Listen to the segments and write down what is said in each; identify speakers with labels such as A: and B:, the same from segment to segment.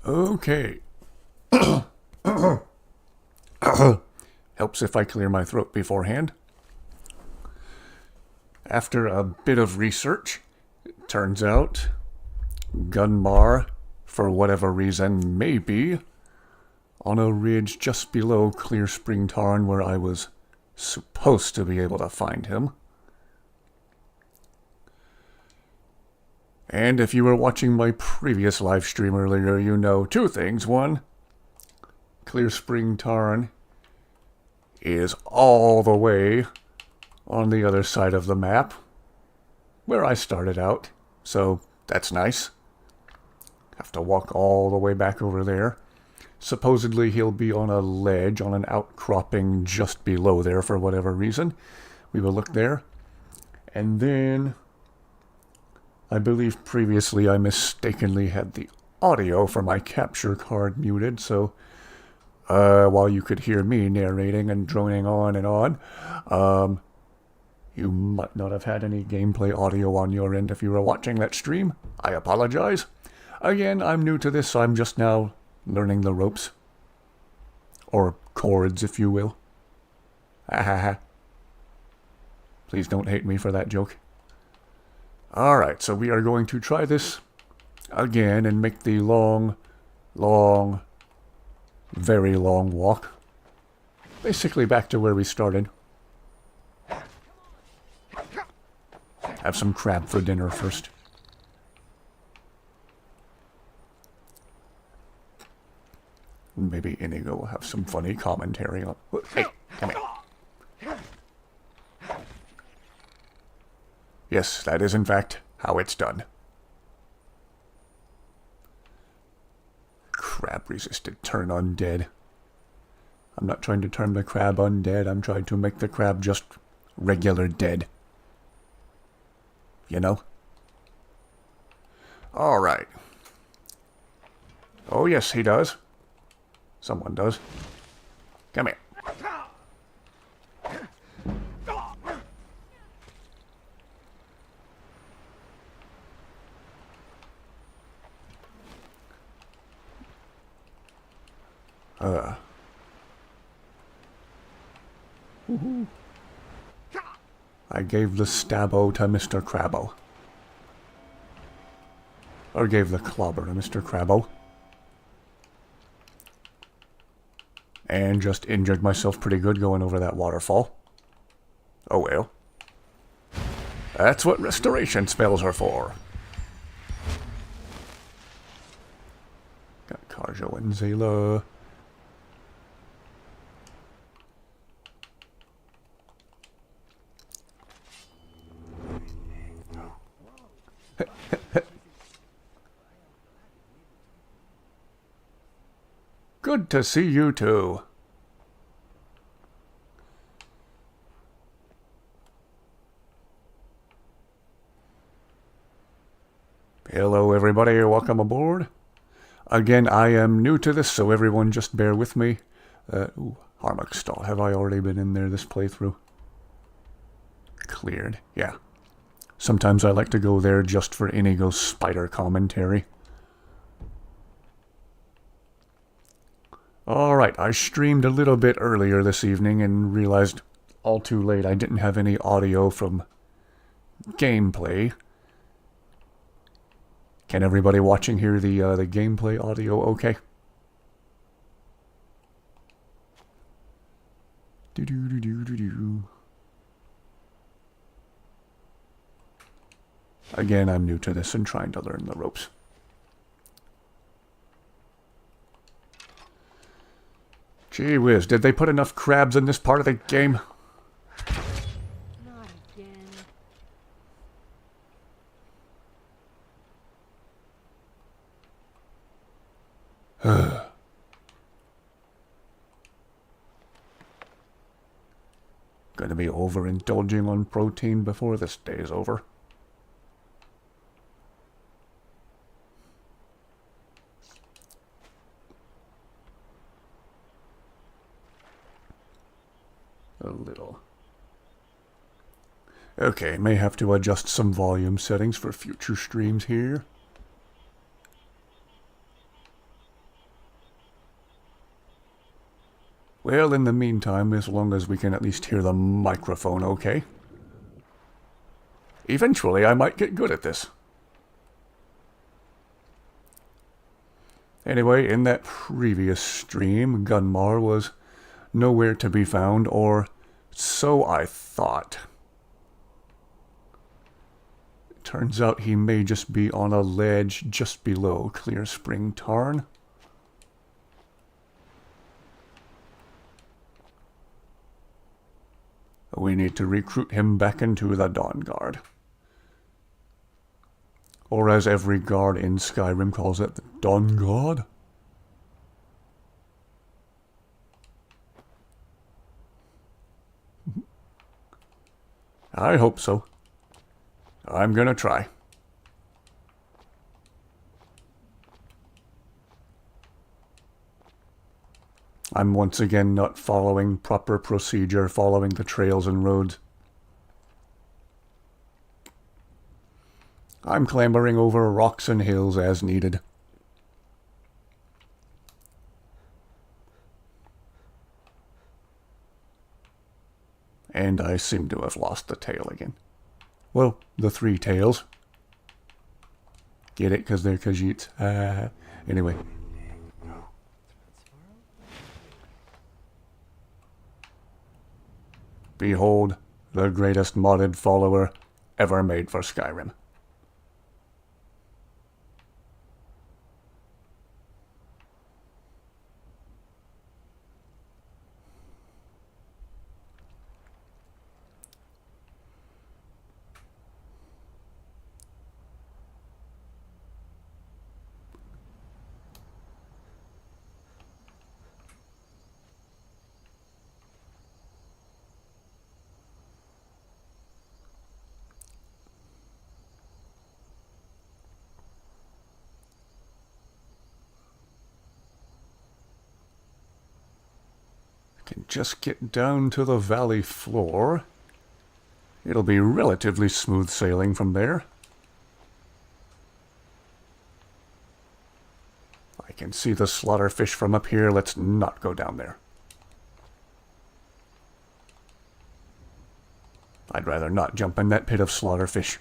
A: Okay. Helps if I clear my throat beforehand. After a bit of research, it turns out Gunmar, for whatever reason, may be on a ridge just below Clear Spring Tarn where I was supposed to be able to find him. And if you were watching my previous live stream earlier, you know two things. One, Clear Spring Tarn is all the way on the other side of the map where I started out, so that's nice. Have to walk all the way back over there. Supposedly he'll be on a ledge, on an outcropping just below there for whatever reason. We will look there. And then I believe previously I mistakenly had the audio for my capture card muted, so while you could hear me narrating and droning on and on, you might not have had any gameplay audio on your end if you were watching that stream. I apologize. Again, I'm new to this, so I'm just now learning the ropes. Or chords, if you will. Ha ha ha. Please don't hate me for that joke. Alright, so we are going to try this again and make the long, very long walk. Basically back to where we started. Have some crab for dinner first. Maybe Inigo will have some funny commentary on... Hey, come here. Yes, that is in fact how it's done. Crab-resisted turn undead. I'm not trying to turn the crab undead, I'm trying to make the crab just regular dead. You know? Alright. Oh yes, he does. Someone does. Come here. I gave the stabbo to Mr. Crabbo. Or gave the clobber to Mr. Crabbo. And just injured myself pretty good going over that waterfall. Oh well. That's what restoration spells are for. Got Karjo and Zayla. Good to see you too. Hello everybody, welcome aboard. Again, I am new to this, so everyone just bear with me. Harmachstall, have I already been in there this playthrough? Cleared, yeah. Sometimes I like to go there just for Inigo's spider commentary. Alright, I streamed a little bit earlier this evening and realized all too late I didn't have any audio from gameplay. Can everybody watching hear the gameplay audio okay? Again, I'm new to this and trying to learn the ropes. Gee whiz, did they put enough crabs in this part of the game?
B: Not again.
A: Gonna be overindulging on protein before this day's over. A little. Okay, may have to adjust some volume settings for future streams here. Well, in the meantime, as long as we can at least hear the microphone okay. Eventually, I might get good at this. Anyway, in that previous stream, Gunmar was nowhere to be found, or so I thought. Turns out he may just be on a ledge just below Clear Spring Tarn. We need to recruit him back into the Dawn Guard. Or as every guard in Skyrim calls it, the Dawn Guard. I hope so. I'm gonna try. I'm once again not following proper procedure, following the trails and roads. I'm clambering over rocks and hills as needed. And I seem to have lost the tail again. Well, the 3 tails. Get it? Because they're Khajiits. Anyway. Behold, the greatest modded follower ever made for Skyrim. Can just get down to the valley floor. It'll be relatively smooth sailing from there. I can see the slaughterfish from up here. Let's not go down there. I'd rather not jump in that pit of slaughterfish.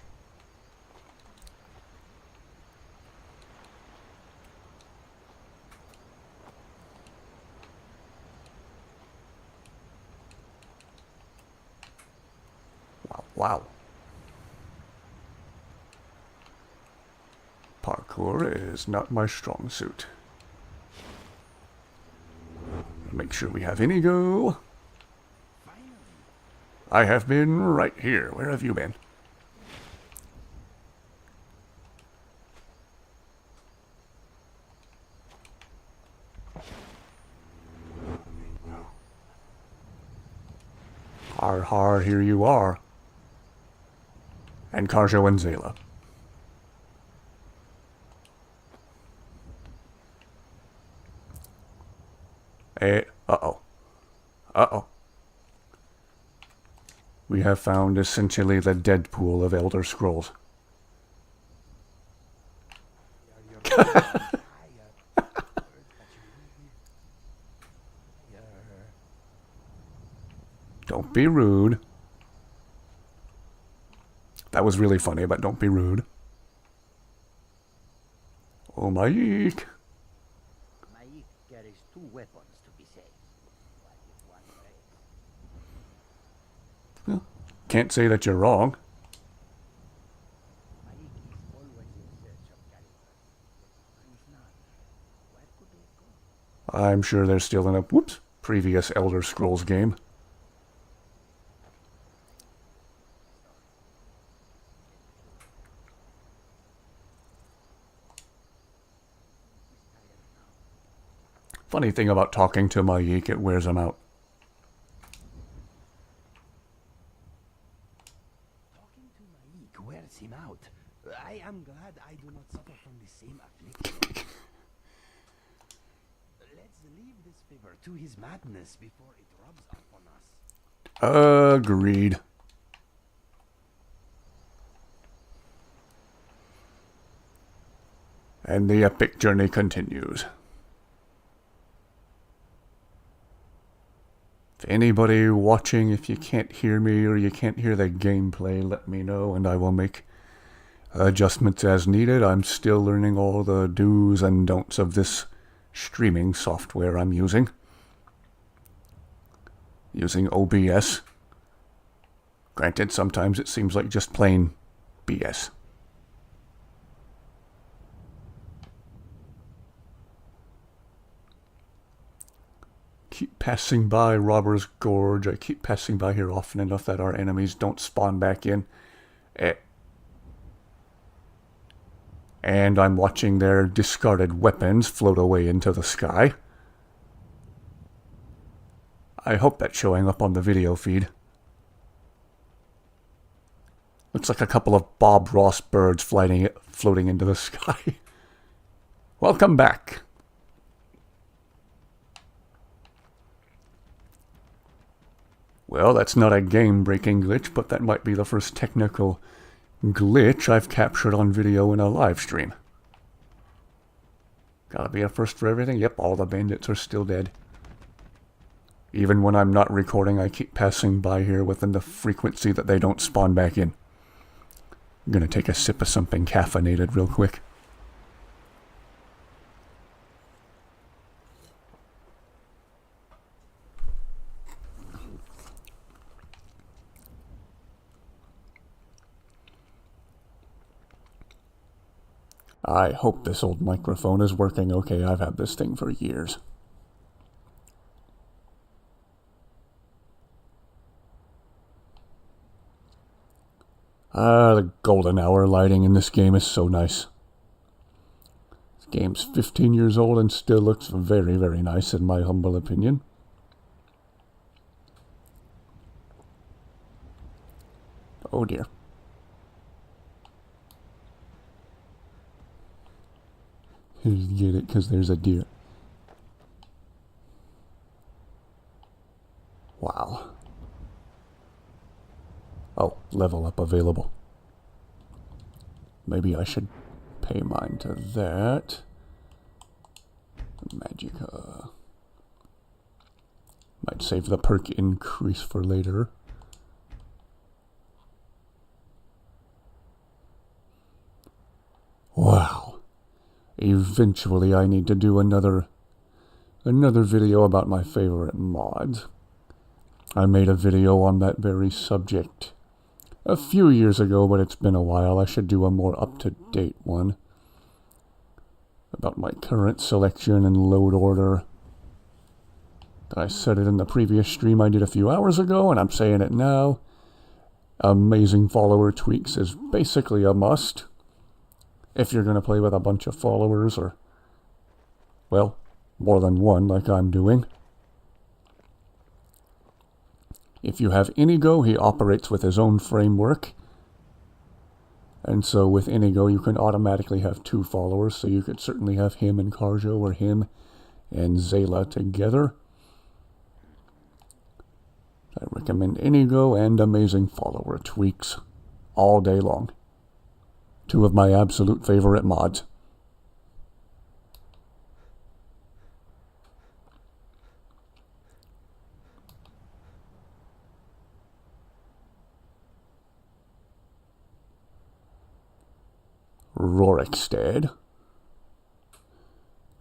A: Wow. Parkour is not my strong suit. Make sure we have Inigo. I have been right here. Where have you been? Har har, here you are. And Karjo and Zayla. Uh-oh. Uh-oh. We have found essentially the Deadpool of Elder Scrolls. Don't be rude. That was really funny, but don't be rude. Oh, Mike.
B: Mike carries 2 weapons to be safe.
A: Well, can't say that you're wrong.
B: Mike is always in search of Gunmar. But if not, where could they go?
A: I'm sure they're still in a, previous Elder Scrolls game. Funny thing about talking to Mayik, it wears him out.
B: Talking to Mike wears him out. I am glad I do not suffer from the same affliction. Let's leave this fever to his madness before it rubs off on us.
A: Agreed. And the epic journey continues. If anybody watching, if you can't hear me or you can't hear the gameplay, let me know and I will make adjustments as needed. I'm still learning all the do's and don'ts of this streaming software I'm using. Using OBS. Granted, sometimes it seems like just plain BS. Keep passing by Robber's Gorge. I keep passing by here often enough that our enemies don't spawn back in. And I'm watching their discarded weapons float away into the sky. I hope that's showing up on the video feed. Looks like a couple of Bob Ross birds floating into the sky. Welcome back. Well, that's not a game-breaking glitch, but that might be the first technical glitch I've captured on video in a live stream. Gotta be a first for everything. Yep, all the bandits are still dead. Even when I'm not recording, I keep passing by here within the frequency that they don't spawn back in. I'm gonna take a sip of something caffeinated real quick. I hope this old microphone is working okay. I've had this thing for years. The golden hour lighting in this game is so nice. This game's 15 years old and still looks very, very nice in my humble opinion. Oh dear. Get it? Because there's a deer. Wow. Oh, level up available. Maybe I should pay mine to that. Magica. Might save the perk increase for later. Wow. Eventually I need to do another video about my favorite mods. I made a video on that very subject a few years ago, but it's been a while. I should do a more up-to-date one about my current selection and load order. I said it in the previous stream I did a few hours ago, and I'm saying it now. Amazing follower tweaks is basically a must. If you're going to play with a bunch of followers, or, well, more than one like I'm doing. If you have Inigo, he operates with his own framework. And so with Inigo, you can automatically have 2 followers, so you could certainly have him and Karjo, or him and Zayla together. I recommend Inigo and amazing follower tweaks all day long. 2 of my absolute favorite mods. Rorikstead.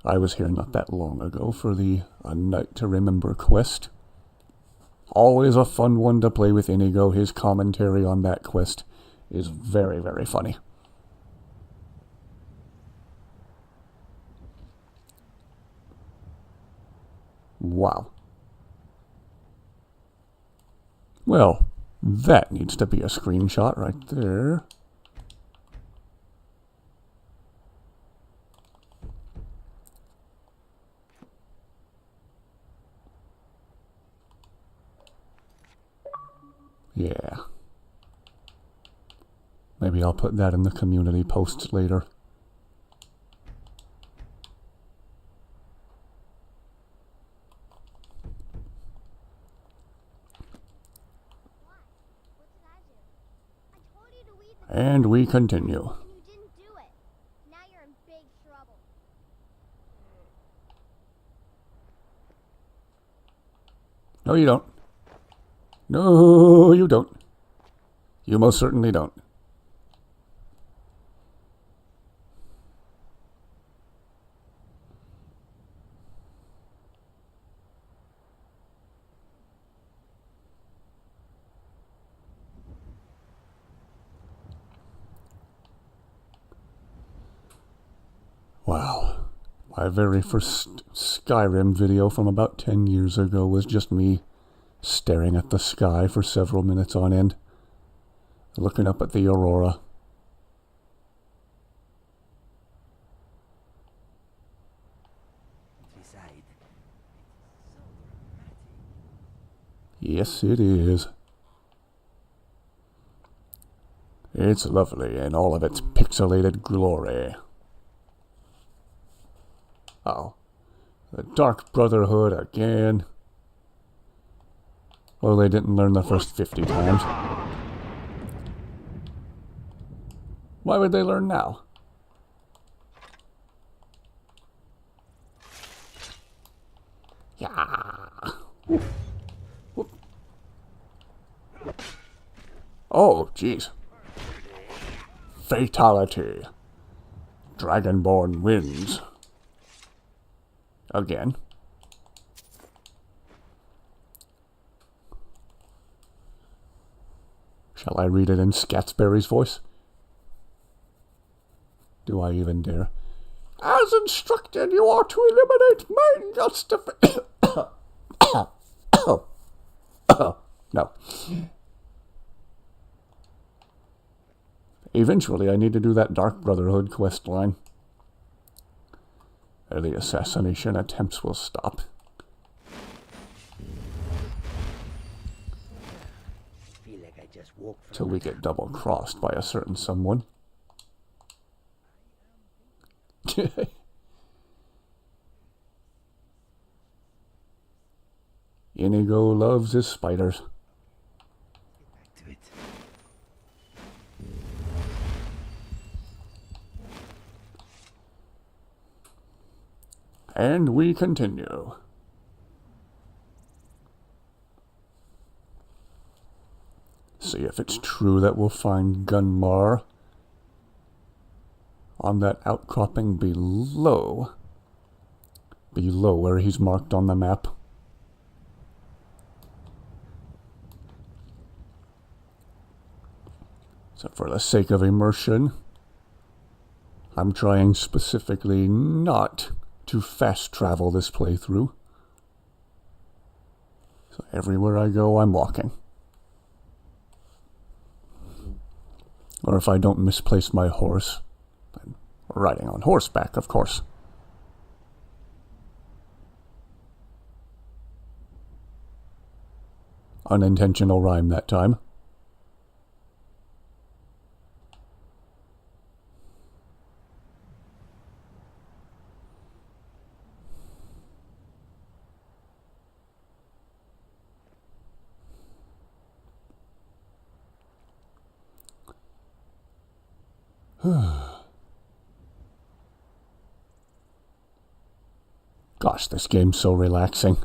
A: I was here not that long ago for the A Night to Remember quest. Always a fun one to play with Inigo. His commentary on that quest is very, very funny. Wow. Well, that needs to be a screenshot right there. Yeah. Maybe I'll put that in the community posts later. And we continue.
C: You didn't do it. Now you're in big trouble.
A: No, you don't. No, you don't. You most certainly don't. Wow. My very first Skyrim video from about 10 years ago was just me staring at the sky for several minutes on end, looking up at the aurora.
B: Beside,
A: Yes, it is. It's lovely in all of its pixelated glory. Oh, the Dark Brotherhood again. Well, they didn't learn the first 50 times. Why would they learn now? Yeah. Whoop. Whoop. Oh, jeez. Fatality. Dragonborn wins. Again. Shall I read it in Scatsberry's voice? Do I even dare? As instructed, you are to eliminate main justification. No. Eventually, I need to do that Dark Brotherhood quest line. The assassination attempts will stop.
B: feel like I just woke from
A: Till we get double-crossed by a certain someone. Inigo loves his spiders.
B: back to it.
A: And we continue. See if it's true that we'll find Gunmar on that outcropping below. Below where he's marked on the map. So for the sake of immersion, I'm trying specifically not to fast travel this playthrough. So everywhere I go, I'm walking. Or if I don't misplace my horse, I'm riding on horseback, of course. Unintentional rhyme that time. Gosh, this game's so relaxing.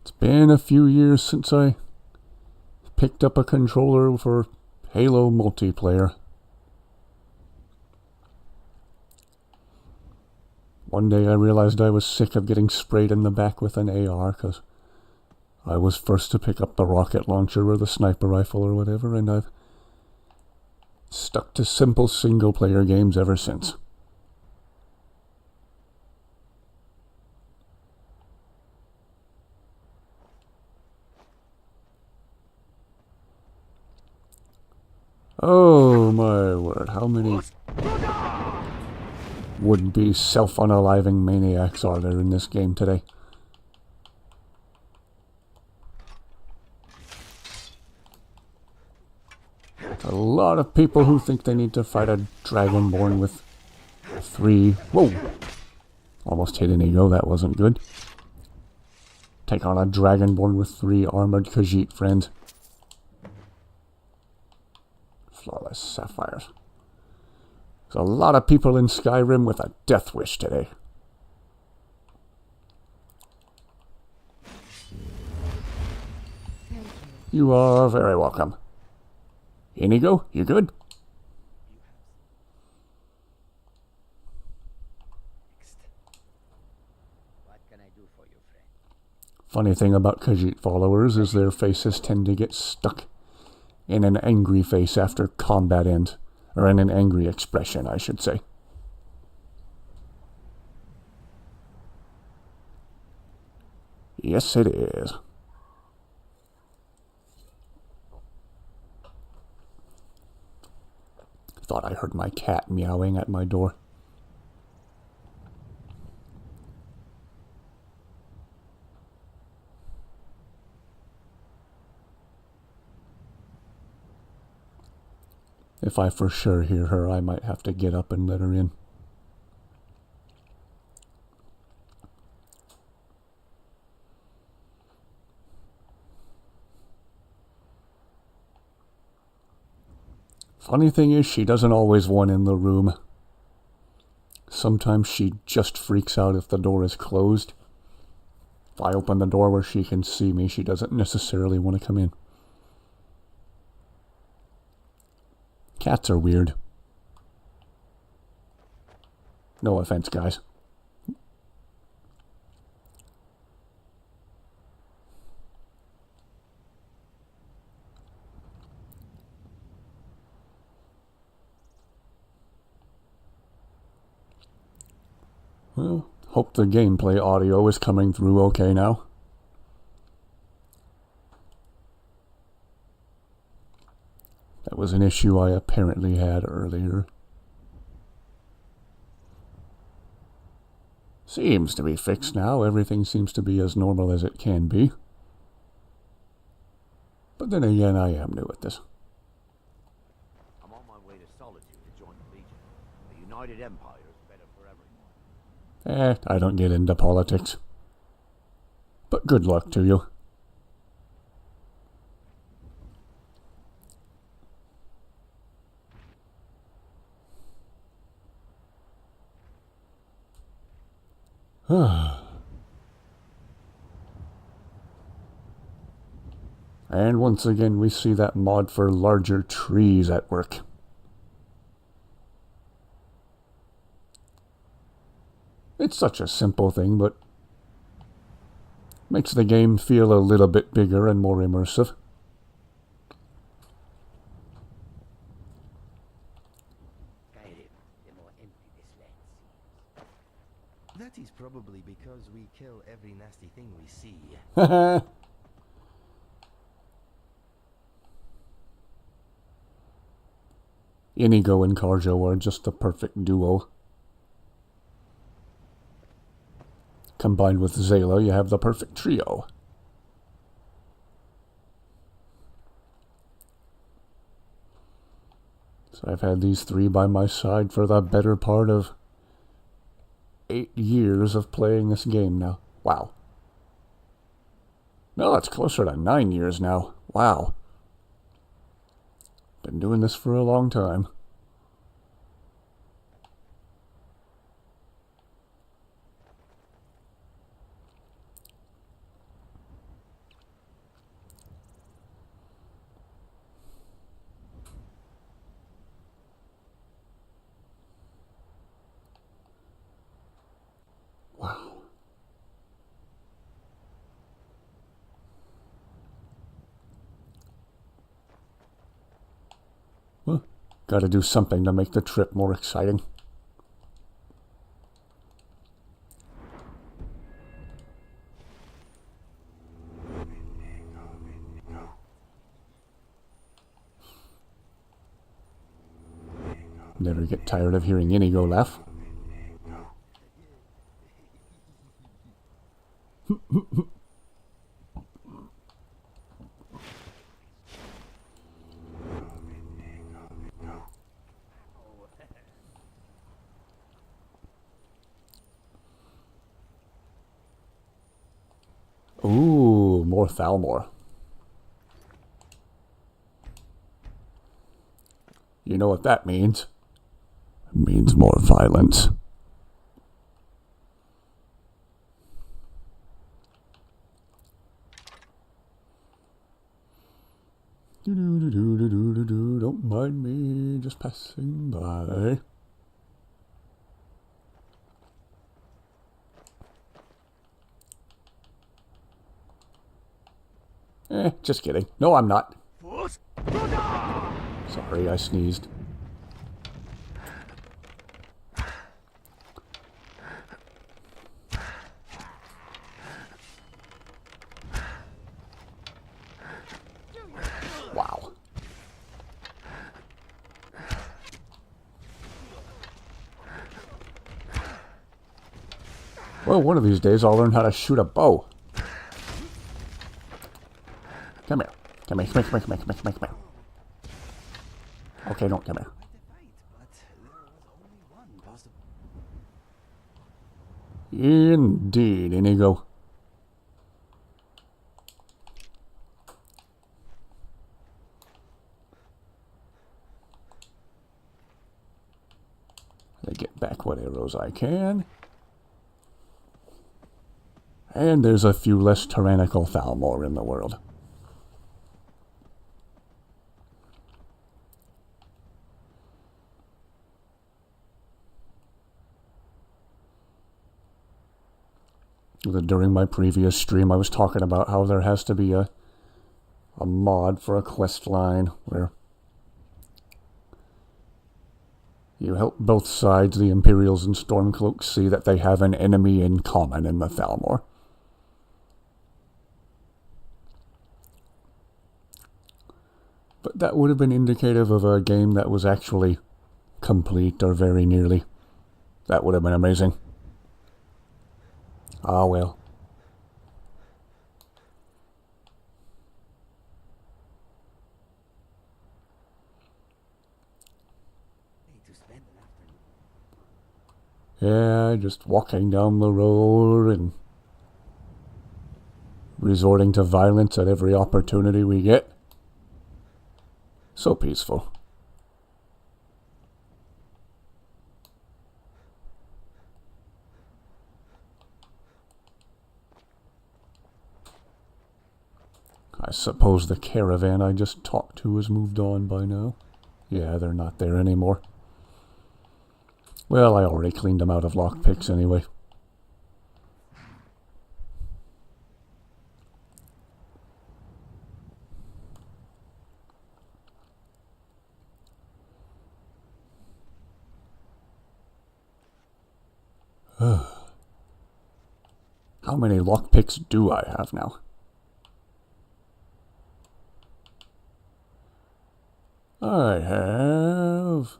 A: It's been a few years since I picked up a controller for Halo multiplayer. One day I realized I was sick of getting sprayed in the back with an AR because I was first to pick up the rocket launcher or the sniper rifle or whatever, and I've stuck to simple single-player games ever since. Oh my word, how many would-be self-unaliving maniacs are there in this game today? A lot of people who think they need to fight a dragonborn with 3... Whoa! Almost hit an ego, that wasn't good. Take on a dragonborn with 3 armored Khajiit friends. Flawless sapphires. There's a lot of people in Skyrim with a death wish today. You are very welcome. Inigo, you good?
B: What can I do for you, friend?
A: Funny thing about Khajiit followers is their faces tend to get stuck in an angry face after combat ends. Or in an angry expression, I should say. Yes, it is. Thought I heard my cat meowing at my door. If I for sure hear her, I might have to get up and let her in. Funny thing is, she doesn't always want in the room. Sometimes she just freaks out if the door is closed. If I open the door where she can see me, she doesn't necessarily want to come in. Cats are weird. No offense, guys. Well, hope the gameplay audio is coming through okay now. That was an issue I apparently had earlier. Seems to be fixed now. Everything seems to be as normal as it can be. But then again, I am new at this.
B: I'm on my way to Solitude to join the Legion. The United Empire is better for everyone.
A: I don't get into politics. But good luck to you. And once again, we see that mod for larger trees at work. It's such a simple thing, but makes the game feel a little bit bigger and more immersive.
B: Skyrim, the more empty this land seems. That is probably because we kill every nasty thing we see.
A: Inigo and Karjo are just the perfect duo. Combined with Zayla, you have the perfect trio. So I've had these three by my side for the better part of 8 years of playing this game now. Wow. No, that's closer to 9 years now. Wow. Been doing this for a long time. Wow. Well, gotta do something to make the trip more exciting. Never get tired of hearing Inigo laugh. Ooh, more Thalmor. You know what that means? It means more violence. Don't mind me, just passing by. Just kidding. No, I'm not. Sorry, I sneezed. Wow. Well, one of these days I'll learn how to shoot a bow. Come here. Come here, come here, come here, come here, come here, come here. Okay, don't come here. Indeed, Inigo. I get back what arrows I can. And there's a few less tyrannical Thalmor in the world. During my previous stream, I was talking about how there has to be a mod for a quest line where you help both sides, the Imperials and Stormcloaks, see that they have an enemy in common in the Thalmor. But that would have been indicative of a game that was actually complete or very nearly. That would have been amazing. Ah, well. Yeah, just walking down the road and resorting to violence at every opportunity we get. So peaceful. I suppose the caravan I just talked to has moved on by now. Yeah, they're not there anymore. Well, I already cleaned them out of lockpicks anyway. How many lockpicks do I have now? I have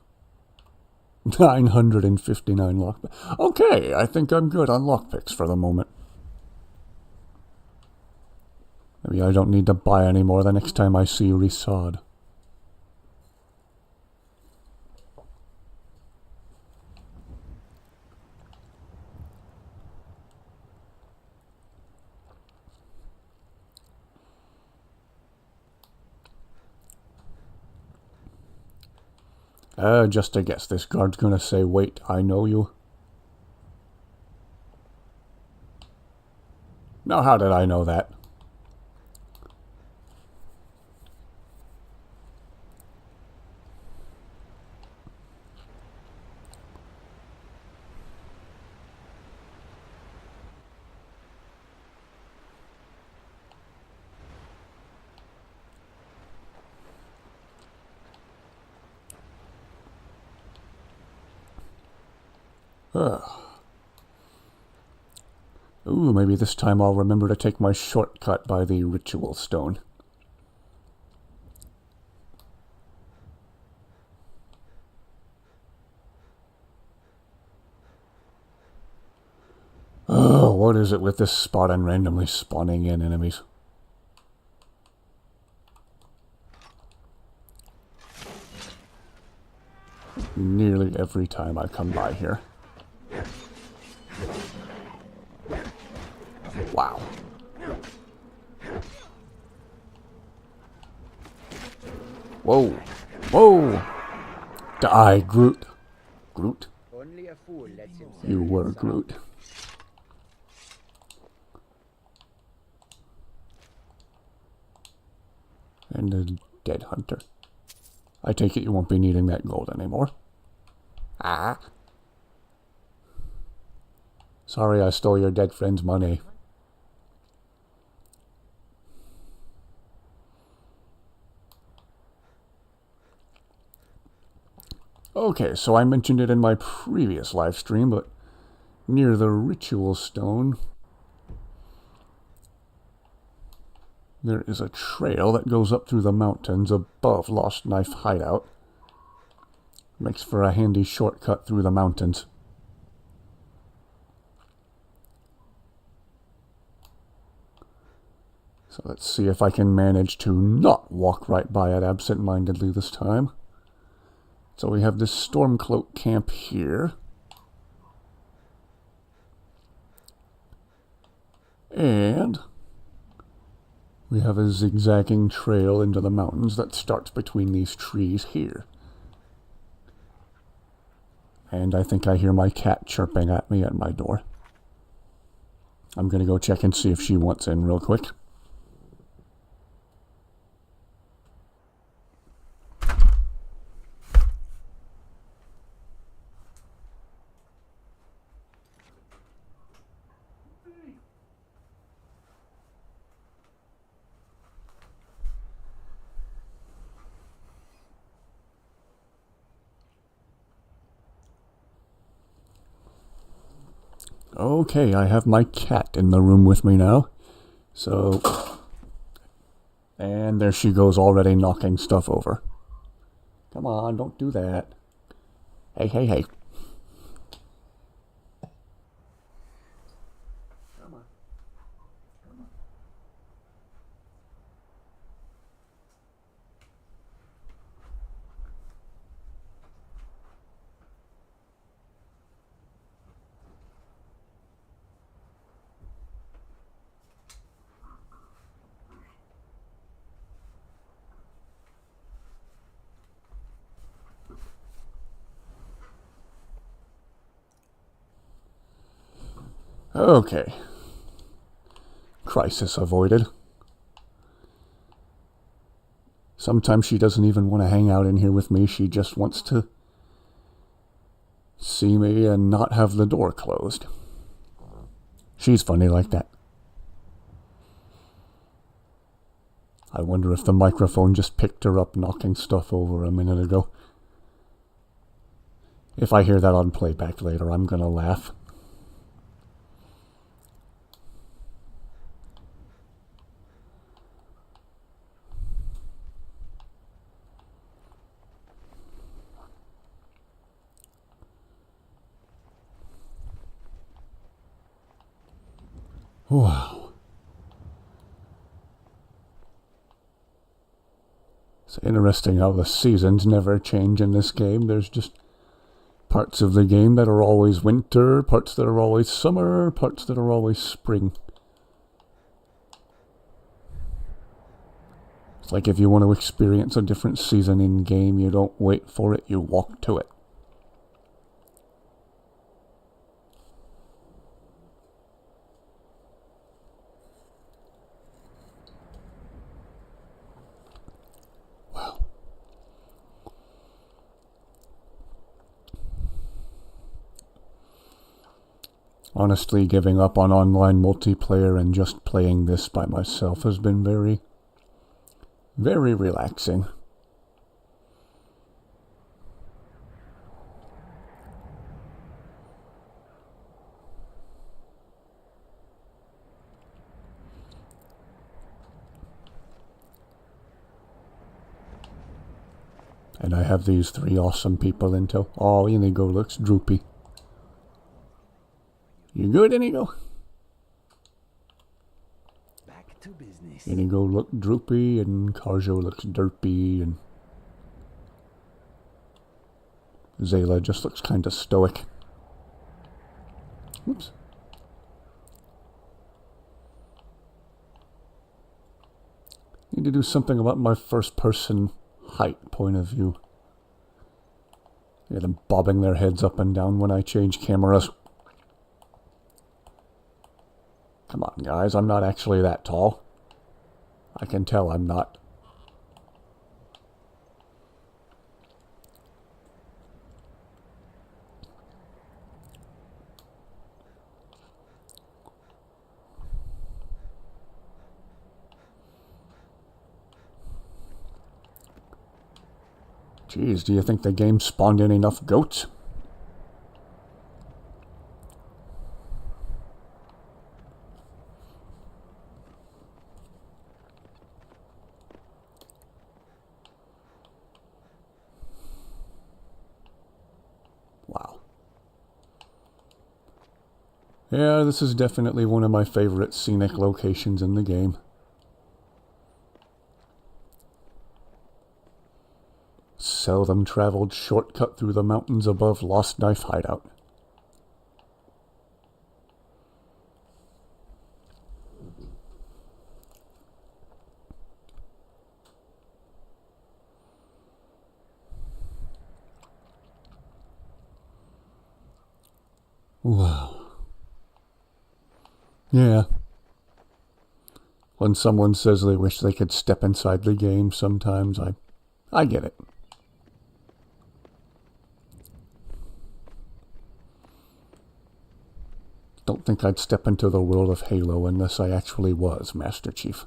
A: 959 lockpicks. Okay, I think I'm good on lockpicks for the moment. Maybe I don't need to buy any more the next time I see Risad. Just a guess. This guard's gonna say, wait, I know you. Now, how did I know that? Ooh, maybe this time I'll remember to take my shortcut by the ritual stone. Oh, what is it with this spot and randomly spawning in enemies? Nearly every time I come by here. Wow. Whoa. Whoa. Die, Groot. Groot?
D: Only a fool lets himself
A: You were
D: inside.
A: Groot. And a dead hunter. I take it you won't be needing that gold anymore. Ah. Sorry I stole your dead friend's money. Okay, so I mentioned it in my previous live stream, but near the ritual stone, there is a trail that goes up through the mountains above Lost Knife Hideout. Makes for a handy shortcut through the mountains. So let's see if I can manage to not walk right by it absent-mindedly this time. So we have this Stormcloak camp here. And we have a zigzagging trail into the mountains that starts between these trees here. And I think I hear my cat chirping at me at my door. I'm going to go check and see if she wants in real quick. Okay, I have my cat in the room with me now. So, and there she goes already knocking stuff over. Come on, don't do that. Hey, hey, hey. Come on. Come on. Okay. Crisis avoided. Sometimes she doesn't even want to hang out in here with me. She just wants to see me and not have the door closed. She's funny like that. I wonder if the microphone just picked her up knocking stuff over a minute ago. If I hear that on playback later, I'm gonna laugh. Wow. It's interesting how the seasons never change in this game. There's just parts of the game that are always winter, parts that are always summer, parts that are always spring. It's like if you want to experience a different season in game, you don't wait for it, you walk to it. Honestly, giving up on online multiplayer and just playing this by myself has been very, very relaxing. And I have these three awesome people in tow. Oh, Inigo looks droopy. You good, Inigo?
B: Back to business.
A: Inigo looked droopy, and Karjo looks derpy, and Zayla just looks kind of stoic. Oops. Need to do something about my first-person height point of view. Get them bobbing their heads up and down when I change cameras. Come on, guys, I'm not actually that tall. I can tell I'm not. Geez, do you think the game spawned in enough goats? Wow. Yeah, this is definitely one of my favorite scenic locations in the game. Seldom traveled shortcut through the mountains above Lost Knife Hideout. Wow. Yeah. When someone says they wish they could step inside the game, sometimes I get it. Don't think I'd step into the world of Halo unless I actually was Master Chief.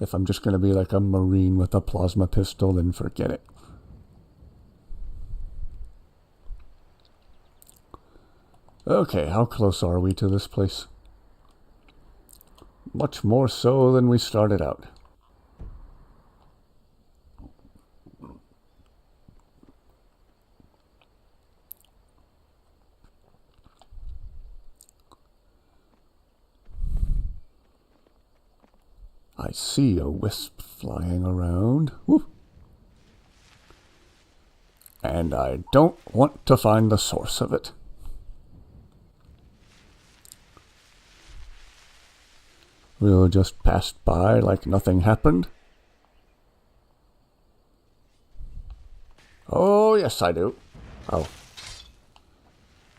A: If I'm just going to be like a Marine with a plasma pistol, then forget it. Okay, how close are we to this place? Much more so than we started out. I see a wisp flying around. Woo. And I don't want to find the source of it. We'll just pass by like nothing happened. Oh, yes, I do. Oh.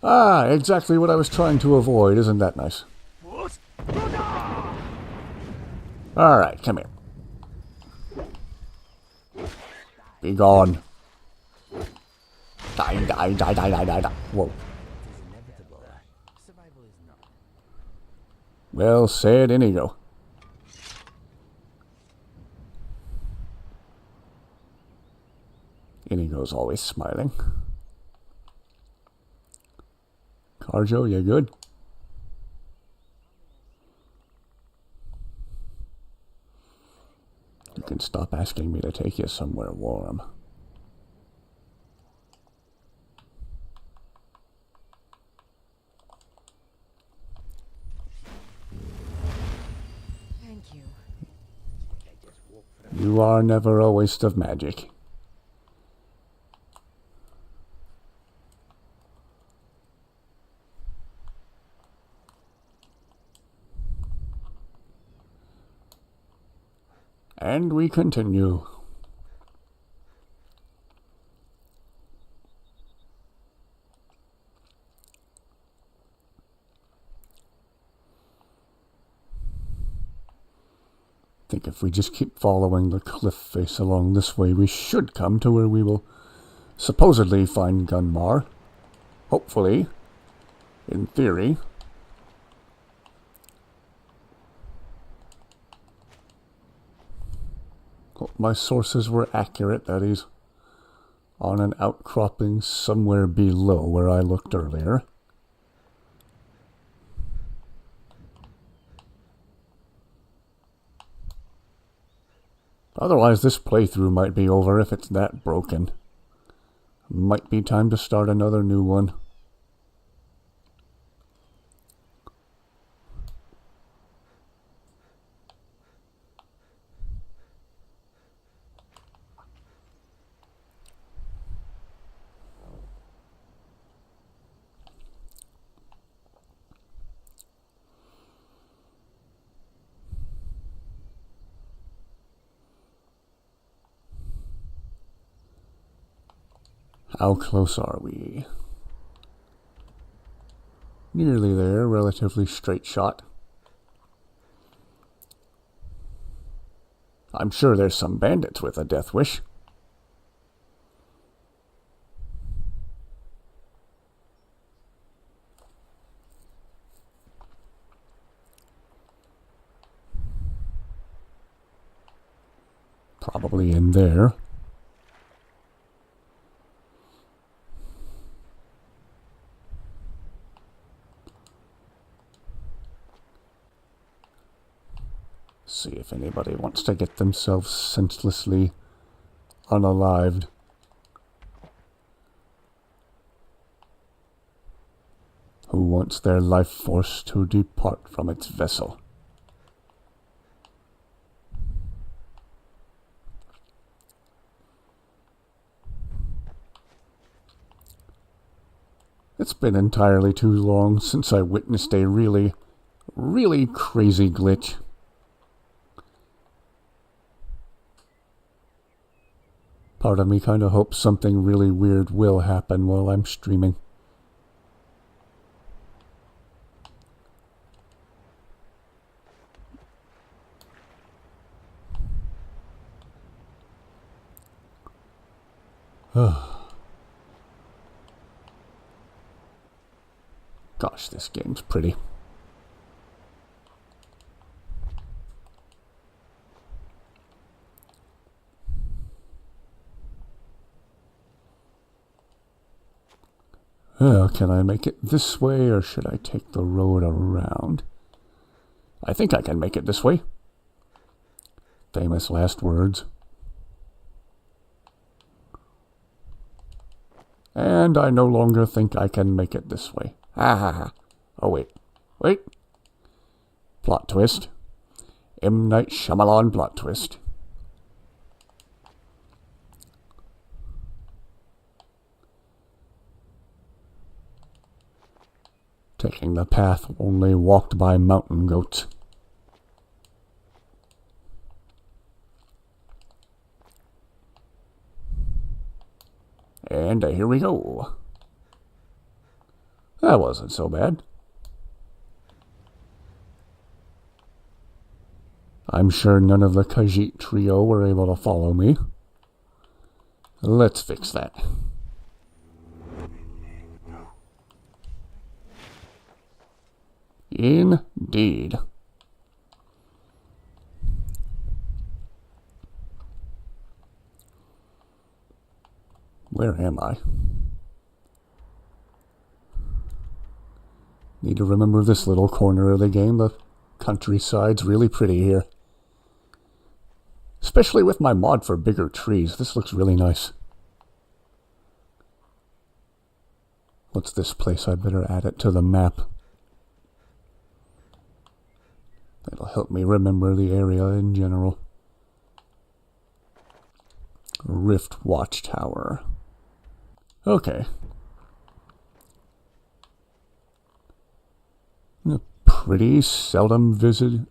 A: Ah, exactly what I was trying to avoid. Isn't that nice? Alright, come here. Be gone. Die, die, die, die, die, die, die. Whoa.
B: Survival is not.
A: Well said, Inigo. Inigo's always smiling. Carjo, you good? You can stop asking me to take you somewhere warm.
E: Thank you.
A: You are never a waste of magic. And we continue. I think if we just keep following the cliff face along this way, we should come to where we will supposedly find Gunmar. Hopefully. In theory. Hope my sources were accurate, that he's on an outcropping somewhere below where I looked earlier. Otherwise, this playthrough might be over if it's that broken. Might be time to start another new one. How close are we? Nearly there, relatively straight shot. I'm sure there's some bandits with a death wish. Probably in there. if anybody wants to get themselves senselessly unalived. Who wants their life force to depart from its vessel? It's been entirely too long since I witnessed a really crazy glitch. Part of me kind of hopes something really weird will happen while I'm streaming. Gosh, this game's pretty. Can I make it this way, or should I take the road around? I think I can make it this way. Famous last words. And I no longer think I can make it this way. Ha ha ha. Oh, wait. Plot twist. M. Night Shyamalan plot twist. Taking the path only walked by mountain goats. And here we go. That wasn't so bad. I'm sure none of the Khajiit trio were able to follow me. Let's fix that. Indeed. Where am I? Need to remember this little corner of the game. The countryside's really pretty here. Especially with my mod for bigger trees. This looks really nice. What's this place? I better add it to the map. That'll help me remember the area in general. Rift Watchtower. Okay. A pretty seldom visited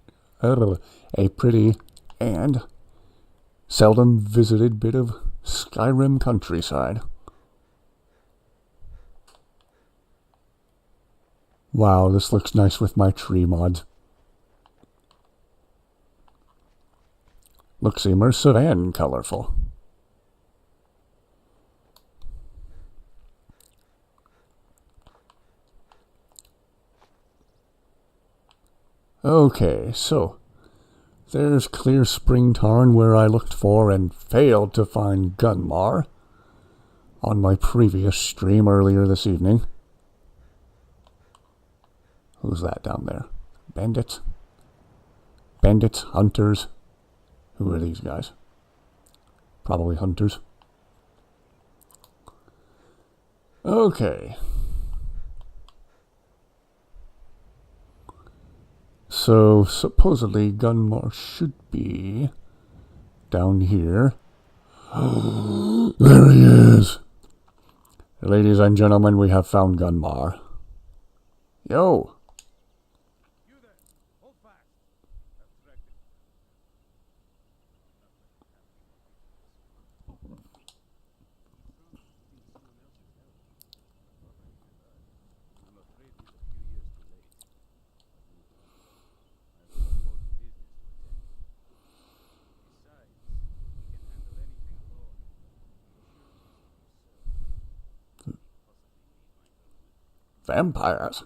A: bit of Skyrim countryside. Wow, this looks nice with my tree mods. Looks immersive and colorful. Okay, so there's Clear Spring Tarn where I looked for and failed to find Gunmar on my previous stream earlier this evening. Who's that down there? Bandits? Bandits? Hunters? Who are these guys? Probably hunters. Okay. So, supposedly Gunmar should be down here. There he is! Ladies and gentlemen, we have found Gunmar. Yo!
E: You there! Hold fast! Abstracted. I'm afraid he's a few years too late. I've got important business to attend to. Besides, he can handle anything alone.
A: Vampires.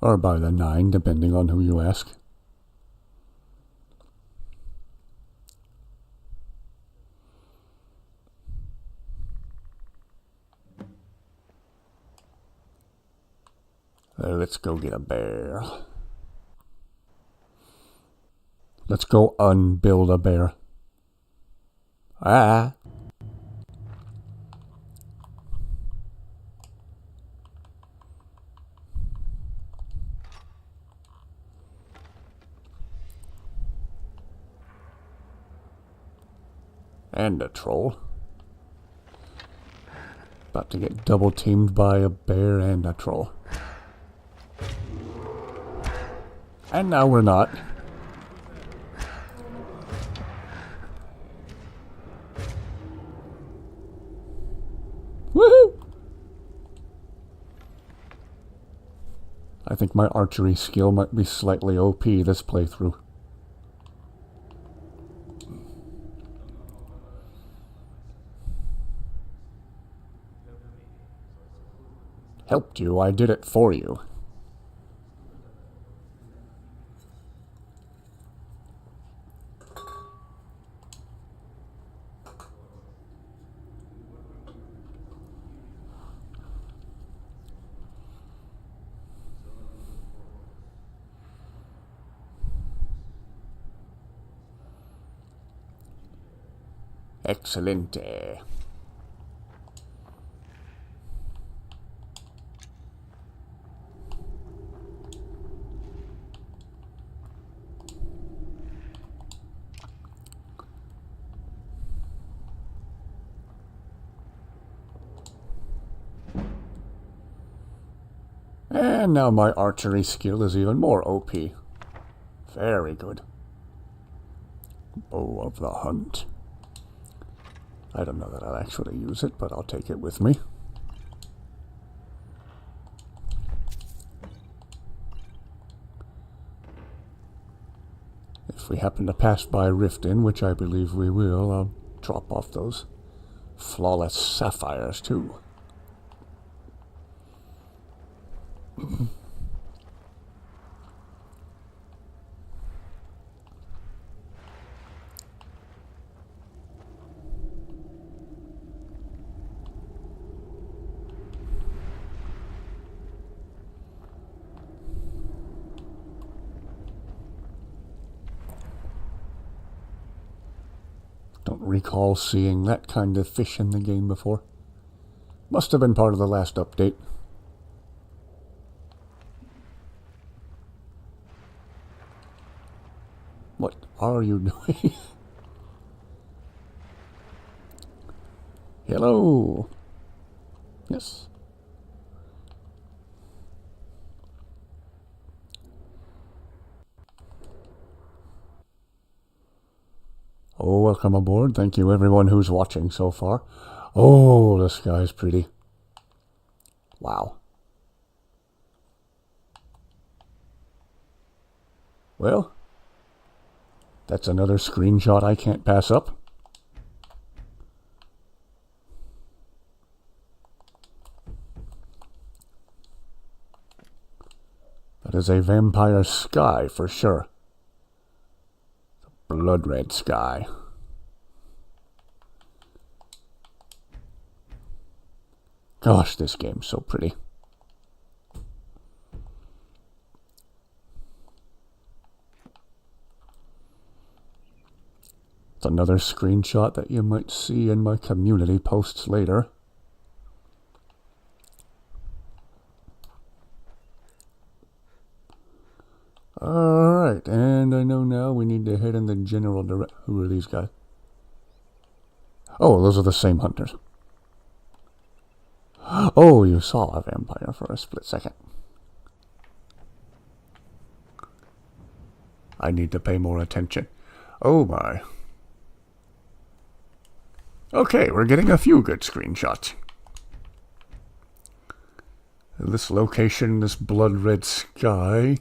A: Or by the 9, depending on who you ask. Let's go get a bear. Let's go unbuild a bear. Ah. And a troll. About to get double teamed by a bear and a troll. And now we're not. Woohoo! I think my archery skill might be slightly OP this playthrough. Helped you, I did it for you. Excelente. And now my archery skill is even more OP. Very good. Bow of the Hunt. I don't know that I'll actually use it, but I'll take it with me. If we happen to pass by Riften, which I believe we will, I'll drop off those flawless sapphires too. Don't recall seeing that kind of fish in the game before. Must have been part of the last update. What are you doing? Hello. Yes. Oh, welcome aboard. Thank you everyone who's watching so far. Oh, the sky's pretty. Wow. Well, that's another screenshot I can't pass up. That is a vampire sky for sure. The blood red sky. Gosh, this game's so pretty. It's another screenshot that you might see in my community posts later. Alright, and I know now we need to head in the general direction. Who are these guys? Oh, those are the same hunters. Oh, you saw a vampire for a split second. I need to pay more attention. Oh my. Okay, we're getting a few good screenshots. This location, this blood red sky,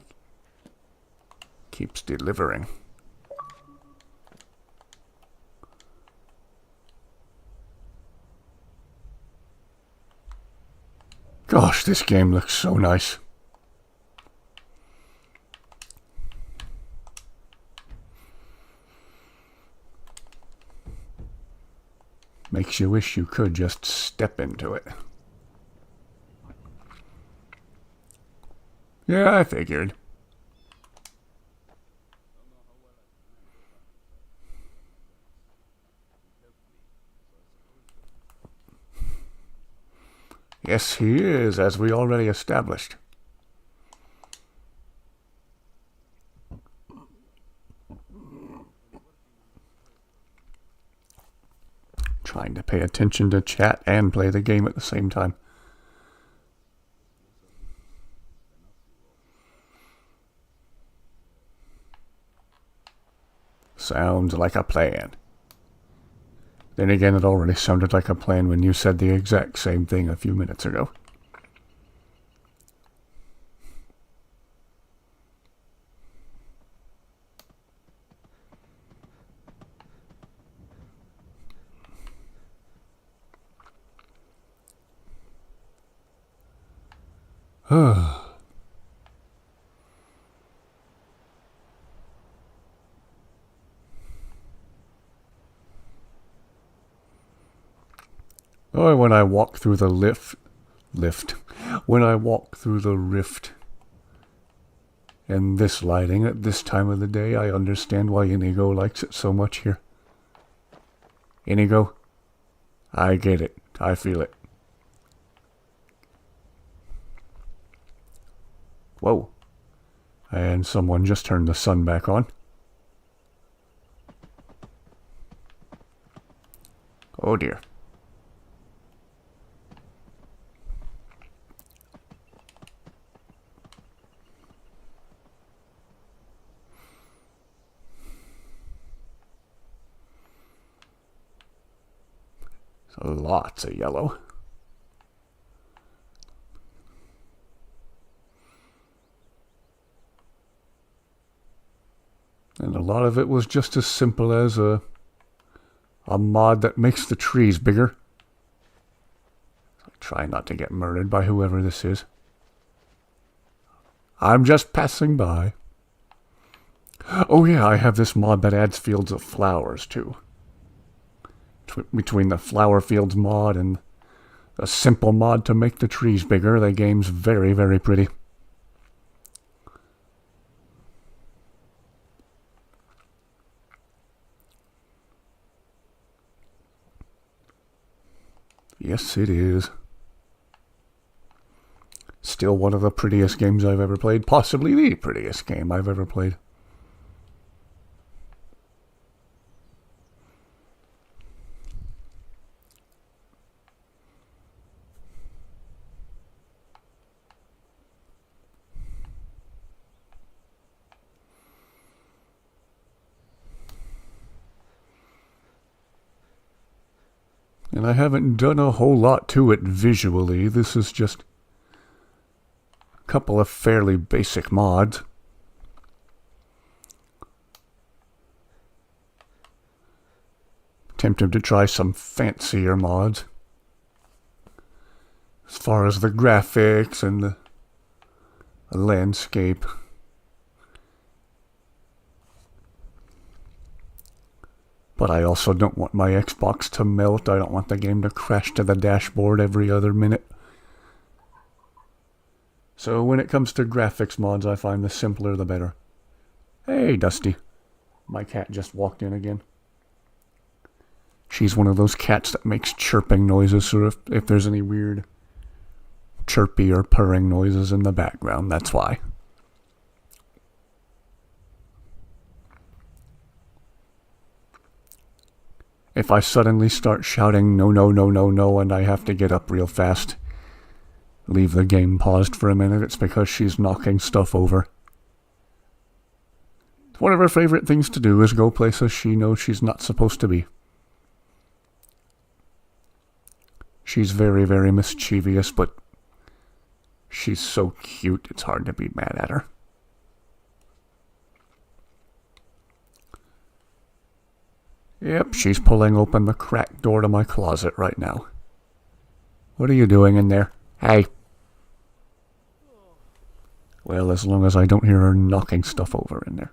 A: keeps delivering. Gosh, this game looks so nice. Makes you wish you could just step into it. Yeah, I figured. Yes, he is, as we already established. Trying to pay attention to chat and play the game at the same time. Sounds like a plan. Then again, it already sounded like a plan when you said the exact same thing a few minutes ago. Oh, when I walk through the when I walk through the rift and this lighting at this time of the day, I understand why Inigo likes it so much here. Inigo, I get it. I feel it. Whoa. And someone just turned the sun back on. Oh dear. So lots of yellow. And a lot of it was just as simple as a mod that makes the trees bigger. Try not to get murdered by whoever this is. I'm just passing by. Oh yeah, I have this mod that adds fields of flowers too. Between the flower fields mod and a simple mod to make the trees bigger, the game's very, very pretty. Yes, it is. Still one of the prettiest games I've ever played. Possibly the prettiest game I've ever played. And I haven't done a whole lot to it visually. This is just a couple of fairly basic mods. Tempted to try some fancier mods. As far as the graphics and the landscape. But I also don't want my Xbox to melt. I don't want the game to crash to the dashboard every other minute. So when it comes to graphics mods, I find the simpler the better. Hey, Dusty. My cat just walked in again. She's one of those cats that makes chirping noises, so if there's any weird chirpy or purring noises in the background, that's why. If I suddenly start shouting no, no, no, no, no, and I have to get up real fast, leave the game paused for a minute, it's because she's knocking stuff over. One of her favorite things to do is go places she knows she's not supposed to be. She's very, very mischievous, but she's so cute, it's hard to be mad at her. Yep, she's pulling open the cracked door to my closet right now. What are you doing in there? Hey. Well, as long as I don't hear her knocking stuff over in there.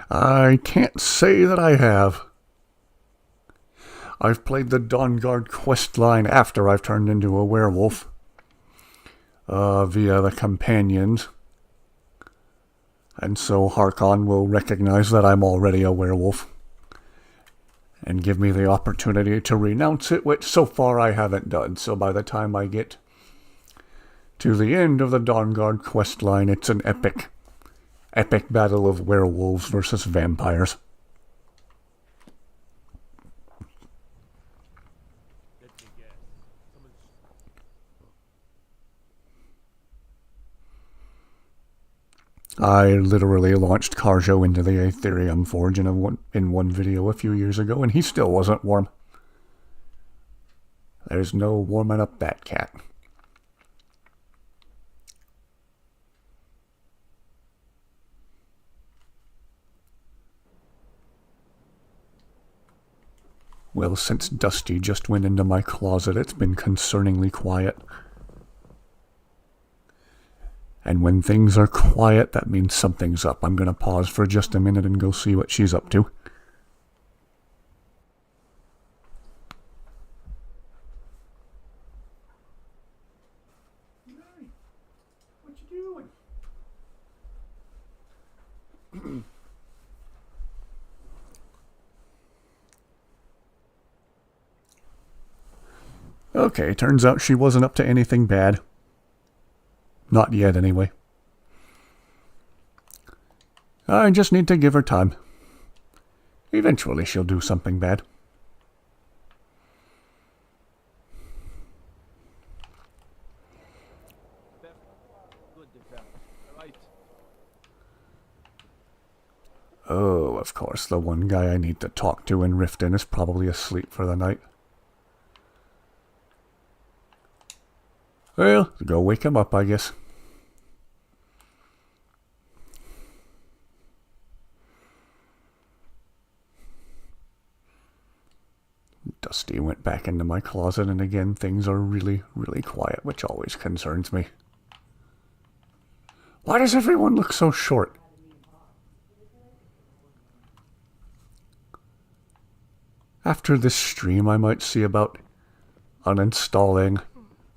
A: I can't say that I have. I've played the Dawnguard quest line after I've turned into a werewolf. Via the companions. And so Harkon will recognize that I'm already a werewolf. And give me the opportunity to renounce it, which so far I haven't done. So by the time I get to the end of the Dawnguard quest line, it's an epic battle of werewolves versus vampires.
E: Let me guess.
A: I literally launched Carjo into the Aetherium Forge in one video a few years ago, and he still wasn't warm. There's no warming up that cat. Well, since Dusty just went into my closet, it's been concerningly quiet. And when things are quiet, that means something's up. I'm going to pause for just a minute and go see what she's up to. What you doing? Okay, turns out she wasn't up to anything bad. Not yet, anyway. I just need to give her time. Eventually she'll do something bad.
E: Good defense. Right.
A: Oh, of course, the one guy I need to talk to in Riften is probably asleep for the night. Well, go wake him up, I guess. Dusty went back into my closet, and again, things are really, really quiet, which always concerns me. Why does everyone look so short? After this stream, I might see about uninstalling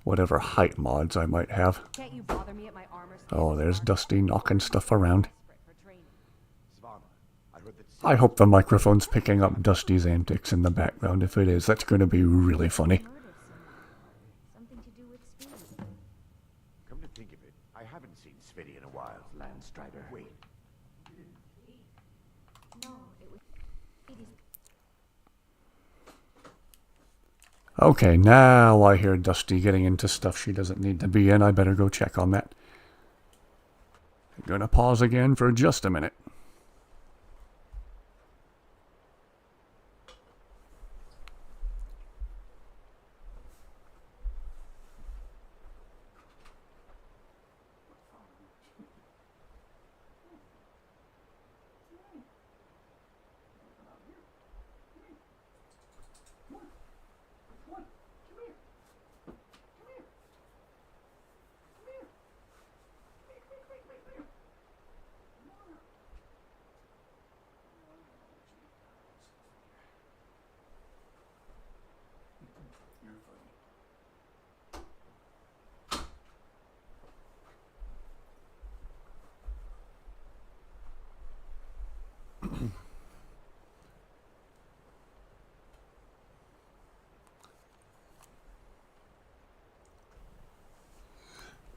A: whatever height mods I might have.
F: Can't you bother me at my armor
A: Oh, there's Dusty knocking stuff around.
F: for training?
A: I hope the microphone's picking up Dusty's antics in the background. If it is, that's going to be really funny.
C: Something to do with speed.
G: Come to think of it, I haven't seen Sviddy in a while. Landstrider. Wait.
C: No, it was speed is
A: Okay, now I hear Dusty getting into stuff she doesn't need to be in. I better go check on that. I'm gonna pause again for just a minute.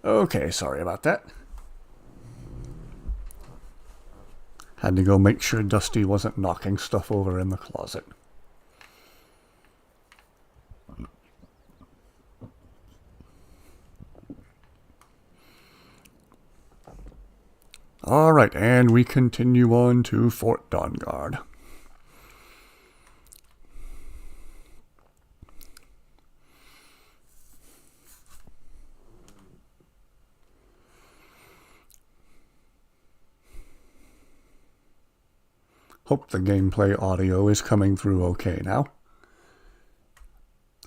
A: Okay, sorry about that. Had to go make sure Dusty wasn't knocking stuff over in the closet. Alright, and we continue on to Fort Dawnguard. Hope the gameplay audio is coming through okay now.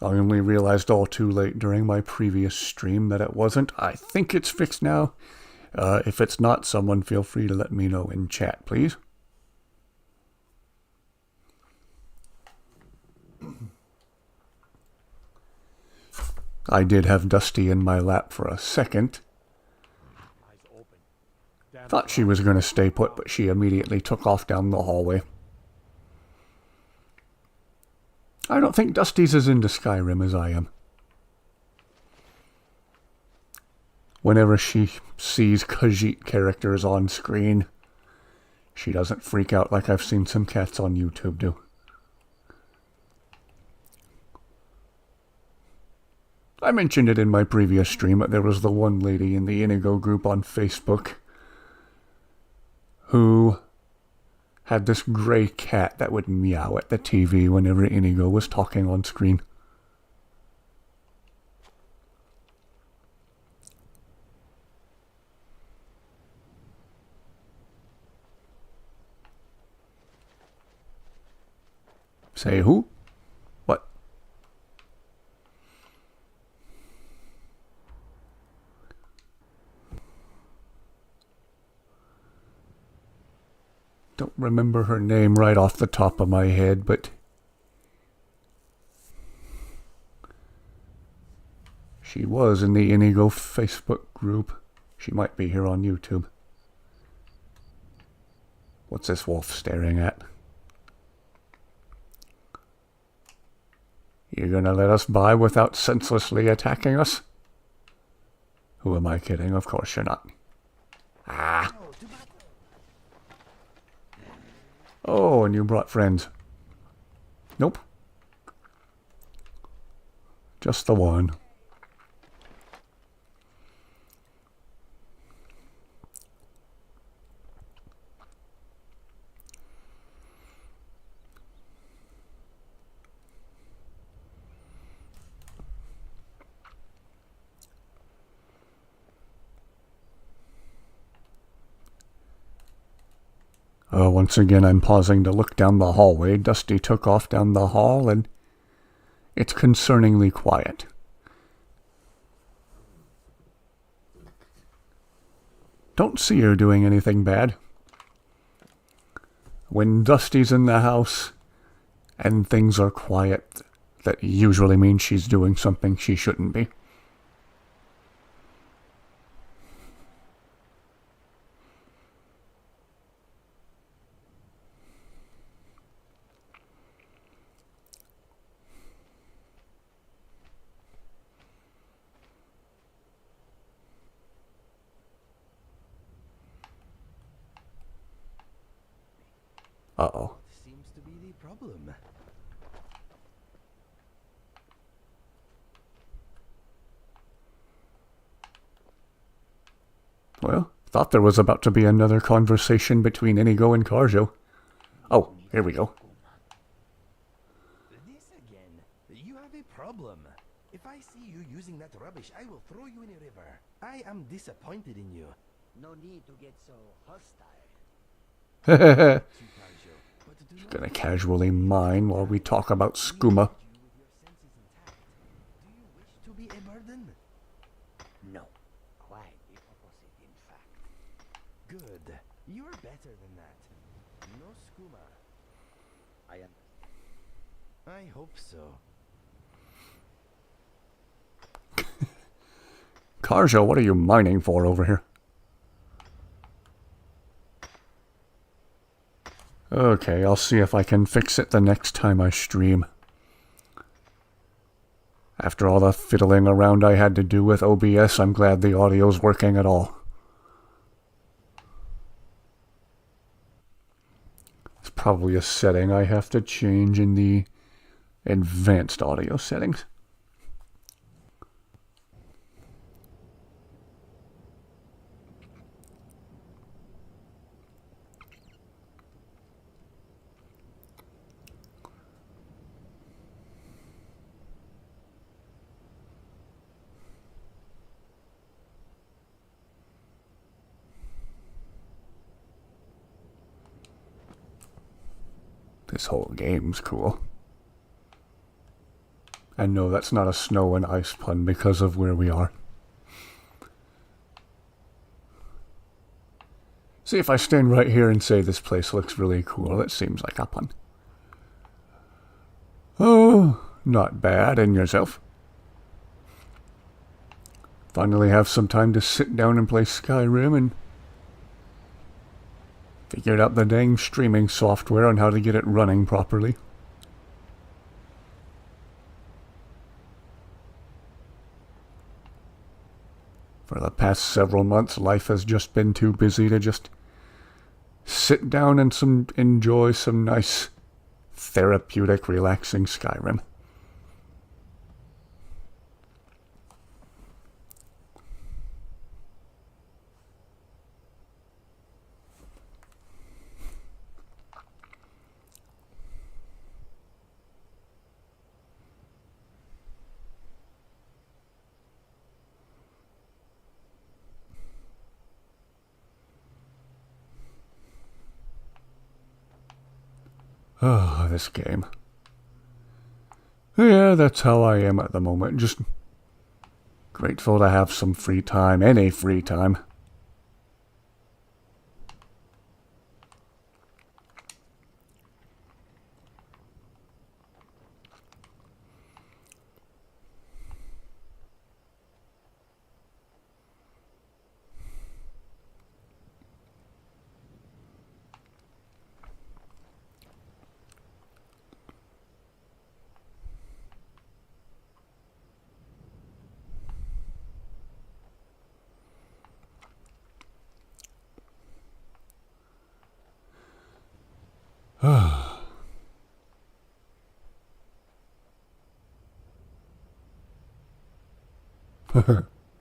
A: I only realized all too late during my previous stream that it wasn't. I think it's fixed now. If it's not, someone feel free to let me know in chat, please. I did have Dusty in my lap for a second.
E: Eyes open. Damn
A: Thought she was going to stay put, but she immediately took off down the hallway. I don't think Dusty's as into Skyrim as I am. Whenever she sees Khajiit characters on screen, she doesn't freak out like I've seen some cats on YouTube do. I mentioned it in my previous stream, but there was the one lady in the Inigo group on Facebook who had this gray cat that would meow at the TV whenever Inigo was talking on screen. Say who? What? Don't remember her name right off the top of my head, but she was in the Inigo Facebook group. She might be here on YouTube. What's this wolf staring at? You're gonna let us by without senselessly attacking us? Who am I kidding? Of course you're not. Ah! Oh, and you brought friends. Nope. Just the one. Once again, I'm pausing to look down the hallway. Dusty took off down the hall, and it's concerningly quiet. Don't see her doing anything bad. When Dusty's in the house and things are quiet, that usually means she's doing something she shouldn't be. Uh-oh.
B: Seems to be the problem.
A: Well, thought there was about to be another conversation between Inigo and Carjo. Oh, here we go.
B: This again. You have a problem. If I see you using that rubbish, I will throw you in a river. I am disappointed in you.
D: No need to get so hostile.
A: Just gonna casually mine while we talk about skooma.
B: Do you wish to be a burden?
D: No. Quite the opposite, in fact.
B: Good. You're better than that. No skooma.
D: I am.
B: I hope so.
A: Carjo, what are you mining for over here? Okay, I'll see if I can fix it the next time I stream. After all the fiddling around I had to do with OBS, I'm glad the audio's working at all. It's probably a setting I have to change in the advanced audio settings. This whole game's cool. And no, that's not a snow and ice pun because of where we are. See, if I stand right here and say this place looks really cool, it seems like a pun. Oh, not bad. And yourself? Finally have some time to sit down and play Skyrim and figured out the dang streaming software on how to get it running properly. For the past several months, life has just been too busy to just sit down and enjoy some nice, therapeutic, relaxing Skyrim. Oh, this game. Yeah, that's how I am at the moment. Just grateful to have some free time, any free time.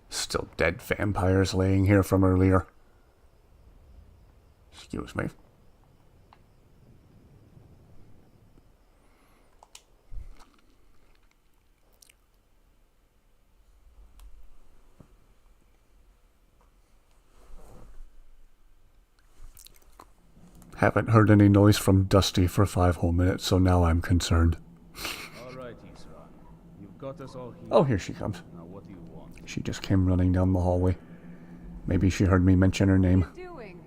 A: Still dead vampires laying here from earlier. Excuse me. Haven't heard any noise from Dusty for 5 whole minutes, so now I'm concerned.
E: All right, Isra. You've got us all here.
A: Oh, here she comes.
E: Now, what do you want?
A: She just came running down the hallway. Maybe she heard me mention her name.
F: What are you doing?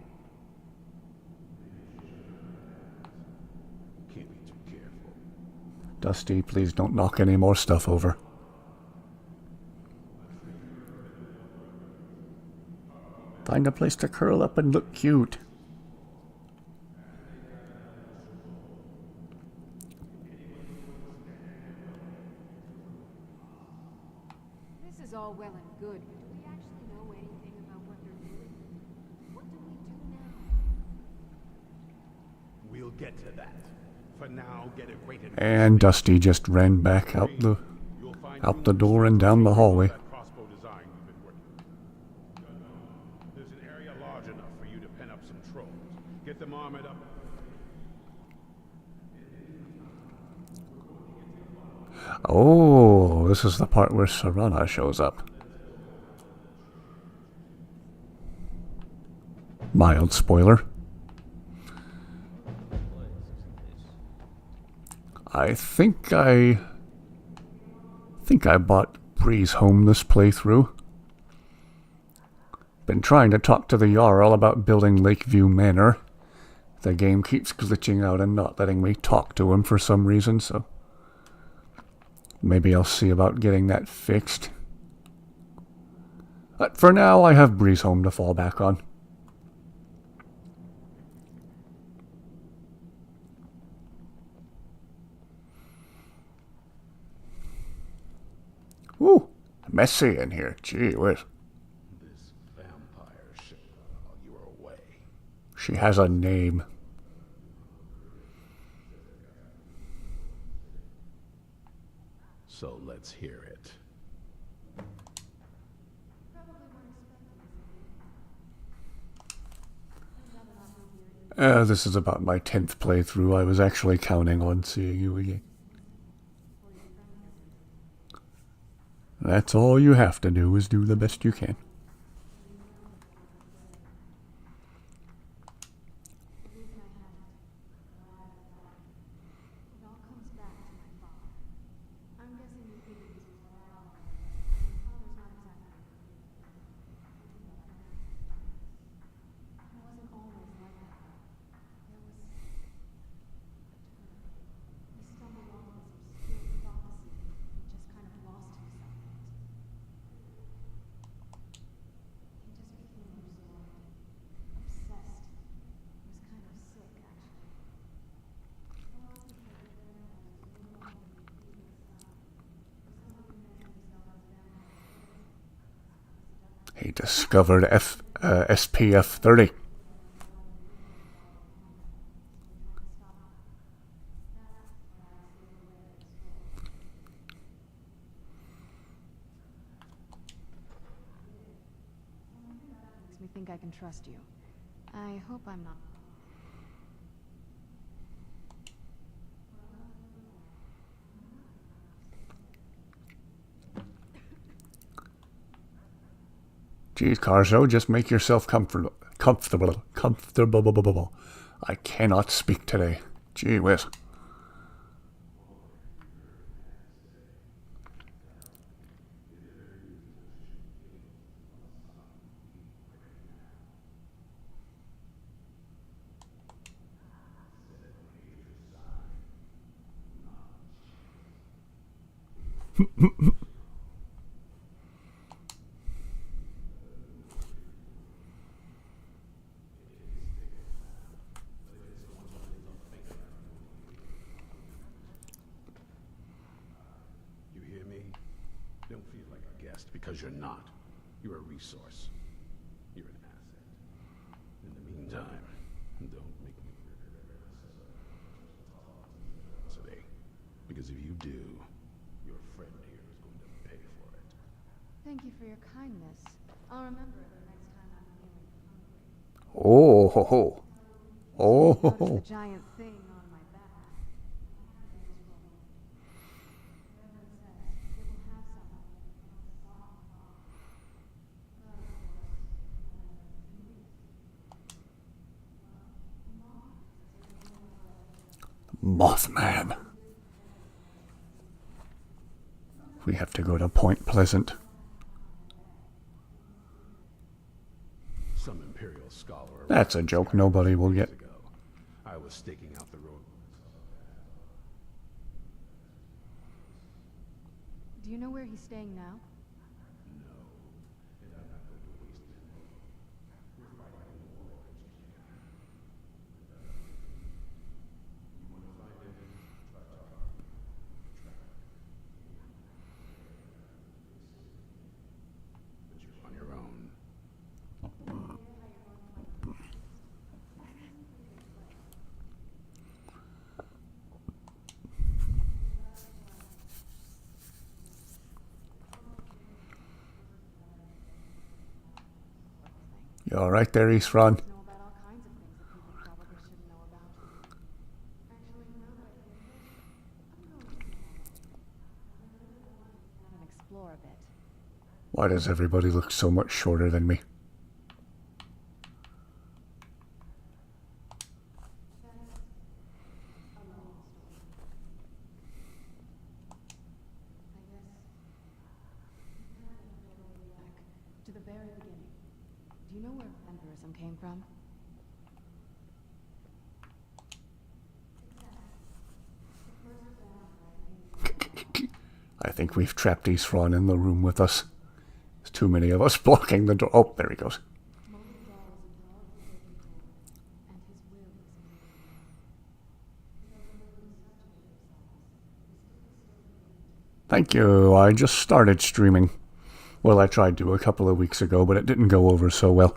G: Can't be too careful.
A: Dusty, please don't knock any more stuff over. Find a place to curl up and look cute.
F: This is all well and good, but do we actually know anything about what they're doing? What do we do now?
G: We'll get to that. For now, get a great
A: And Dusty just ran back out the door and down the hallway.
H: Crossbow design we've been working on. There's an area large enough for you to pen up some trolls. Get them armored up.
A: Oh, this is the part where Serana shows up. Mild spoiler. I think I bought Breeze home this playthrough. Been trying to talk to the Jarl about building Lakeview Manor. The game keeps glitching out and not letting me talk to him for some reason, so maybe I'll see about getting that fixed. But for now, I have Breeze home to fall back on. Ooh, messy in here. Gee whiz.
G: This vampire shit while you were away.
A: She has a name.
G: So let's hear it.
A: This is about my 10th playthrough. I was actually counting on seeing you again. That's all you have to do, is do the best you can. He discovered SPF 30.
F: Makes me think I can trust you. I hope I'm not.
A: Geez, Carzo, just make yourself comfortable. I cannot speak today. Gee whiz.
H: You hear me? Don't feel like a guest because you're not. You're a resource. You're an asset. In the meantime, don't make me today. Because if you do, your friend here is going to pay for it.
F: Thank you for your kindness. I'll remember it the next time I'm feeling hungry.
A: Oh ho ho. Oh ho
F: Notice the
A: ho.
F: giant thing on my back.
A: Mothman. We have to go to Point Pleasant.
H: Some Imperial scholar.
A: That's a joke nobody will get.
H: Ago, I was staking out the road.
F: Do you know where he's staying now?
H: On your own.
A: You all right there, East Ron?
F: Know about all kinds of things that people probably shouldn't know about. Actually, now that I think of it, I'm going to explore a bit.
A: Why does everybody look so much shorter than me?
F: Back to the very beginning. Do you know where vampirism came from?
A: I think we've trapped East Ron in the room with us. There's too many of us blocking the door. Oh, there he goes. Thank you. I just started streaming. Well, I tried to a couple of weeks ago, but it didn't go over so well.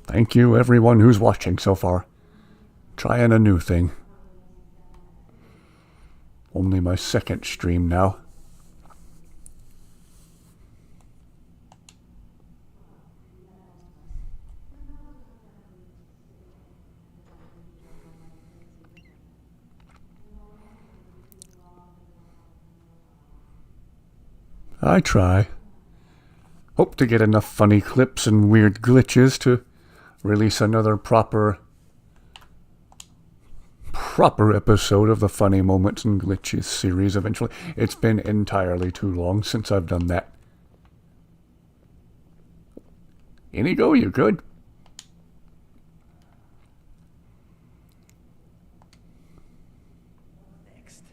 A: Thank you, everyone who's watching so far. Trying a new thing. Only my second stream now. I try. Hope to get enough funny clips and weird glitches to release another proper episode of the Funny Moments and Glitches series eventually. It's been entirely too long since I've done that. Inigo, you good?
B: Next.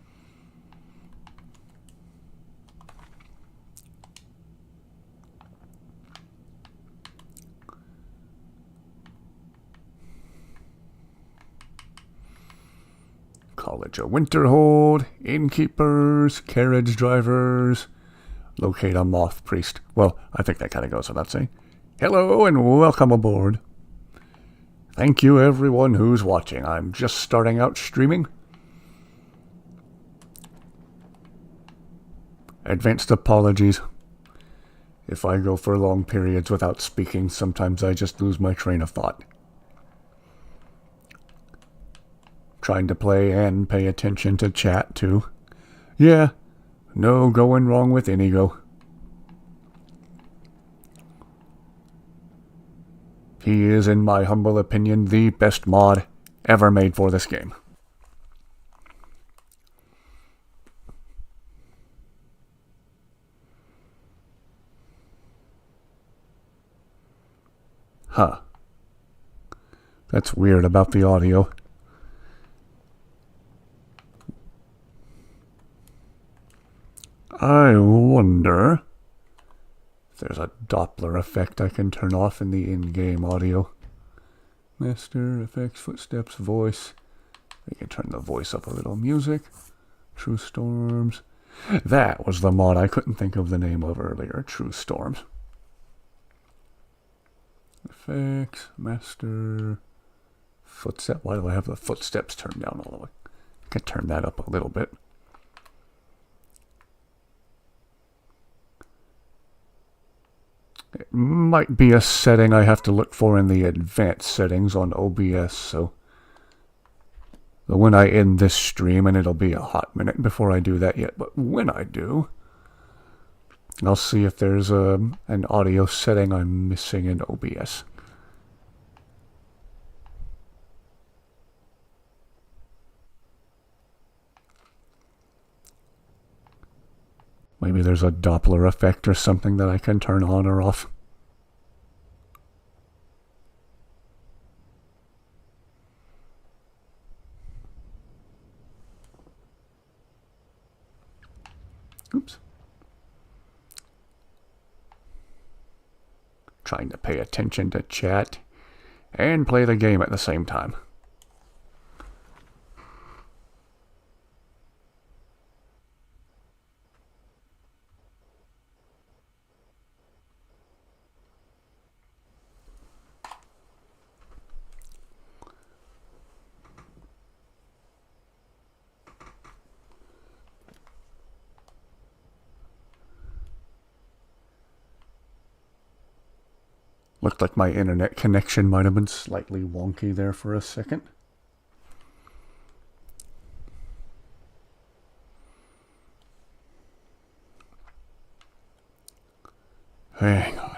A: Call Village of Winterhold, innkeepers, carriage drivers, locate a moth priest. Well, I think that kind of goes without saying. Hello and welcome aboard. Thank you everyone who's watching. I'm just starting out streaming. Advanced apologies. If I go for long periods without speaking, sometimes I just lose my train of thought. Trying to play and pay attention to chat too. Yeah, no going wrong with Inigo. He is, in my humble opinion, the best mod ever made for this game. Huh. That's weird about the audio. I wonder if there's a Doppler effect I can turn off in the in-game audio. Master, effects, footsteps, voice. We can turn the voice up a little. Music. True Storms. That was the mod I couldn't think of the name of earlier. True Storms. Effects, master, footstep. Why do I have the footsteps turned down all the way? I can turn that up a little bit. It might be a setting I have to look for in the advanced settings on OBS, so when I end this stream, and it'll be a hot minute before I do that yet, but when I do, I'll see if there's an audio setting I'm missing in OBS. Maybe there's a Doppler effect or something that I can turn on or off. Oops. Trying to pay attention to chat and play the game at the same time. Looked like my internet connection might have been slightly wonky there for a second. Hang on.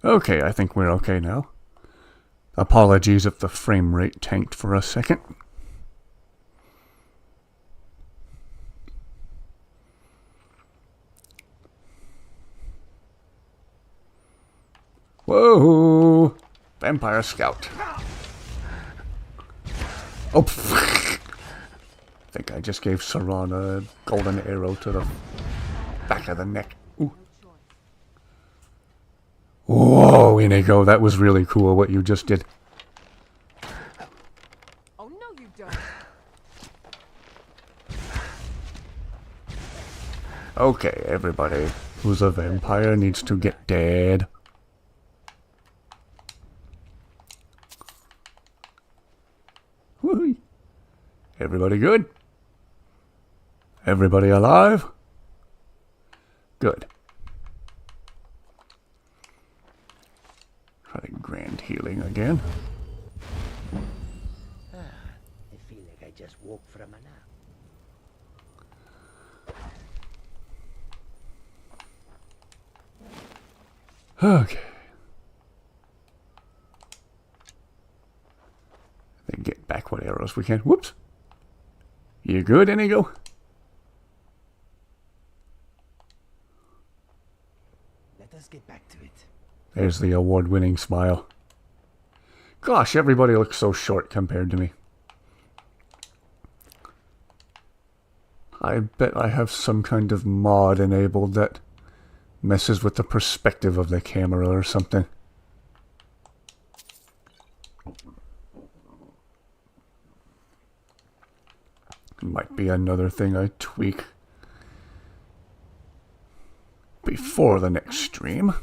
A: Okay, I think we're okay now. Apologies if the frame rate tanked for a second. Whoa! Vampire Scout. Oh, I think I just gave Saran a golden arrow to the back of the neck. Ooh. Whoa, Inigo, that was really cool what you just did.
F: Oh no, you don't.
A: Okay, everybody who's a vampire needs to get dead. Woo-hoo. Everybody good? Everybody alive? Good. Trying grand healing again.
D: I feel like I just woke from a nap.
A: Okay. Then get back what arrows we can. Whoops. You good, Inigo?
B: Let us get back to it.
A: There's the award-winning smile. Gosh, everybody looks so short compared to me. I bet I have some kind of mod enabled that messes with the perspective of the camera or something. Might be another thing I tweak before the next stream.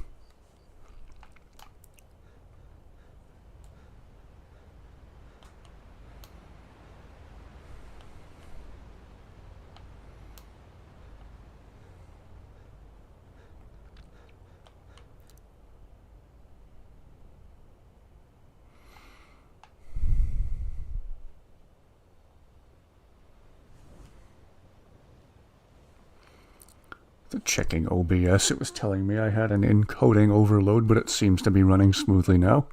A: Checking OBS, it was telling me I had an encoding overload, but it seems to be running smoothly now.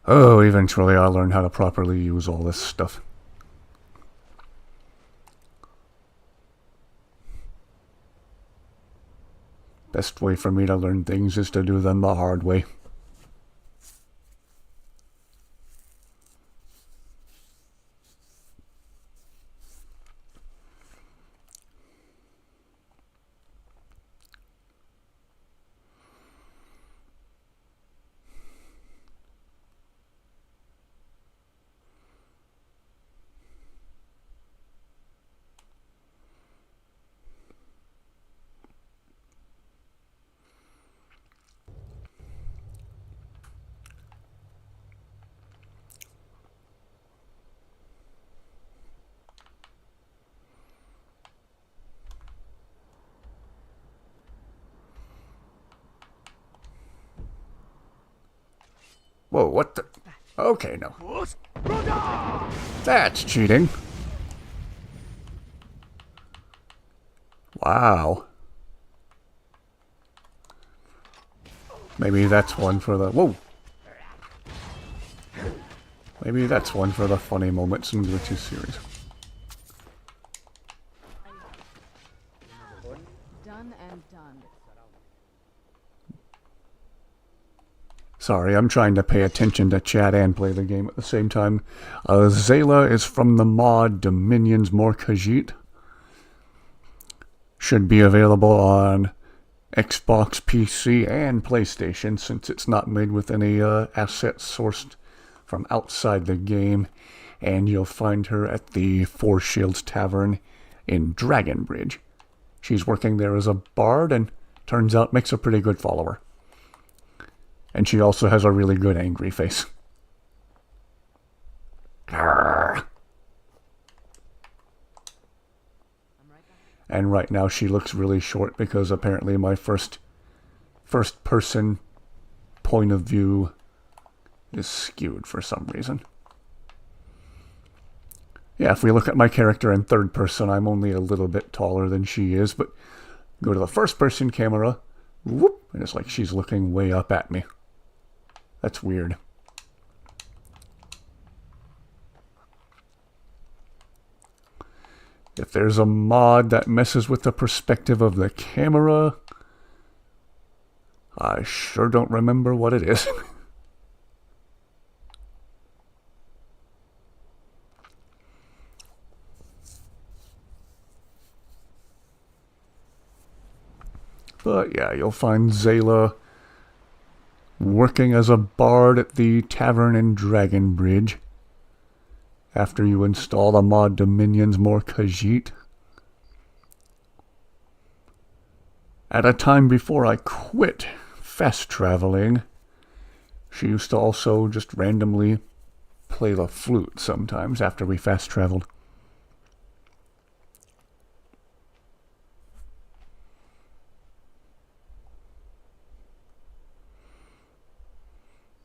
A: Oh, eventually I'll learn how to properly use all this stuff. Best way for me to learn things is to do them the hard way. Whoa, what the? Okay, no. That's cheating. Wow. Maybe that's one for the... Whoa! Maybe that's one for the funny moments in Glitches series.
F: Done and done.
A: Sorry, I'm trying to pay attention to chat and play the game at the same time. Zayla is from the mod Dominion's More Khajiit. Should be available on Xbox, PC, and PlayStation, since it's not made with any assets sourced from outside the game. And you'll find her at the Four Shields Tavern in Dragonbridge. She's working there as a bard, and turns out makes a pretty good follower. And she also has a really good angry face. Grrr. And right now she looks really short because apparently my first person point of view is skewed for some reason. Yeah, if we look at my character in third person, I'm only a little bit taller than she is, but go to the first person camera, whoop, and it's like she's looking way up at me. That's weird. If there's a mod that messes with the perspective of the camera, I sure don't remember what it is. But yeah, you'll find Zayla working as a bard at the tavern in Dragonbridge after you install the mod Dominion's More Khajiit. At a time before I quit fast traveling, she used to also just randomly play the flute sometimes after we fast traveled.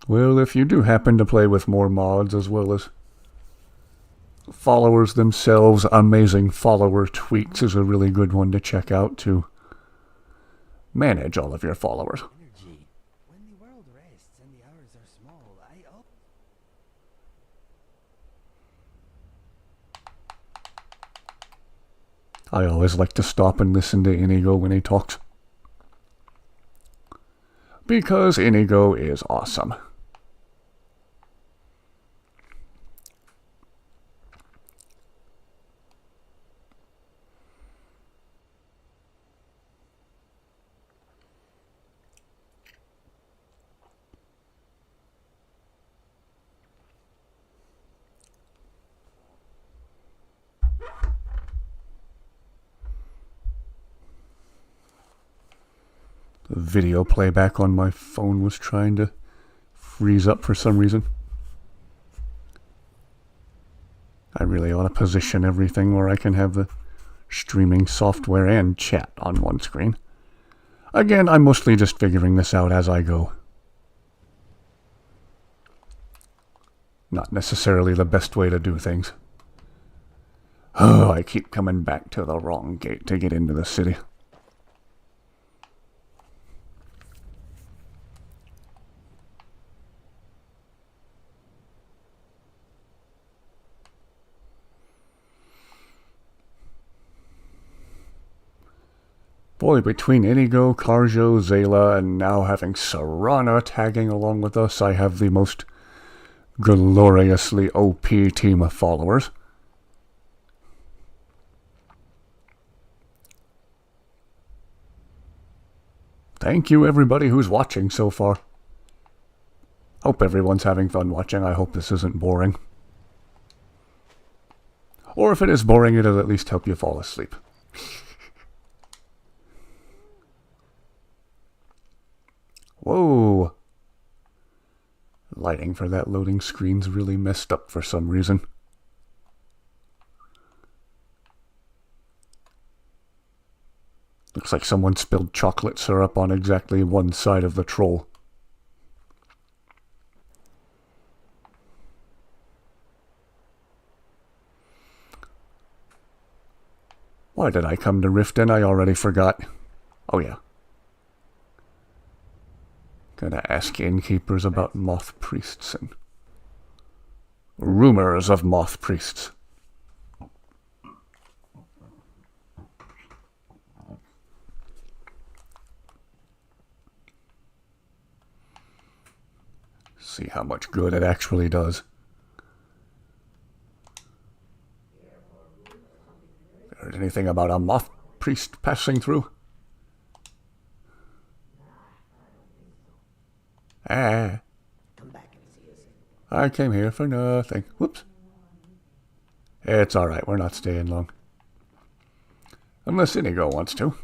A: Well, if you do happen to play with more mods as well as followers themselves, Amazing Follower Tweaks is a really good one to check out to manage all of your followers.
B: Energy. When the world rests and the hours are small,
A: I always like to stop and listen to Inigo when he talks, because Inigo is awesome. The video playback on my phone was trying to freeze up for some reason. I really ought to position everything where I can have the streaming software and chat on one screen. Again, I'm mostly just figuring this out as I go. Not necessarily the best way to do things. Oh, I keep coming back to the wrong gate to get into the city. Boy, between Inigo, Karjo, Zayla, and now having Serana tagging along with us, I have the most gloriously OP team of followers. Thank you everybody who's watching so far. Hope everyone's having fun watching. I hope this isn't boring. Or if it is boring, it'll at least help you fall asleep. Whoa. Lighting for that loading screen's really messed up for some reason. Looks like someone spilled chocolate syrup on exactly one side of the troll. Why did I come to Riften? I already forgot. Oh yeah. Gonna ask innkeepers about moth priests and rumors of moth priests. See how much good it actually does. Heard anything about a moth priest passing through? Ah.
D: Come back and see us.
A: I came here for nothing. Whoops. It's alright, we're not staying long. Unless Inigo wants to.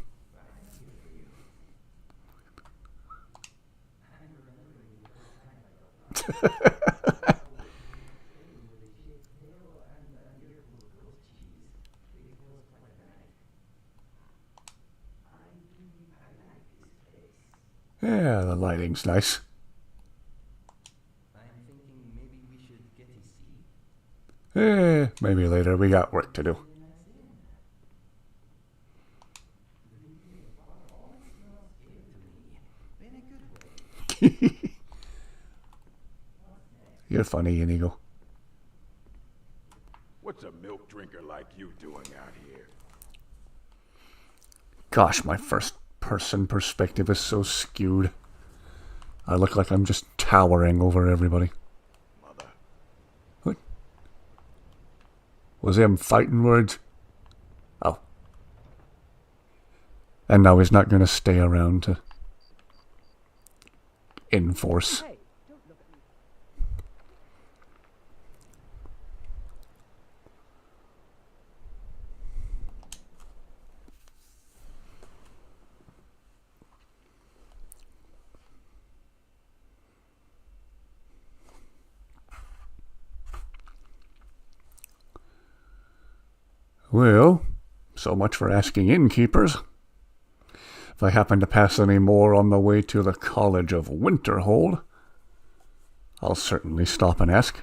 A: Yeah, the lighting's nice.
B: I'm thinking maybe we should get a seat.
A: Maybe later. We got work to do. You're funny, Inigo.
G: What's a milk drinker like you doing out here?
A: Gosh, my first-person perspective is so skewed. I look like I'm just towering over everybody.
G: Mother.
A: What? Was them fighting words? Oh. And now he's not going to stay around to enforce. Well, so much for asking innkeepers. If I happen to pass any more on the way to the College of Winterhold, I'll certainly stop and ask.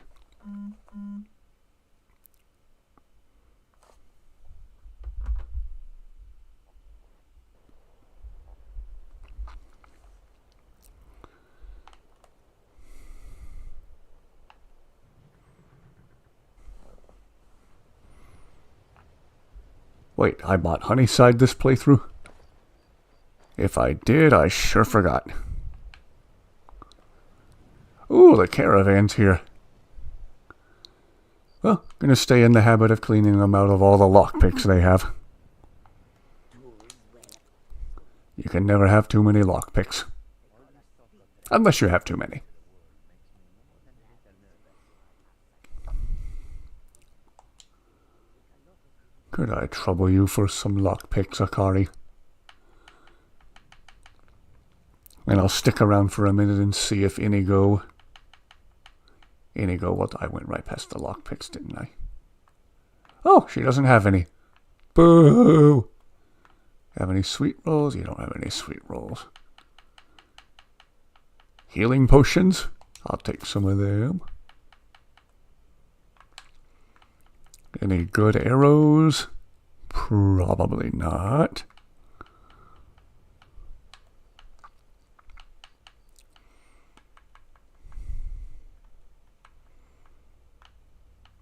A: Wait, I bought Honeyside this playthrough? If I did, I sure forgot. Ooh, the caravan's here. Well, gonna stay in the habit of cleaning them out of all the lockpicks they have. You can never have too many lockpicks. Unless you have too many. Could I trouble you for some lockpicks, Akari? And I'll stick around for a minute and see if Inigo... what? I went right past the lockpicks, didn't I? Oh, she doesn't have any. Boo! Have any sweet rolls? You don't have any sweet rolls. Healing potions? I'll take some of them. Any good arrows? Probably not.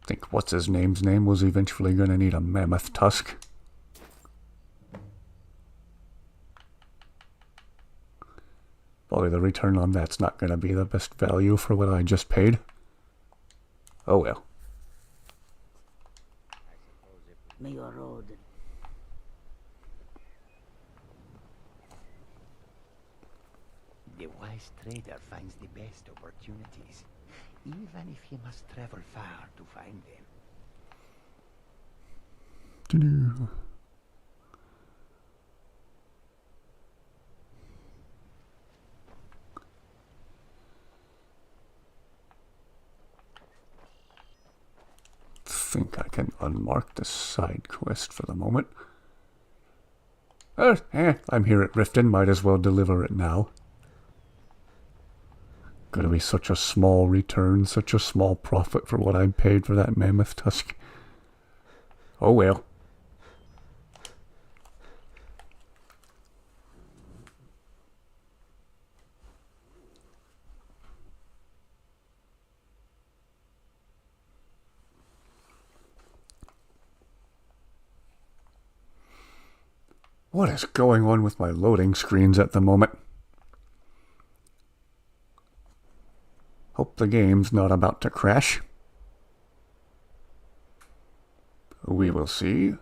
A: I think what's his name's name was eventually going to need a mammoth tusk. Probably the return on that's not going to be the best value for what I just paid. Oh well.
D: May your road.
B: The wise trader finds the best opportunities, even if he must travel far to find them.
A: Doo-doo. Think I can unmark the side quest for the moment. I'm here at Riften, might as well deliver it now. Gonna be such a small return, such a small profit for what I paid for that mammoth tusk. Oh well. What is going on with my loading screens at the moment? Hope the game's not about to crash. We will see. I'm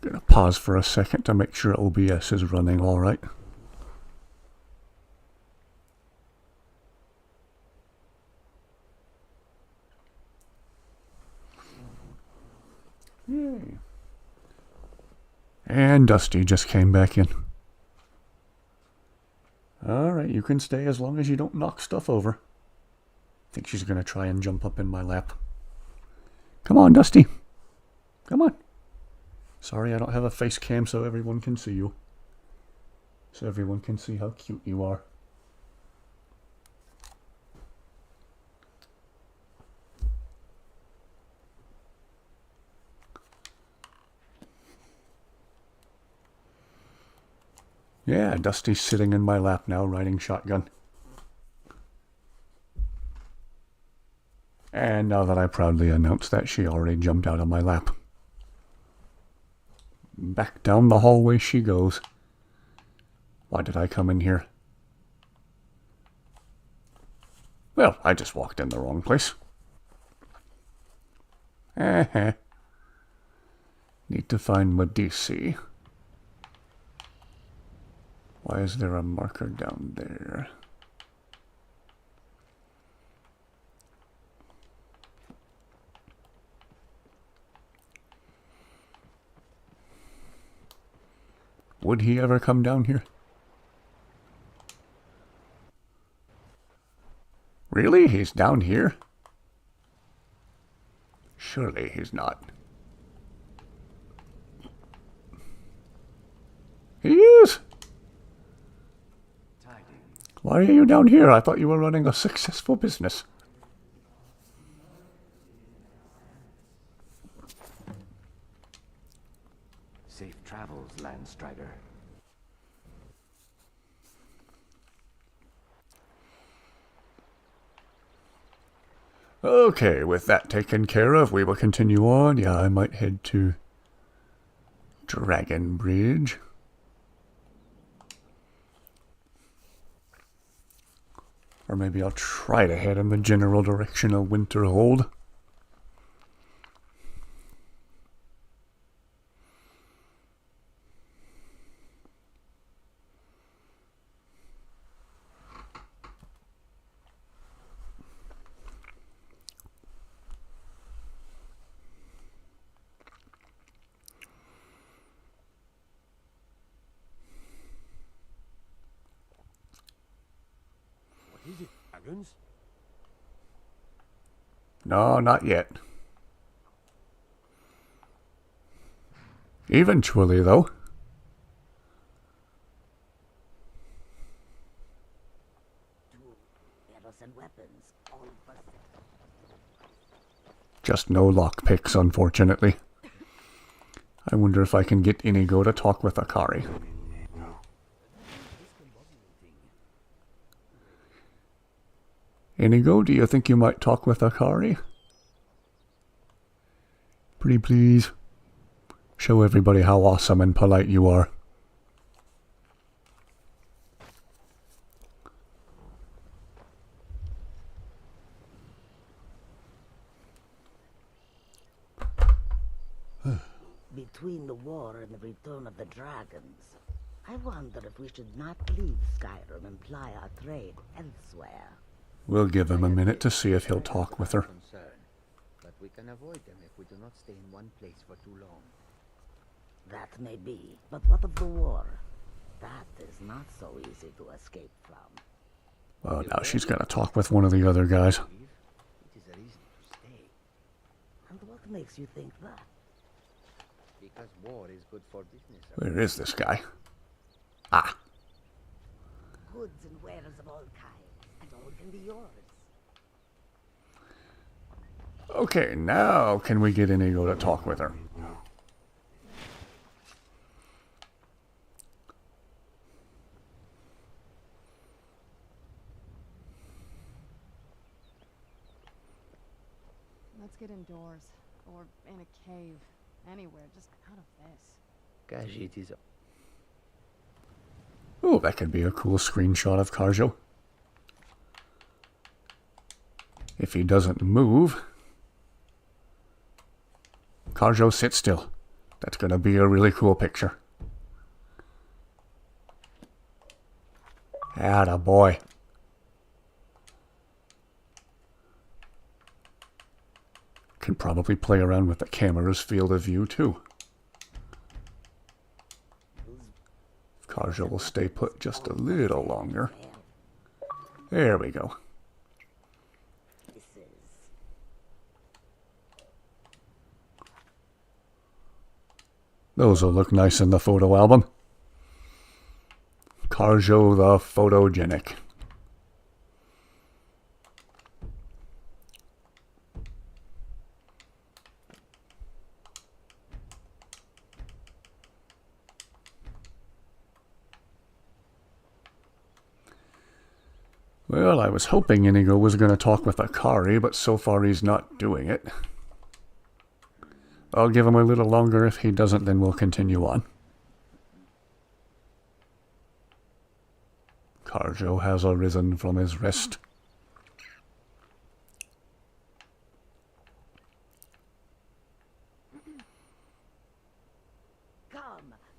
A: gonna pause for a second to make sure OBS is running alright. Yay. And Dusty just came back in. Alright, you can stay as long as you don't knock stuff over. I think she's going to try and jump up in my lap. Come on, Dusty. Come on. Sorry, I don't have a face cam so everyone can see you. So everyone can see how cute you are. Yeah, Dusty's sitting in my lap now, riding shotgun. And now that I proudly announce that, she already jumped out of my lap. Back down the hallway she goes. Why did I come in here? Well, I just walked in the wrong place. Need to find Medici. Why is there a marker down there? Would he ever come down here? Really? He's down here? Surely he's not. He is! Why are you down here? I thought you were running a successful business.
G: Safe travels, Landstrider.
A: Okay, with that taken care of, we will continue on. Yeah, I might head to Dragon Bridge. Or maybe I'll try to head in the general direction of Winterhold.
B: runes?
A: No, not yet. Eventually, though.
D: Arrows and weapons, all for sale.
A: Just no lockpicks, unfortunately. I wonder if I can get Inigo to talk with Akari. Inigo, do you think you might talk with Akari? Pretty please. Show everybody how awesome and polite you are.
D: Between the war and the return of the dragons, I wonder if we should not leave Skyrim and ply our trade elsewhere.
A: We'll give him a minute to see if he'll talk with her.
I: But we can avoid them if we do not stay in one place for too long.
D: That may be, but what of the war? That is not so easy to escape from.
A: Well, now she's gonna talk with one of the other guys.
I: It is a reason to stay.
D: And what makes you think that?
I: Because war is good for business.
A: Where is this guy? Ah,
D: Goods and wares of all kinds, and all can be yours.
A: okay, now can we get Inigo to talk with her?
F: Let's get indoors. Or in a cave. Anywhere, just out of this.
I: Khajiit is
A: Oh, that could be a cool screenshot of Karjo. If he doesn't move... Karjo, sit still. That's gonna be a really cool picture. Atta boy. Can probably play around with the camera's field of view too. Karjo will stay put just a little longer. There we go.
D: This is...
A: Those will look nice in the photo album. Karjo the photogenic. Well, I was hoping Inigo was going to talk with Akari, but so far he's not doing it. I'll give him a little longer. If he doesn't, then we'll continue on. Karjo has arisen from his rest.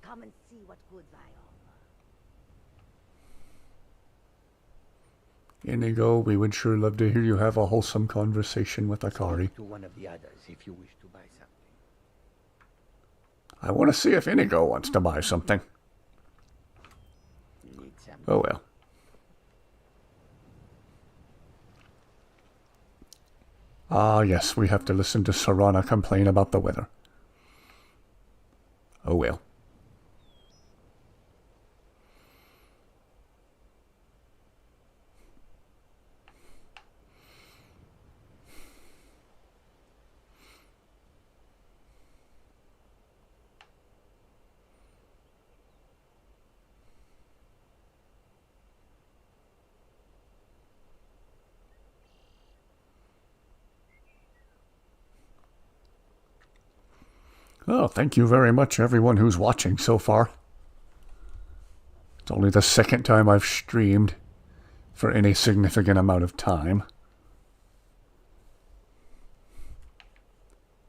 D: Come and see what goods I offer.
A: Inigo, we would sure love to hear you have a wholesome conversation with Akari.
I: to one of the others if you wish to buy something.
A: I want to see if Inigo wants to buy something.
I: You need some.
A: Oh well. Ah yes, we have to listen to Serana complain about the weather. Oh well. Oh, thank you very much, everyone who's watching so far. It's only the second time I've streamed for any significant amount of time.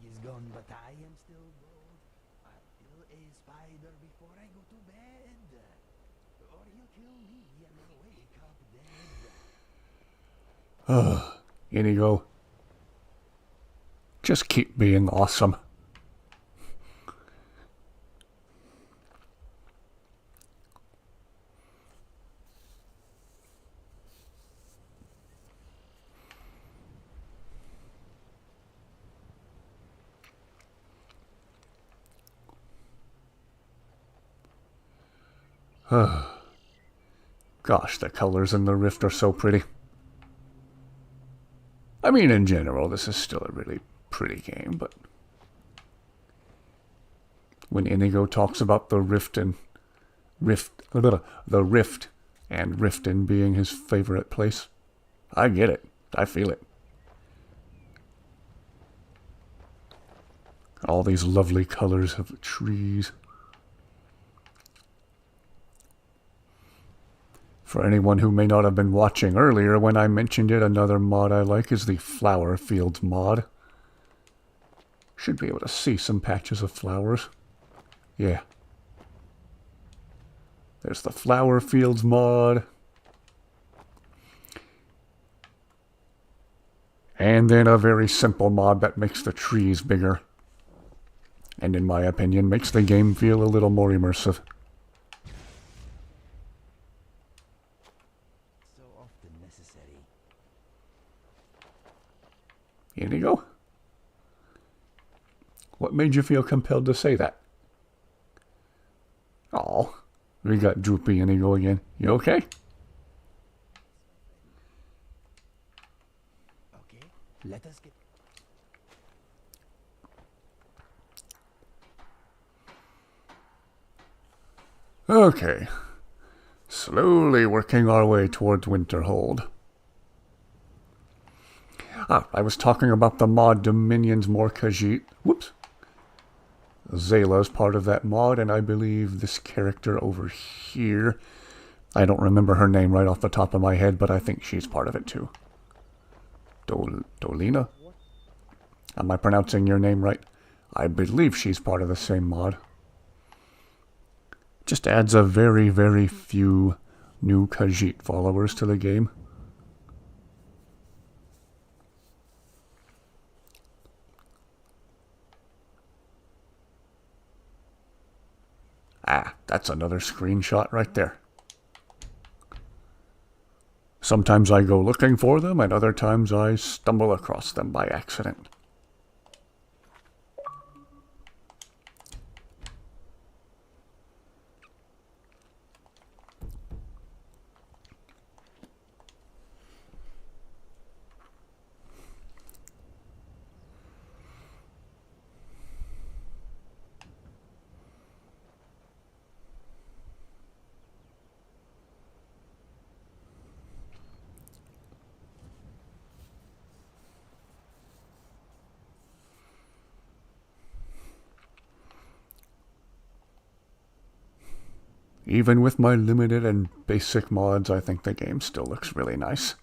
B: He's gone, but I am still bold. I'll kill a spider before I go to bed. Or he'll kill me and I'll wake up dead.
A: Inigo, just keep being awesome. Gosh, the colors in the Rift are so pretty. I mean, in general, this is still a really pretty game, but when Inigo talks about the Rift and Riften being his favorite place, I get it. I feel it. All these lovely colors of the trees. For anyone who may not have been watching earlier, when I mentioned it, another mod I like is the Flower Fields mod. Should be able to see some patches of flowers. Yeah. There's the Flower Fields mod. And then a very simple mod that makes the trees bigger. And in my opinion, makes the game feel a little more immersive.
B: So often necessary.
A: Inigo? What made you feel compelled to say that? Oh, we got droopy Inigo again. You okay?
B: Okay, let us get...
A: Okay. Slowly working our way towards Winterhold. I was talking about the mod Dominion's More Khajiit. Whoops. Zayla's part of that mod, and I believe this character over here. I don't remember her name right off the top of my head, but I think she's part of it too. Dolina? Am I pronouncing your name right? I believe she's part of the same mod. Just adds a very, very few new Khajiit followers to the game. Ah, that's another screenshot right there. Sometimes I go looking for them, and other times I stumble across them by accident. Even with my limited and basic mods, I think the game still looks really nice.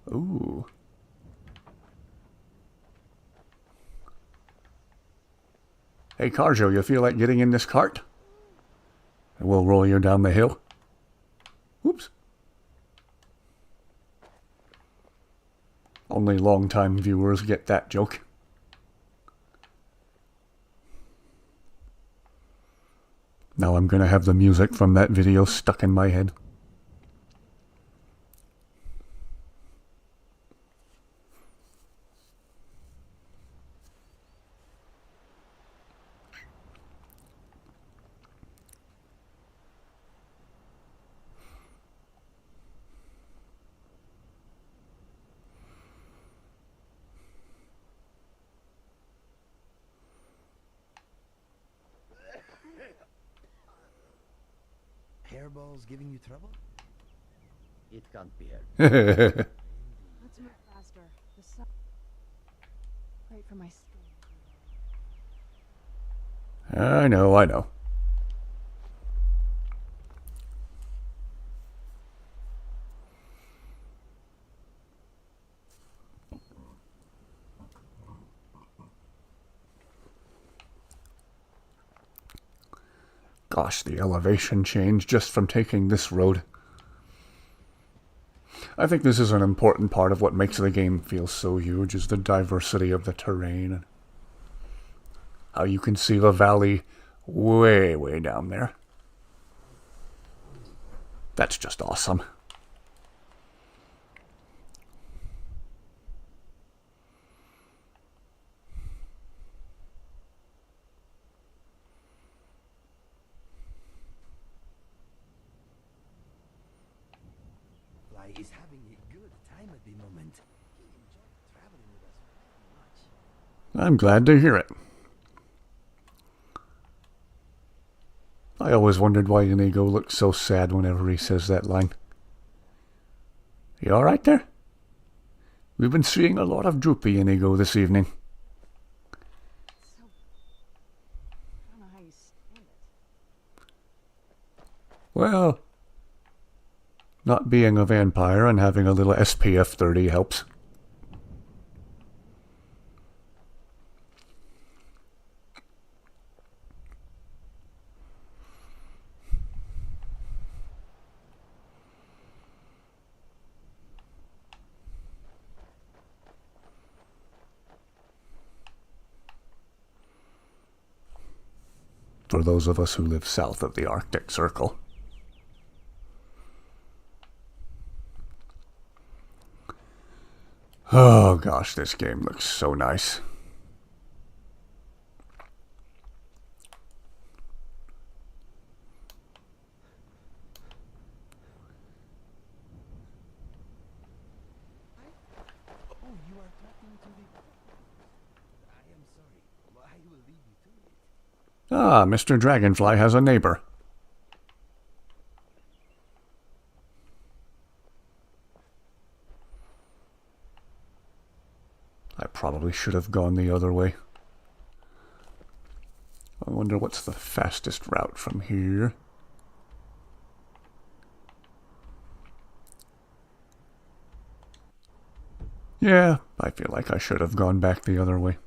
A: Ooh. Hey, Carjo, you feel like getting in this cart? And we'll roll you down the hill. Whoops. Only long-time viewers get that joke. Now I'm gonna have the music from that video stuck in my head.
B: Hairballs giving you trouble?
I: It can't be helped.
F: Let's move faster. The sun. Great for my skin.
A: I know, I know. Gosh, the elevation change just from taking this road. I think this is an important part of what makes the game feel so huge, is the diversity of the terrain. How you can see the valley way, way down there. That's just awesome.
B: Dragonfly is having a good time at the moment. He enjoyed traveling with us very much.
A: I'm glad to hear it. I always wondered why Inigo looks so sad whenever he says that line. You alright there? We've been seeing a lot of droopy Inigo this evening.
F: So, I don't know how you stand it.
A: Well, not being a vampire and having a little SPF 30 helps. For those of us who live south of the Arctic Circle. Oh gosh, this game looks so nice.
B: Oh, you are talking to the... I am sorry. I will leave you to it.
A: Ah, Mr. Dragonfly has a neighbor. I probably should have gone the other way. I wonder what's the fastest route from here. Yeah, I feel like I should have gone back the other way.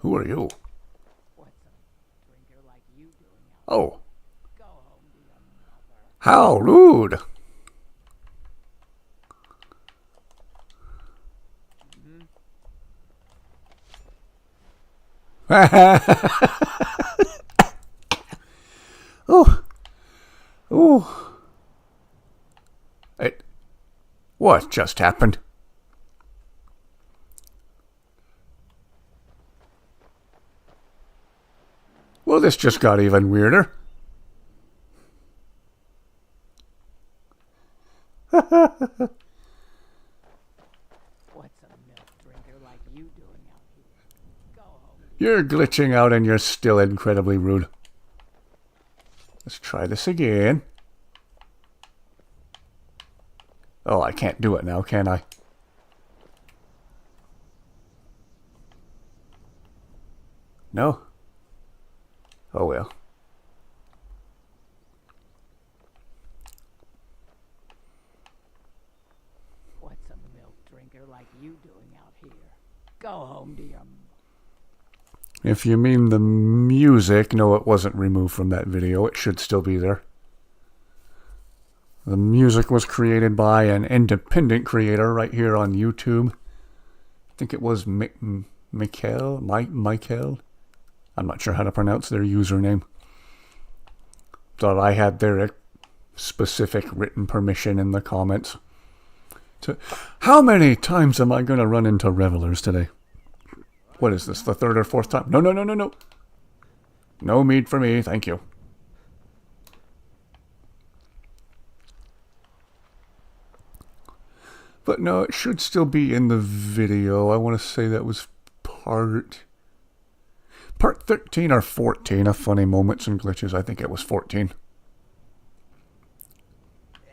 A: Who are you?
I: What's a drinker like you doing out
A: Oh,
I: Go home to your mother.
A: how rude! Oh, oh. What just happened? Well, this just got even weirder.
I: What's a milk drinker like you doing out here? Go home.
A: You're glitching out and you're still incredibly rude. Let's try this again. Oh, I can't do it now, can I? No? Oh well.
I: What's a milk drinker like you doing out here? Go home to your
A: If you mean the music, no, it wasn't removed from that video. It should still be there. The music was created by an independent creator right here on YouTube. I think it was Michael. I'm not sure how to pronounce their username. Thought I had their specific written permission in the comments. How many times am I going to run into revelers today? What is this, the third or fourth time? No. No mead for me, thank you. But no, it should still be in the video. I want to say that was part 13 or 14 of Funny Moments and Glitches. I think it was 14.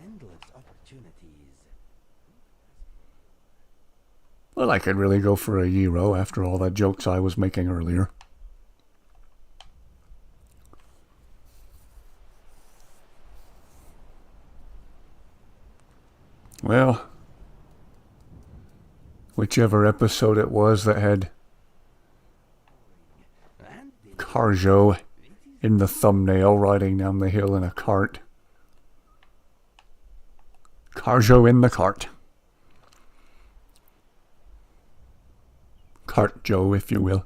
B: Endless opportunities.
A: Well, I could really go for a gyro after all the jokes I was making earlier. Well, whichever episode it was that had Carjo in the thumbnail riding down the hill in a cart. Carjo in the cart. Cart Joe, if you will.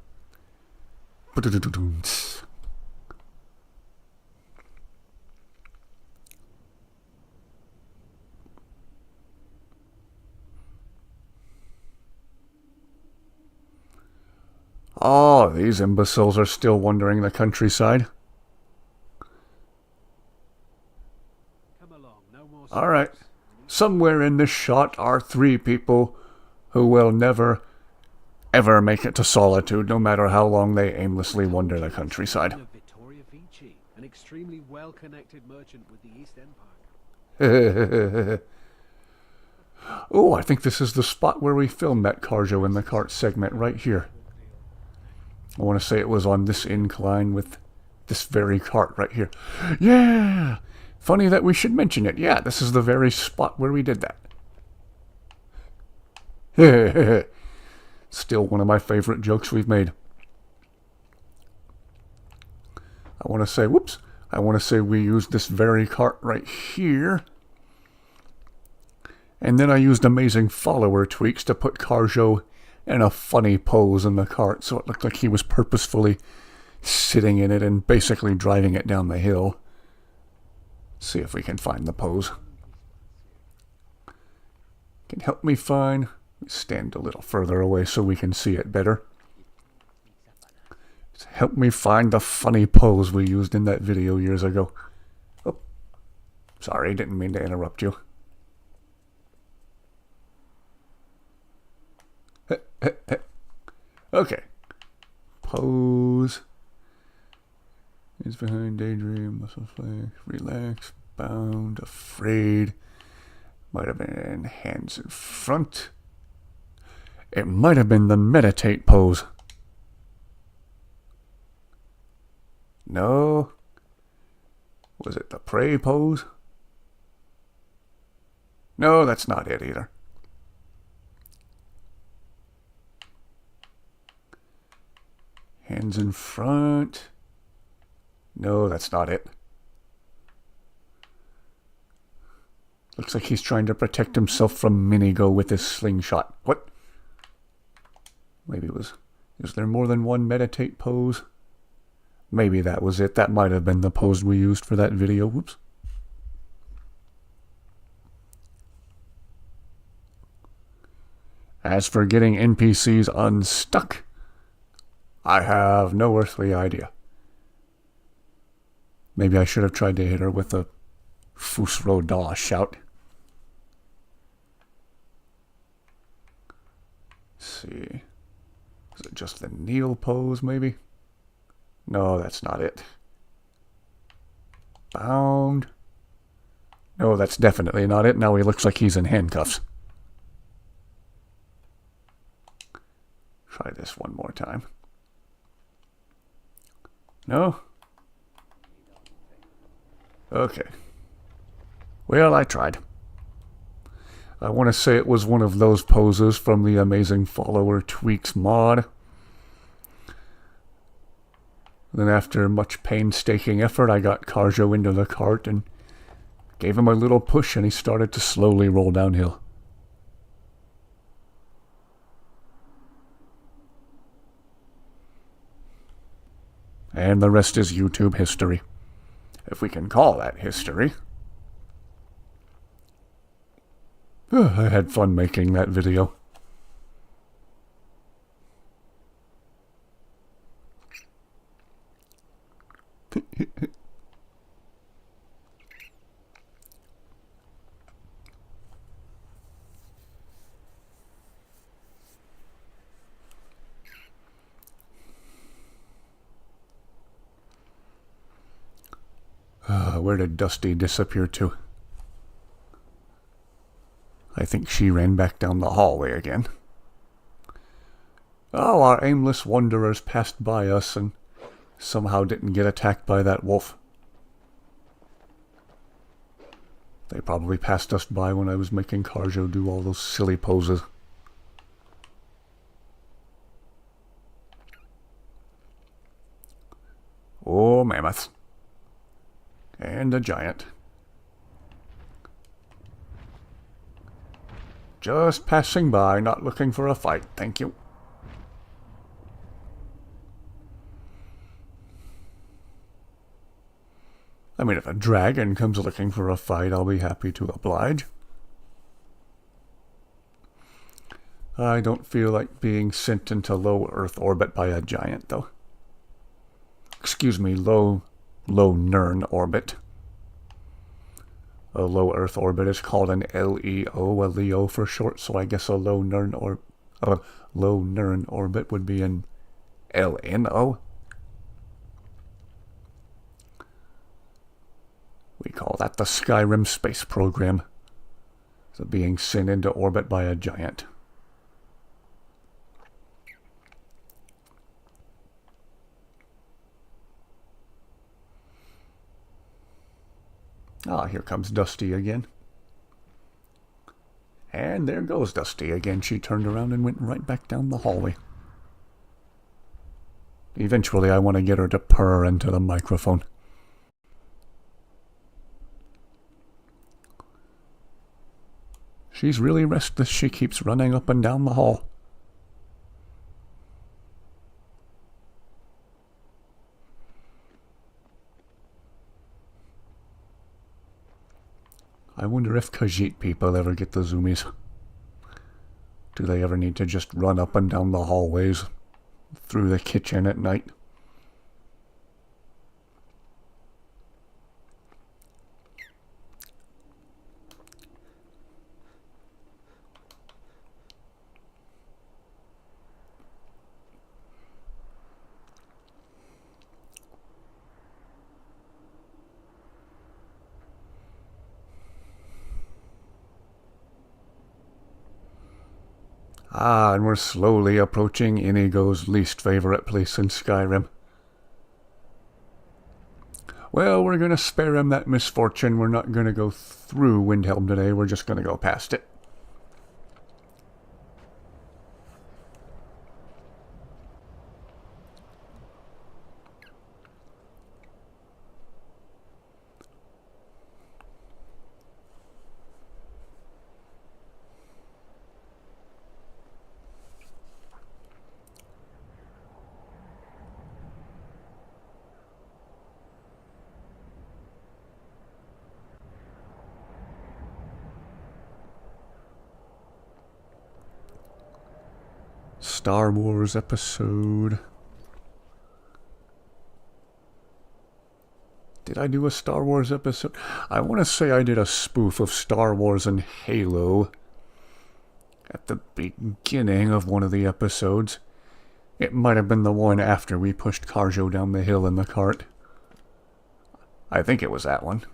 A: Oh, these imbeciles are still wandering the countryside.
E: Come along, no more
A: Alright. Somewhere in this shot are 3 people who will never, ever make it to Solitude, no matter how long they aimlessly wander the countryside.
E: of Vittoria Vici, an extremely well-connected merchant with the East Empire.
A: Oh, I think this is the spot where we filmed that Carjo in the Cart segment right here. I want to say it was on this incline with this very cart right here. Yeah! Funny that we should mention it. Yeah, this is the very spot where we did that. Still one of my favorite jokes we've made. I want to say, whoops, I want to say we used this very cart right here. And then I used amazing follower tweaks to put Carjo in a funny pose in the cart, so it looked like he was purposefully sitting in it and basically driving it down the hill. See if we can find the pose. Can help me find... Stand a little further away so we can see it better. Help me find the funny pose we used in that video years ago. Oh, sorry, didn't mean to interrupt you. Okay. Pose. Is behind daydream, muscle flex, relax, bound, afraid. Might have been hands in front. It might have been the meditate pose. No. Was it the pray pose? No, that's not it either. Hands in front. No, that's not it. Looks like he's trying to protect himself from Minigo with his slingshot. What? Maybe it was... Is there more than one meditate pose? Maybe that was it. That might have been the pose we used for that video. Whoops. As for getting NPCs unstuck, I have no earthly idea. Maybe I should have tried to hit her with a Fusro Da shout. Let's see. Is it just the kneel pose, maybe? No, that's not it. Bound. No, that's definitely not it. Now he looks like he's in handcuffs. Try this one more time. No? Okay. Well, I tried. I want to say it was one of those poses from the Amazing Follower Tweaks mod. Then after much painstaking effort, I got Carjo into the cart and gave him a little push and he started to slowly roll downhill. And the rest is YouTube history. If we can call that history. I had fun making that video. Where did Dusty disappear to? I think she ran back down the hallway again. Oh, our aimless wanderers passed by us and somehow didn't get attacked by that wolf. They probably passed us by when I was making Carjo do all those silly poses. Oh, mammoth. And a giant. Just passing by, not looking for a fight, thank you. I mean, if a dragon comes looking for a fight, I'll be happy to oblige. I don't feel like being sent into low Earth orbit by a giant, though. Excuse me, low Nern orbit. A low Earth orbit is called an LEO, a LEO for short, so I guess a low Nern orbit would be an LNO. We call that the Skyrim space program. So being sent into orbit by a giant. Ah, here comes Dusty again. And there goes Dusty again. She turned around and went right back down the hallway. Eventually, I want to get her to purr into the microphone. She's really restless. She keeps running up and down the hall. I wonder if Khajiit people ever get the zoomies. Do they ever need to just run up and down the hallways through the kitchen at night? Ah, and we're slowly approaching Inigo's least favorite place in Skyrim. Well, we're going to spare him that misfortune. We're not going to go through Windhelm today. We're just going to go past it. Star Wars episode. Did I do a Star Wars episode? I want to say I did a spoof of Star Wars and Halo at the beginning of one of the episodes. It might have been the one after we pushed Karjo down the hill in the cart. I think it was that one.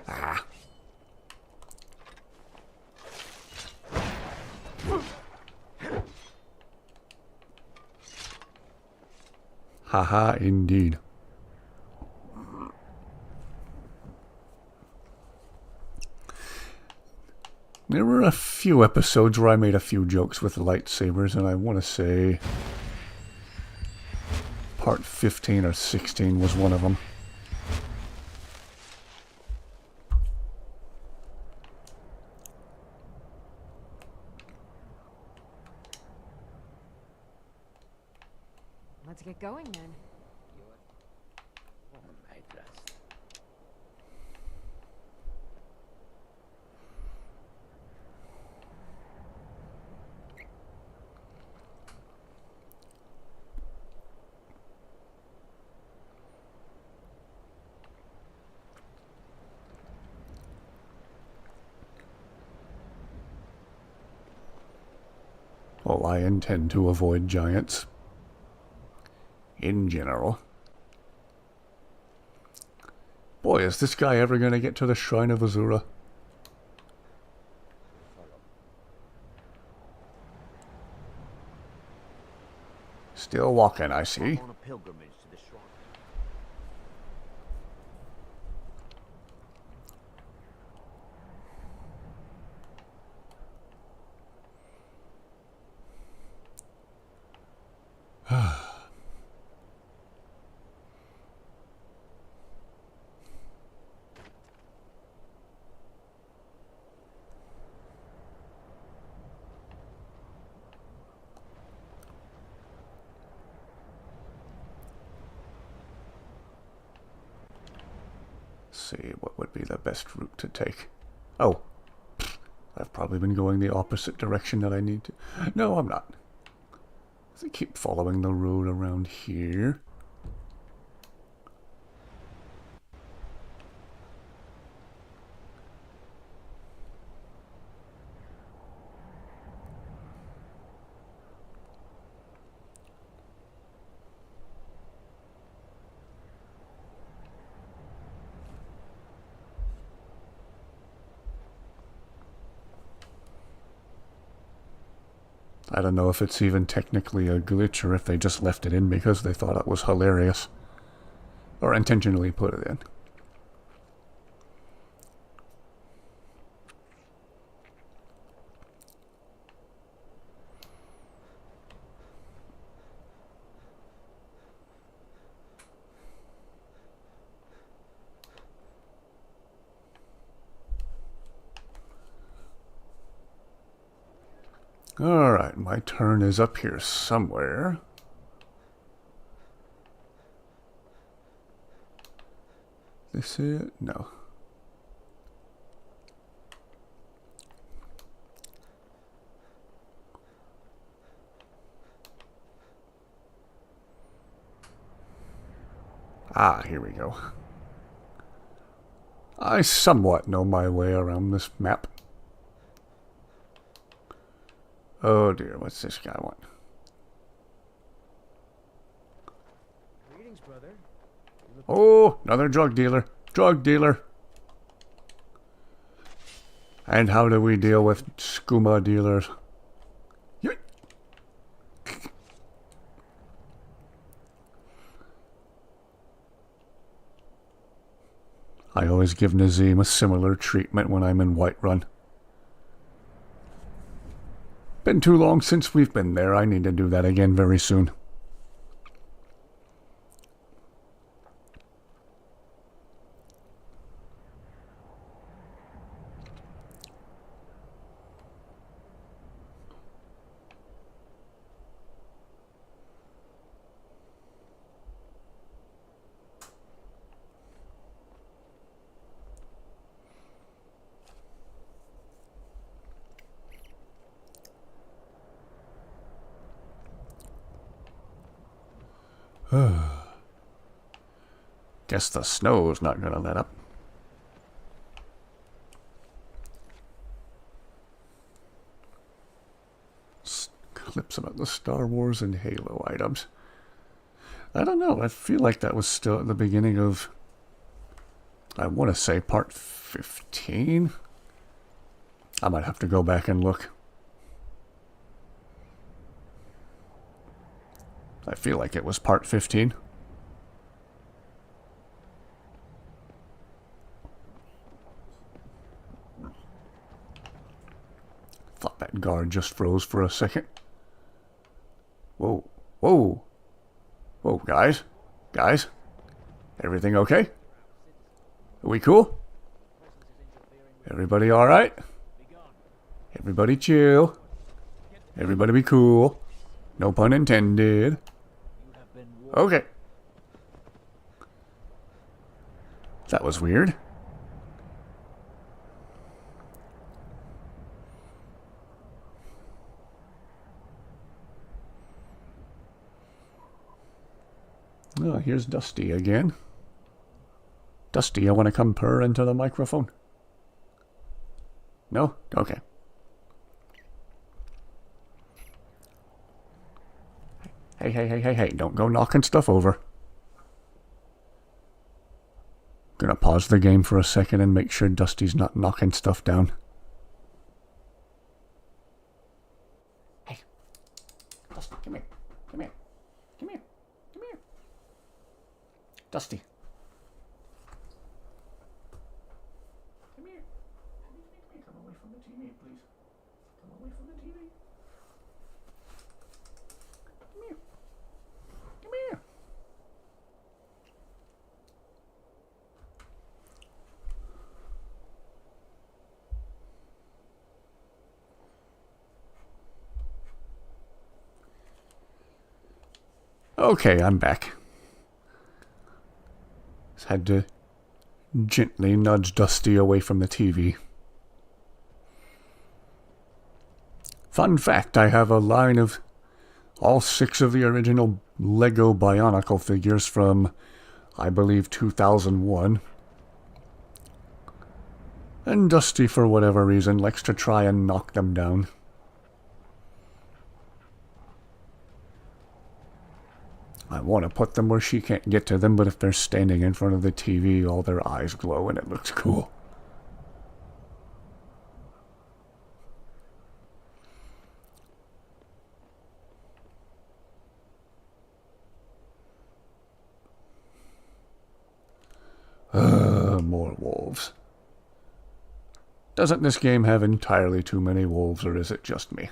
A: Ah. Haha, indeed. There were a few episodes where I made a few jokes with lightsabers, and I want to say part 15 or 16 was one of them.
F: Let's get going then.
B: I trust.
A: Well, I intend to avoid giants. In general. Boy, is this guy ever going to get to the Shrine of Azura? Still walking, I see.
G: On a pilgrimage to the shrine.
A: See, what would be the best route to take? Oh, I've probably been going the opposite direction that I need to. No, I'm not. I keep following the road around here. I don't know if it's even technically a glitch or if they just left it in because they thought it was hilarious. Or intentionally put it in. Alright, my turn is up here somewhere. This it? No. Ah, here we go. I somewhat know my way around this map. Oh dear, what's this guy want?
B: Greetings, brother.
A: Oh, another drug dealer. Drug dealer. And how do we deal with skooma dealers? Yeet. I always give Nazim a similar treatment when I'm in Whiterun. Been too long since we've been there. I need to do that again very soon. Guess the snow's not gonna let up. Clips about the Star Wars and Halo items. I don't know. I feel like that was still at the beginning of, I want to say part 15. I might have to go back and look. I feel like it was part 15. Thought that guard just froze for a second. Whoa, whoa. Whoa, guys. Guys. Everything okay? Are we cool? Everybody alright? Everybody chill. Everybody be cool. No pun intended. Okay. That was weird. Oh, here's Dusty again. Dusty, I want to come purr into the microphone. No? Okay. Hey, don't go knocking stuff over. Gonna pause the game for a second and make sure Dusty's not knocking stuff down. Hey. Dusty, come here. Come here. Come here. Come here. Dusty. Come here. Come away from the TV, please. Come away from the TV. Come here. Come here. Okay, I'm back. Just had to gently nudge Dusty away from the TV. Fun fact, I have a line of all 6 of the original Lego Bionicle figures from, I believe, 2001. And Dusty, for whatever reason, likes to try and knock them down. I want to put them where she can't get to them, but if they're standing in front of the TV, all their eyes glow and it looks cool. More wolves. Doesn't this game have entirely too many wolves, or is it just me?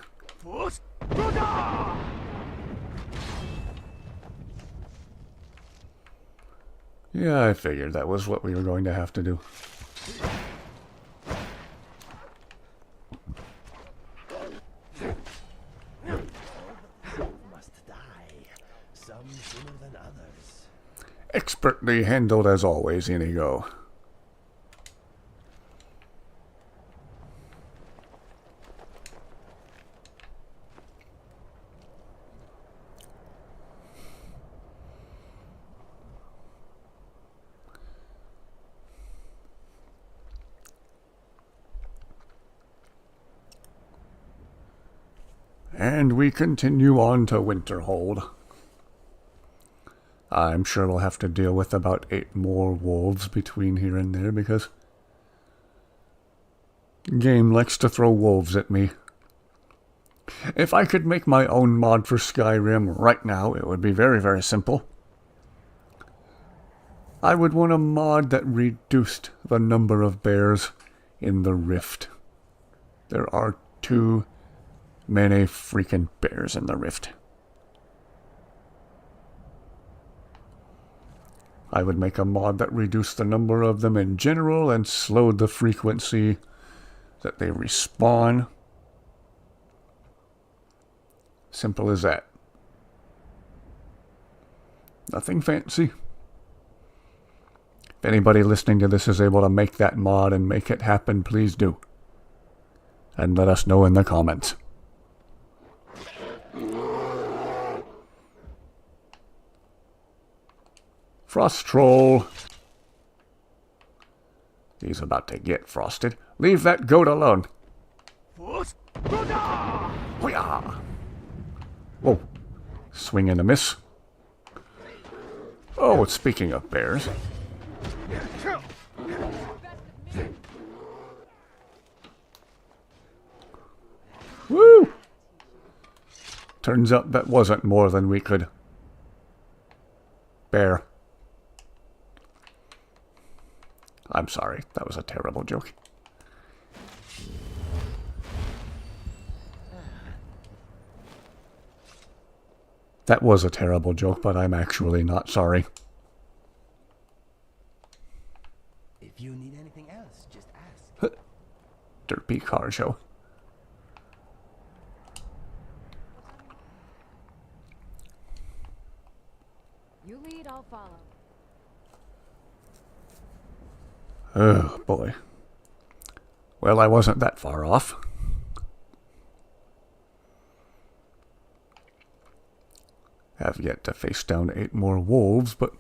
A: Yeah, I figured that was what we were going to have to do.
B: Must die. Some sooner than others.
A: Expertly handled as always, Inigo. And we continue on to Winterhold. I'm sure we'll have to deal with about 8 more wolves between here and there because the game likes to throw wolves at me. If I could make my own mod for Skyrim right now, it would be very, very simple. I would want a mod that reduced the number of bears in the Rift. There are too many freaking bears in the Rift. I would make a mod that reduced the number of them in general and slowed the frequency that they respawn. Simple as that. Nothing fancy. If anybody listening to this is able to make that mod and make it happen, please do. And let us know in the comments. Frost Troll. He's about to get frosted. Leave that goat alone. Hoo-yah! Whoa. Swing and a miss. Oh, speaking of bears. Woo! Turns out that wasn't more than we could bear. I'm sorry, that was a terrible joke. That was a terrible joke, but I'm actually not sorry.
B: If you need anything else, just ask.
A: Derpy car show.
F: You lead, I'll follow.
A: Oh, boy. Well, I wasn't that far off. Have yet to face down 8 more wolves, but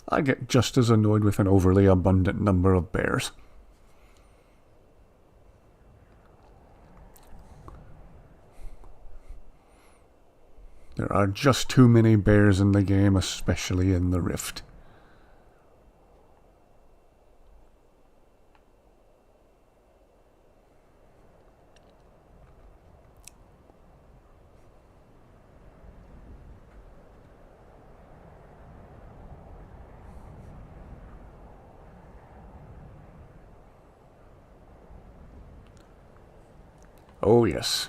A: I get just as annoyed with an overly abundant number of bears. There are just too many bears in the game, especially in the Rift. Oh yes.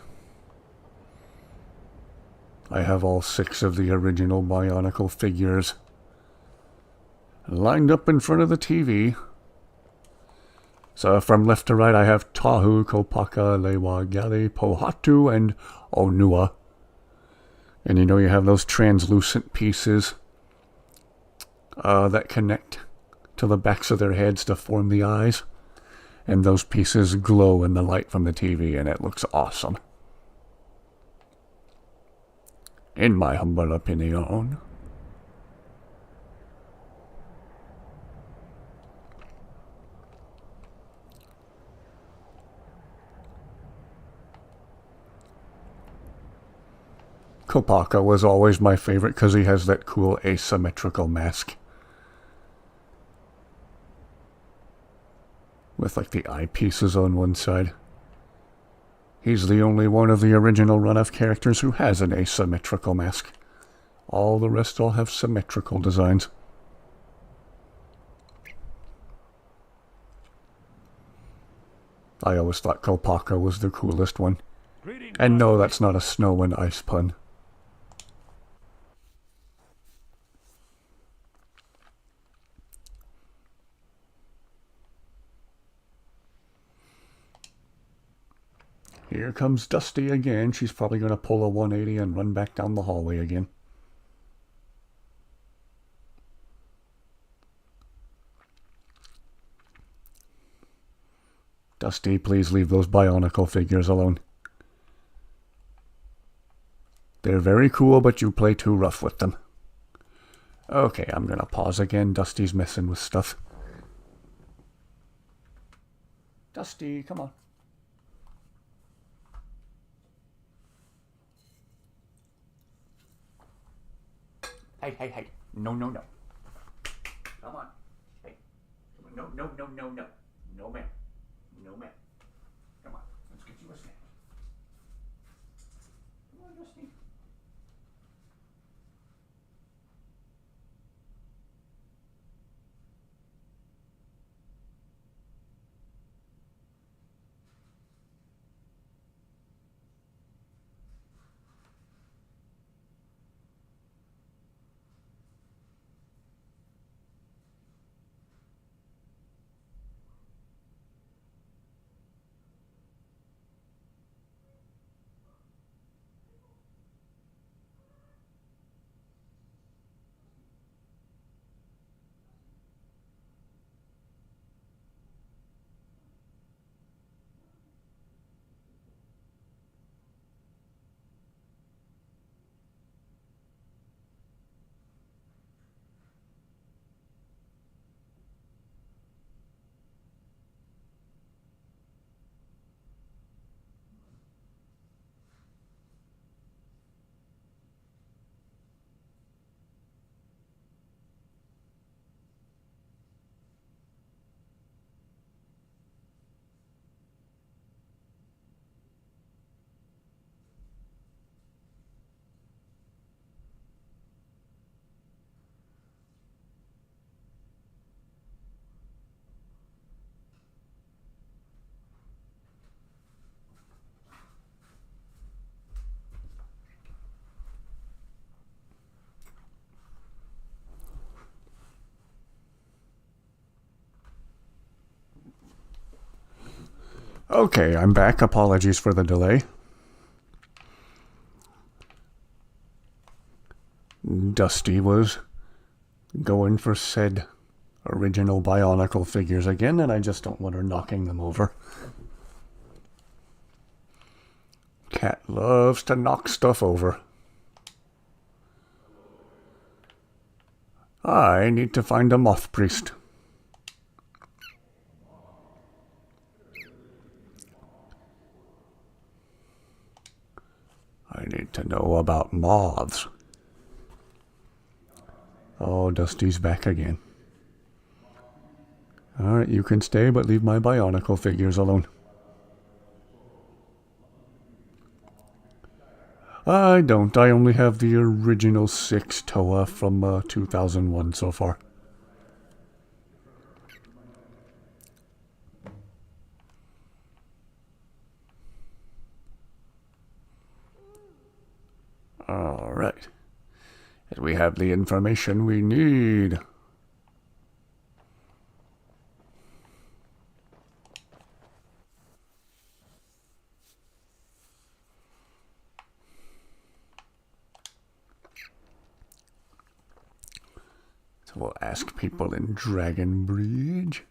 A: I have all 6 of the original Bionicle figures lined up in front of the TV. So from left to right I have Tahu, Kopaka, Lewa, Gali, Pohatu, and Onua. And you know you have those translucent pieces that connect to the backs of their heads to form the eyes. And those pieces glow in the light from the TV, and it looks awesome. In my humble opinion. Kopaka was always my favorite because he has that cool asymmetrical mask. With like the eyepieces on one side. He's the only one of the original run-of characters who has an asymmetrical mask. All the rest all have symmetrical designs. I always thought Kopaka was the coolest one. And no, that's not a snow and ice pun. Here comes Dusty again. She's probably going to pull a 180 and run back down the hallway again. Dusty, please leave those Bionicle figures alone. They're very cool, but you play too rough with them. Okay, I'm going to pause again. Dusty's messing with stuff. Dusty, come on. Hey, hey, hey. No, no, no. Come on. Hey. No, no, no, no, no. No, ma'am. No, ma'am. Come on. Let's get you a snack. Come on, Dusty. Okay, I'm back. Apologies for the delay. Dusty was going for said original Bionicle figures again, and I just don't want her knocking them over. Cat loves to knock stuff over. I need to find a moth priest. I need to know about moths. Oh, Dusty's back again. Alright, you can stay, but leave my Bionicle figures alone. I don't. I only have the original 6 Toa from 2001 so far. Alright. And we have the information we need. So we'll ask people in Dragon Bridge.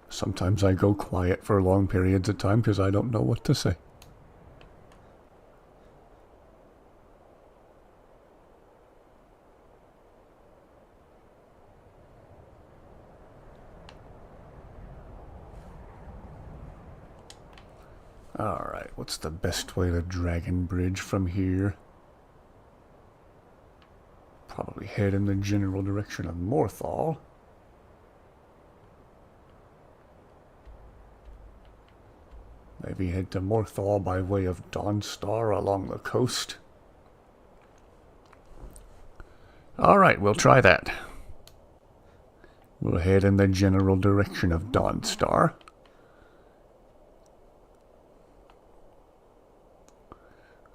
A: Sometimes I go quiet for long periods of time because I don't know what to say. Alright, what's the best way to Dragon Bridge from here? Probably head in the general direction of Morthal. Maybe head to Morthal by way of Dawnstar along the coast. Alright, we'll try that. We'll head in the general direction of Dawnstar.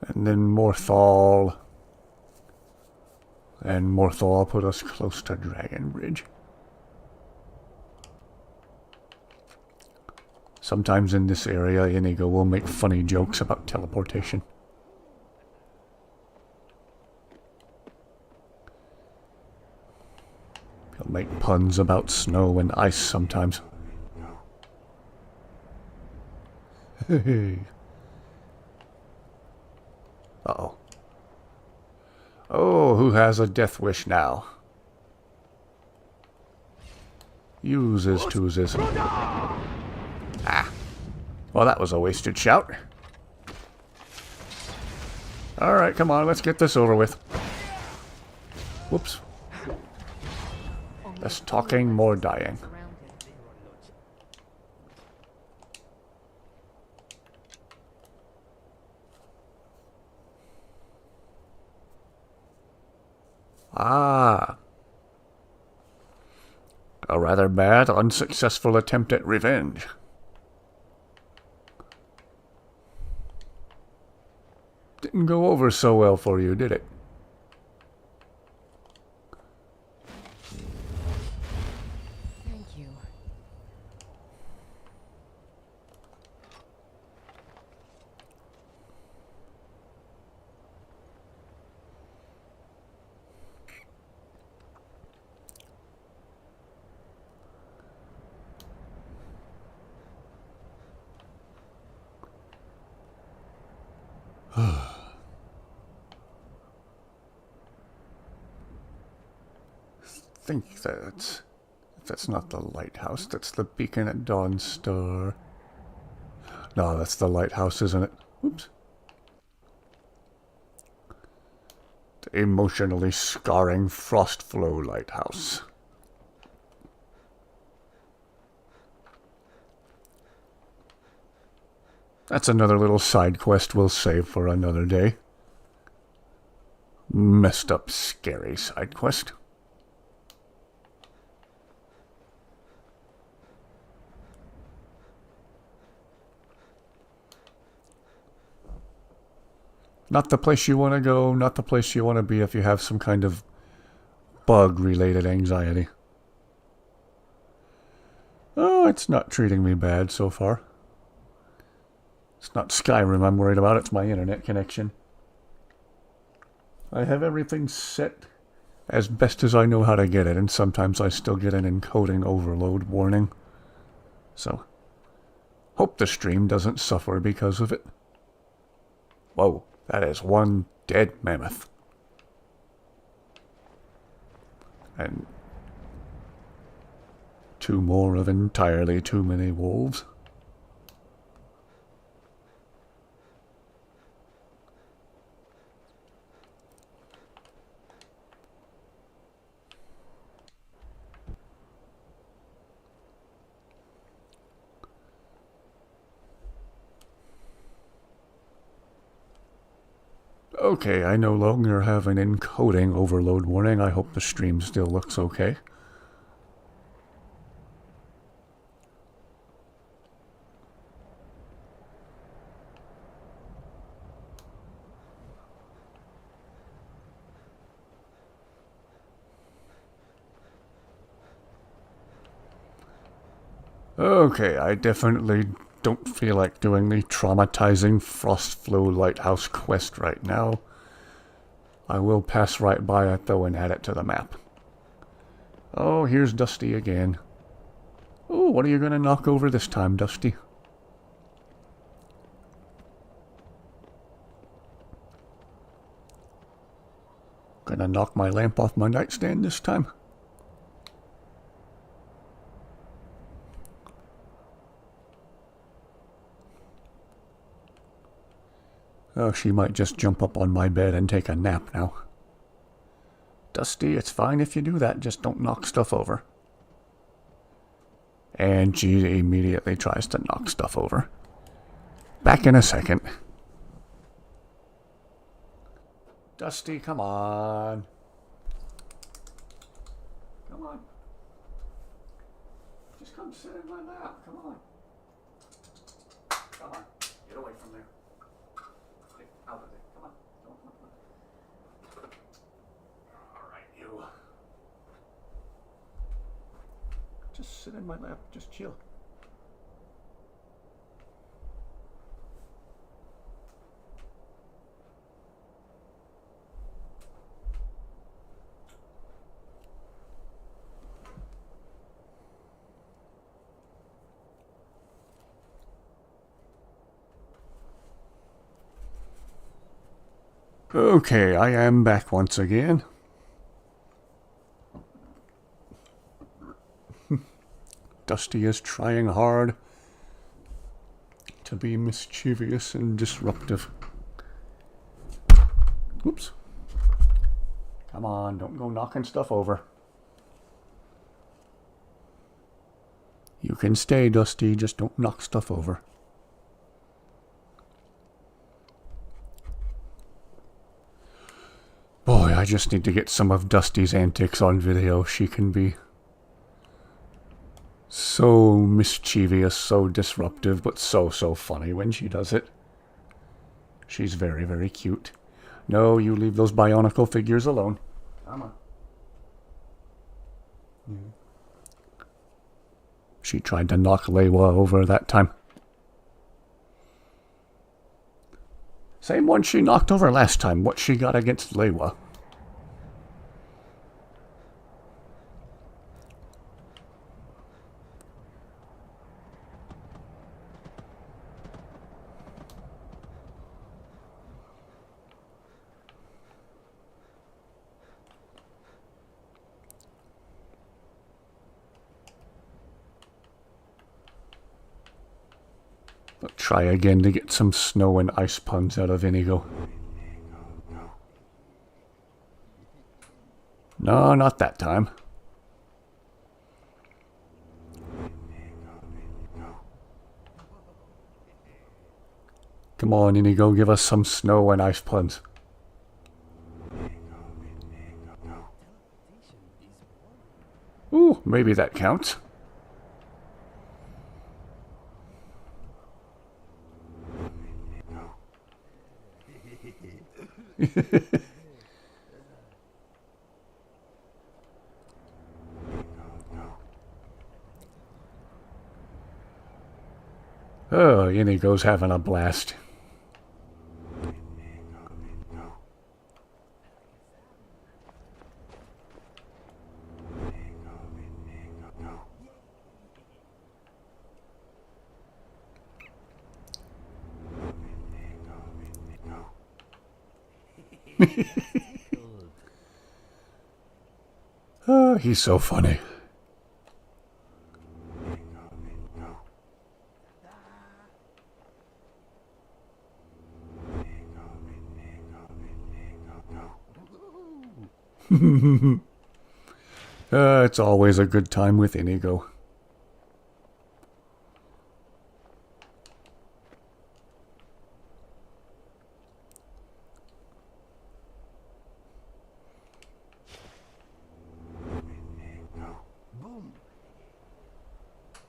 A: And then Morthal. And Morthal put us close to Dragon Bridge. Sometimes in this area, Inigo will make funny jokes about teleportation. He'll make puns about snow and ice sometimes. Hey. Uh-oh. Oh, who has a death wish now? Uses tooses. Ah. Well, that was a wasted shout. Alright, come on, let's get this over with. Whoops. Less talking, more dying. Ah. A rather bad, unsuccessful attempt at revenge. Didn't go over so well for you, did it?
I: Thank you.
A: I think that's not the lighthouse. That's the beacon at Dawnstar. No, that's the lighthouse, isn't it? Oops. The emotionally scarring Frostflow Lighthouse. That's another little side quest we'll save for another day. Messed up, scary side quest. Not the place you want to go, not the place you want to be if you have some kind of bug-related anxiety. Oh, it's not treating me bad so far. It's not Skyrim I'm worried about, it's my internet connection. I have everything set as best as I know how to get it, and sometimes I still get an encoding overload warning. So, hope the stream doesn't suffer because of it. Whoa. That is one dead mammoth. And 2 more of entirely too many wolves. Okay, I no longer have an encoding overload warning. I hope the stream still looks okay. Okay, I definitely don't feel like doing the traumatizing Frostflow Lighthouse quest right now. I will pass right by it though and add it to the map. Oh, here's Dusty again. Oh, what are you going to knock over this time, Dusty? Gonna knock my lamp off my nightstand this time? Oh, she might just jump up on my bed and take a nap now. Dusty, it's fine if you do that, just don't knock stuff over. And she immediately tries to knock stuff over. Back in a second. Dusty, come on. Come on. Just come sit in my lap, come on. Come on, get away from there. Get out of there, come on. Don't. Alright, you. Just sit in my lap, just chill. Okay, I am back once again. Dusty is trying hard to be mischievous and disruptive. Oops. Come on, don't go knocking stuff over. You can stay, Dusty, just don't knock stuff over. Boy, I just need to get some of Dusty's antics on video. She can be so mischievous, so disruptive, but so funny when she does it. She's very, very cute. No, you leave those Bionicle figures alone. Come on. She tried to knock Lewa over that time. Same one she knocked over last time. What she got against Lewa. But try again to get some snow and ice puns out of Inigo. No, not that time. Come on, Inigo, give us some snow and ice puns. Ooh, maybe that counts. Oh, Inigo's having a blast. Oh, he's so funny. It's always a good time with Inigo.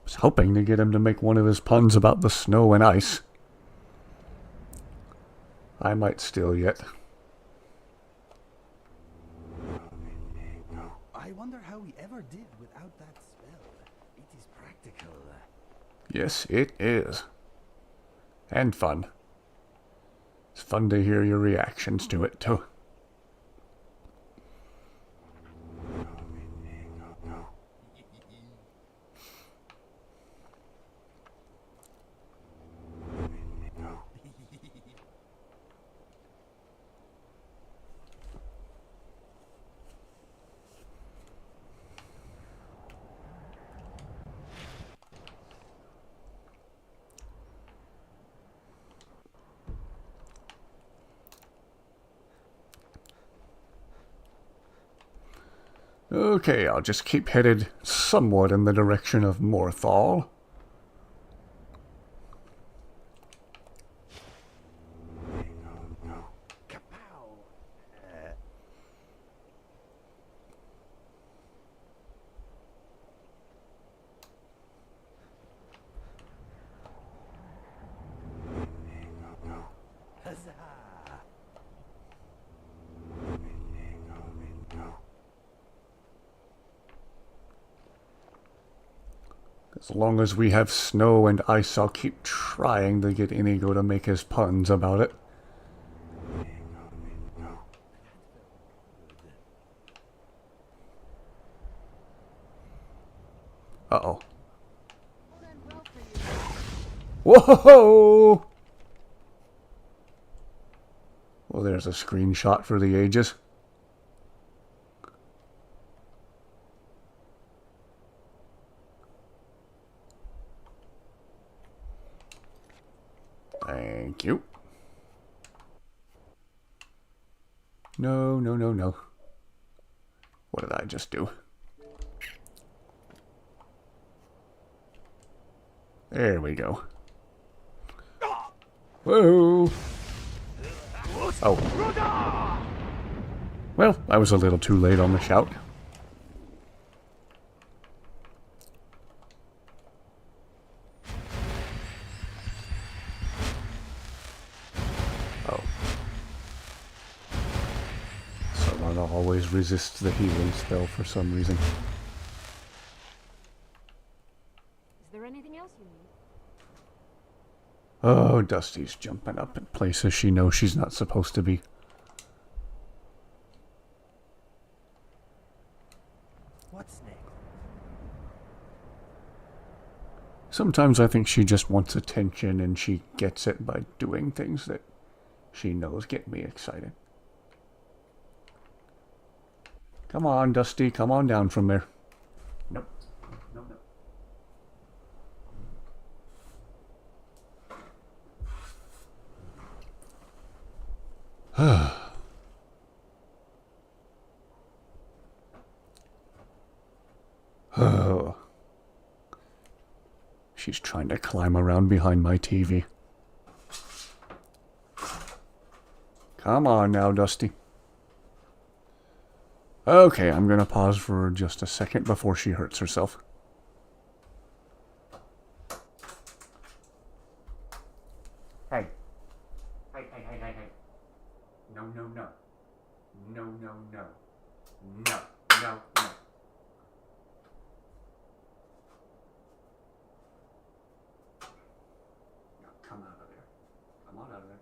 A: Was hoping to get him to make one of his puns about the snow and ice. I might still yet.
B: I wonder how we ever did without that spell. It is practical.
A: Yes, it is. And fun. It's fun to hear your reactions to it, too. Okay, I'll just keep headed somewhat in the direction of Morthal. As long as we have snow and ice, I'll keep trying to get Inigo to make his puns about it. Uh-oh. Whoa! Well, there's a screenshot for the ages. Thank you. No, no, no, no. What did I just do? There we go. Whoa! Oh. Well, I was a little too late on the shout. Oh. Someone always resists the healing spell for some reason.
F: Is there anything else you need?
A: Oh, Dusty's jumping up in places she knows she's not supposed to be.
B: What's next?
A: Sometimes I think she just wants attention and she gets it by doing things that she knows get me excited. Come on, Dusty, come on down from there. Nope. No, no. Oh. She's trying to climb around behind my TV. Come on now, Dusty. Okay, I'm gonna pause for just a second before she hurts herself. Hey. Hey, hey, hey, hey, hey. No, no, no. No, no, no. No, no, no. No, come out of there. Come on out of there.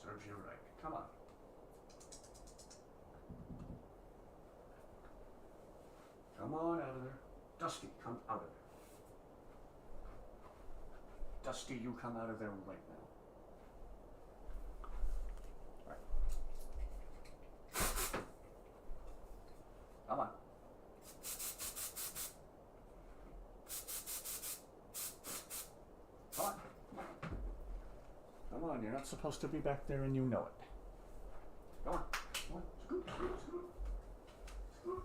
A: Serves you right. Come on. Come on out of there. Dusty, come out of there. Dusty, you come out of there right now. Right. Come on. Come on. Come on, you're not supposed to be back there and you know it. Come on. Come on. Scoot, scoot, scoot. Scoot.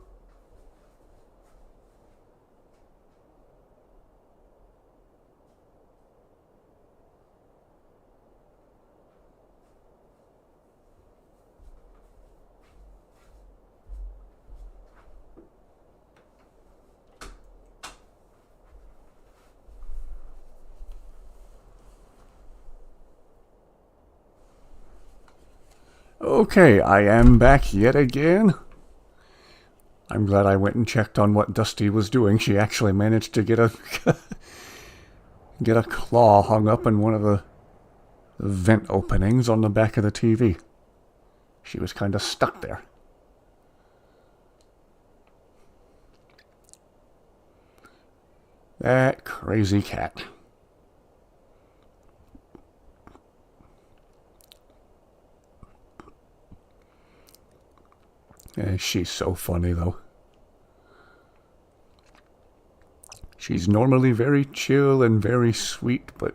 A: Okay, I am back yet again. I'm glad I went and checked on what Dusty was doing. She actually managed to get a get a claw hung up in one of the vent openings on the back of the TV. She was kind of stuck there. That crazy cat. She's so funny, though. She's normally very chill and very sweet, but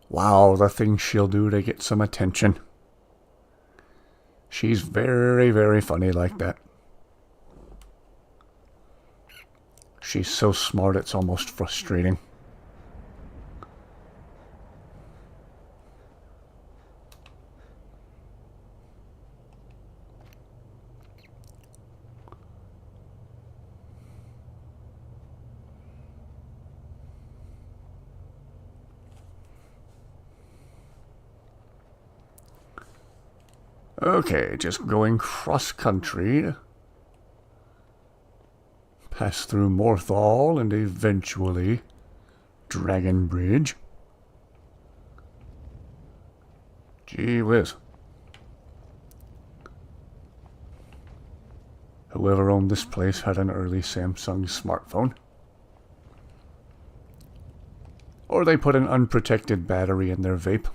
A: wow, the things she'll do to get some attention. She's very, very funny like that. She's so smart, it's almost frustrating. Okay, just going cross-country. Pass through Morthal and eventually Dragon Bridge. Gee whiz. Whoever owned this place had an early Samsung smartphone. Or they put an unprotected battery in their vape.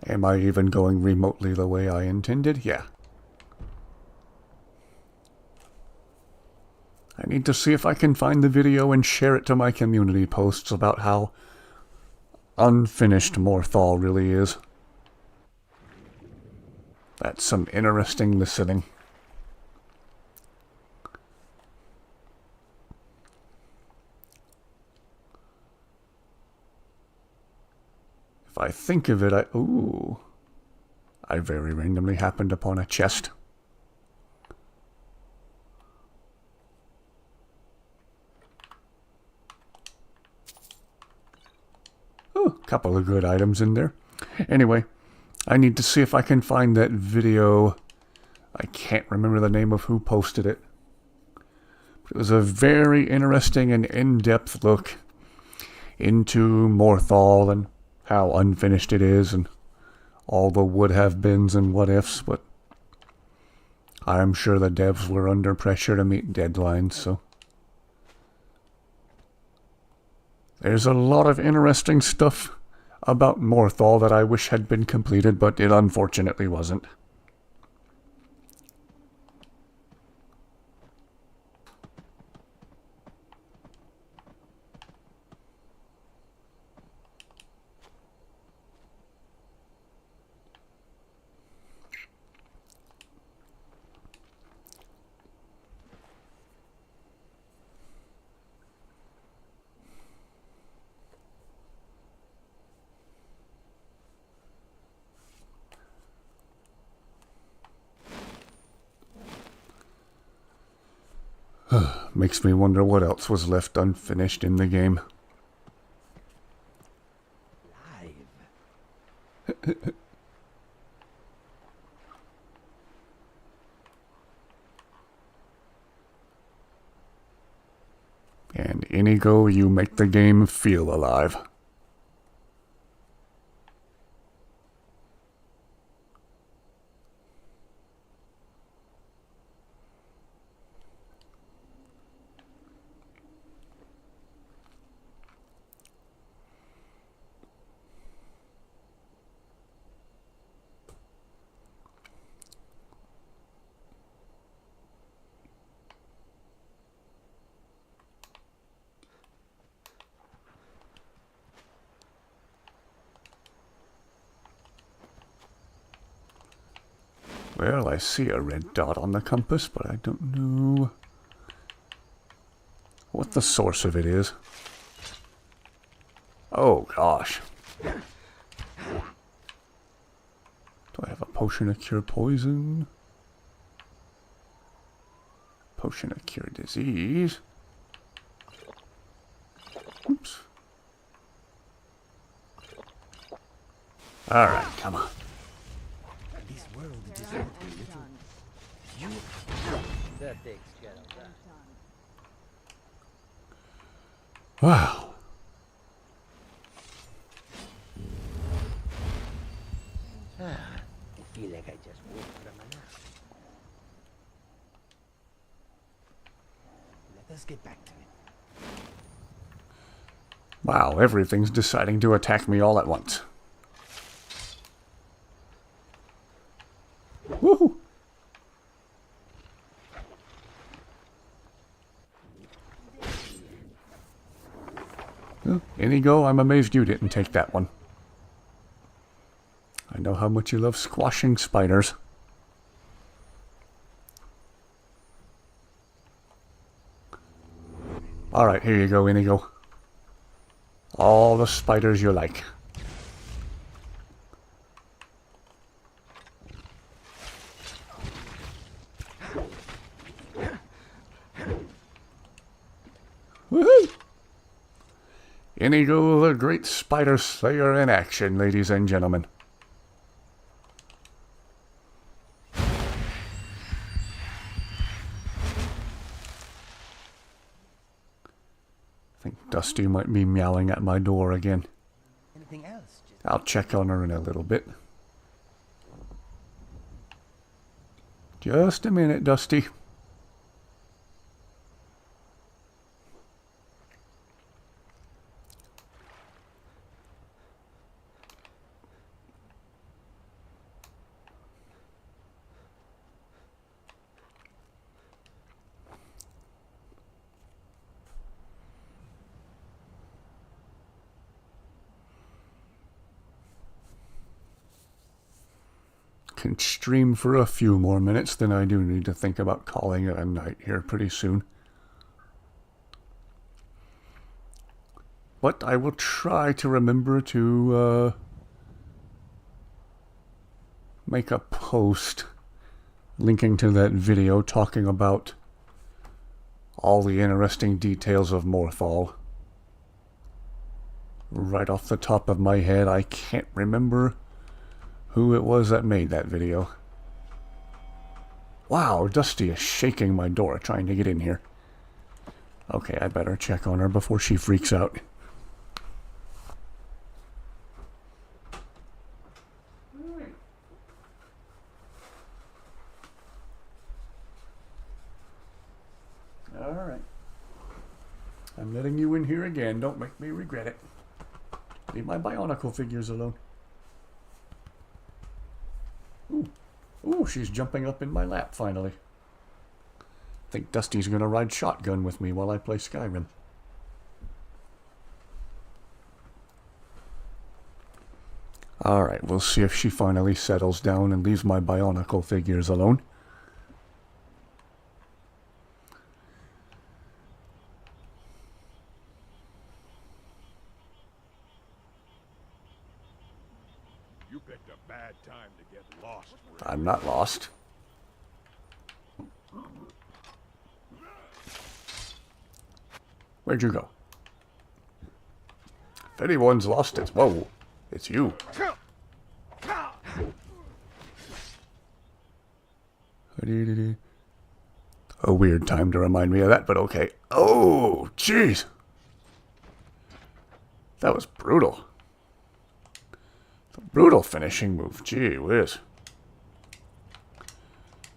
A: Am I even going remotely the way I intended? Yeah. I need to see if I can find the video and share it to my community posts about how unfinished Morthal really is. That's some interesting listening. If I think of it, ooh. I very randomly happened upon a chest. Oh, a couple of good items in there. Anyway, I need to see if I can find that video. I can't remember the name of who posted it. It was a very interesting and in-depth look into Morthal and how unfinished it is and all the would-have-beens and what-ifs, but I'm sure the devs were under pressure to meet deadlines, so there's a lot of interesting stuff about Morthal that I wish had been completed, but it unfortunately wasn't. Makes me wonder what else was left unfinished in the game.
B: Live.
A: And Inigo, you make the game feel alive. Well, I see a red dot on the compass, but I don't know what the source of it is. Oh, gosh. Do I have a potion to cure poison. Potion to cure disease. Oops. Alright, come on.
B: This world does not belittle you.
E: That takes care of that.
A: Wow.
B: I feel like I just woke from a nap. Let us get back to it.
A: Wow, everything's deciding to attack me all at once. Woohoo! Well, Inigo, I'm amazed you didn't take that one. I know how much you love squashing spiders. Alright, here you go, Inigo. All the spiders you like. Woohoo! Inigo, the great spider slayer in action, ladies and gentlemen. I think Dusty might be meowing at my door again.
B: Anything else? Just
A: I'll check on her in a little bit. Just a minute, Dusty. Can stream for a few more minutes, then I do need to think about calling it a night here pretty soon. But I will try to remember to make a post linking to that video talking about all the interesting details of Morthal. Right off the top of my head, I can't remember who it was that made that video. Wow, Dusty is shaking my door trying to get in here. Okay, I better check on her before she freaks out. Alright. I'm letting you in here again. Don't make me regret it. Leave my Bionicle figures alone. Ooh. Ooh, she's jumping up in my lap finally. I think Dusty's gonna ride shotgun with me while I play Skyrim. Alright, we'll see if she finally settles down and leaves my Bionicle figures alone.
H: You picked a bad time to get lost, Rick.
A: I'm not lost. Where'd you go? If anyone's lost, it's... Whoa! It's you. A weird time to remind me of that, but okay. Oh, jeez! That was brutal. A brutal finishing move. Gee whiz.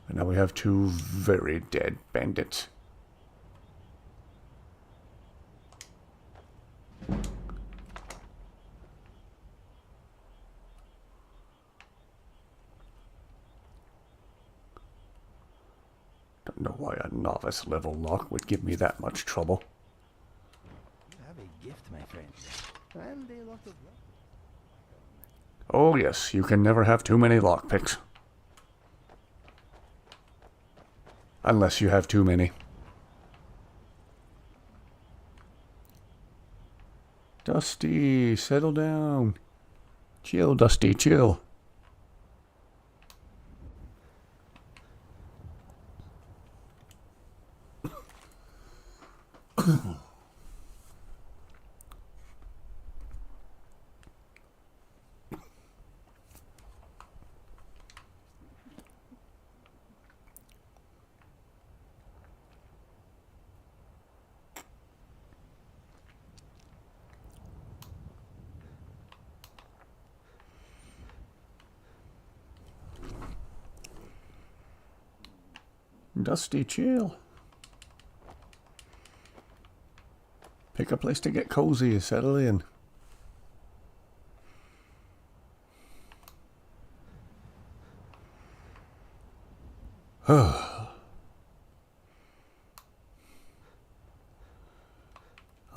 A: And now we have two very dead bandits. Don't know why a novice level lock would give me that much trouble.
B: you have a gift, my friend. And a lot of luck.
A: Oh yes, you can never have too many lockpicks. Unless you have too many. Dusty, settle down. Chill, Dusty, chill. Dusty, chill. Pick a place to get cozy, settle in.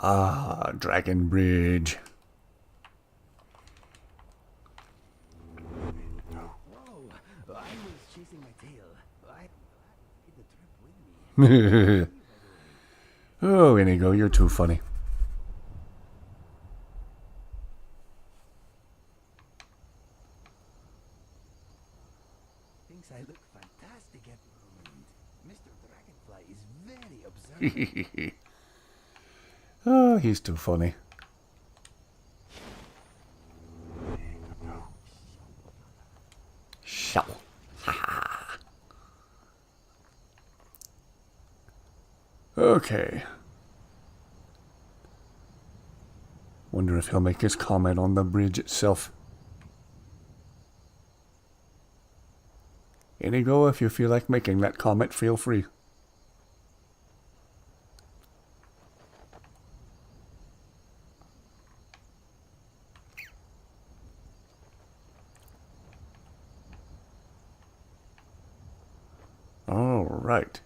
A: Ah, Dragon Bridge.
B: Whoa! I was chasing my tail. I did the trip with me.
A: Oh, Inigo, you're too funny.
B: Thinks I look fantastic at the moment. Mr. Dragonfly is very observant.
A: Oh, he's too funny. Show. Okay. Wonder if he'll make his comment on the bridge itself. Inigo, if you feel like making that comment, feel free. All right.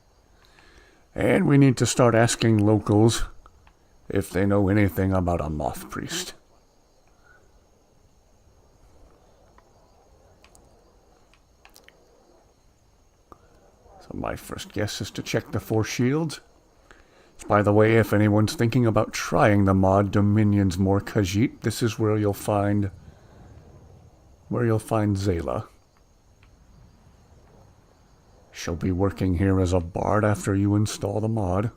A: And we need to start asking locals if they know anything about a moth priest. So my first guess is to check the 4 shields. By the way, if anyone's thinking about trying the mod Dominion's More Khajiit, this is where you'll find Zayla. She'll be working here as a bard after you install the mod.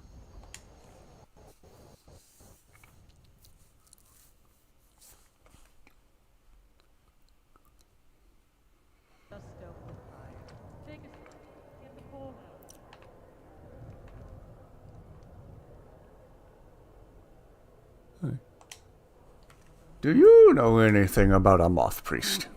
I: Just stoke the fire. Take a seat. Get the coal out.
A: Do you know anything about a moth priest?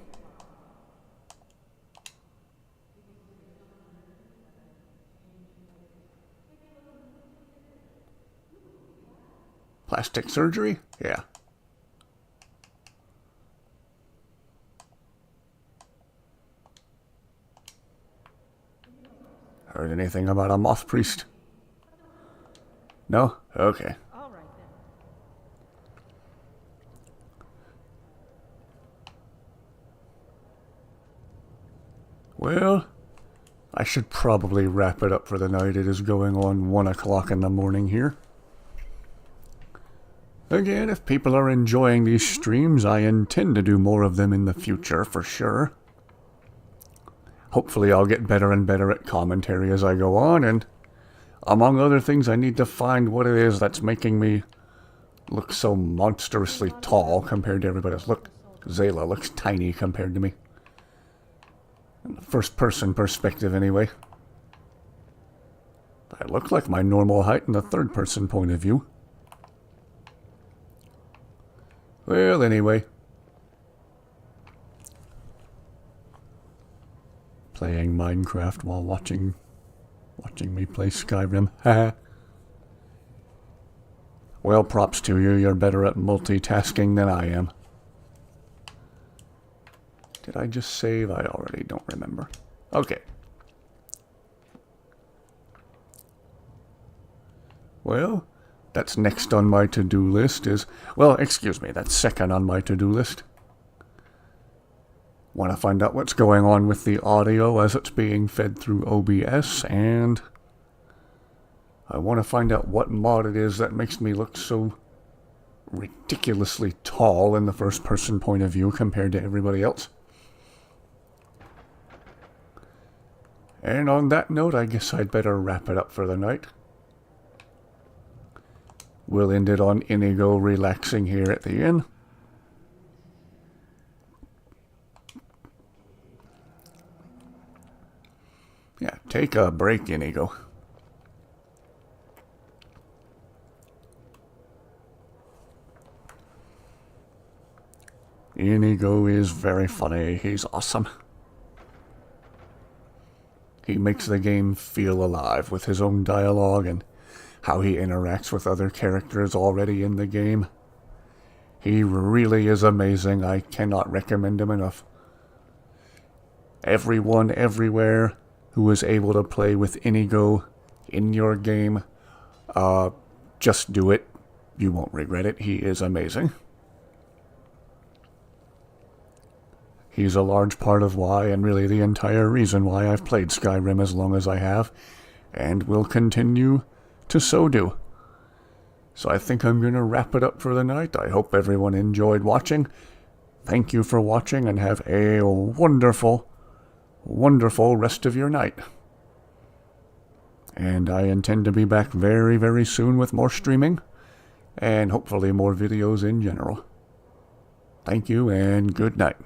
A: Plastic surgery? Yeah. Heard anything about a moth priest? No? Okay.
I: All right then.
A: Well, I should probably wrap it up for the night. It is going on 1 o'clock in the morning here. Again, if people are enjoying these streams, I intend to do more of them in the future, for sure. Hopefully I'll get better and better at commentary as I go on, and among other things, I need to find what it is that's making me look so monstrously tall compared to everybody else. Look, Zayla looks tiny compared to me. In the first-person perspective, anyway. I look like my normal height in the third-person point of view. Well, anyway. Playing Minecraft while watching me play Skyrim. Haha. Well, props to you. You're better at multitasking than I am. Did I just save? I already don't remember. Okay. Well, that's next on my to-do list is... Well, excuse me, that's second on my to-do list. Want to find out what's going on with the audio as it's being fed through OBS, and I want to find out what mod it is that makes me look so ridiculously tall in the first-person point of view compared to everybody else. And on that note, I guess I'd better wrap it up for the night. we'll end it on Inigo relaxing here at the end. Yeah, take a break, Inigo. Inigo is very funny. He's awesome. He makes the game feel alive with his own dialogue and how he interacts with other characters already in the game. He really is amazing. I cannot recommend him enough. Everyone, everywhere who is able to play with Inigo in your game, just do it. You won't regret it. He is amazing. He's a large part of why, and really the entire reason why I've played Skyrim as long as I have, and will continue to so do. So I think I'm going to wrap it up for the night. I hope everyone enjoyed watching. Thank you for watching, and have a wonderful, wonderful rest of your night. And I intend to be back very, very soon with more streaming, and hopefully more videos in general. Thank you, and good night.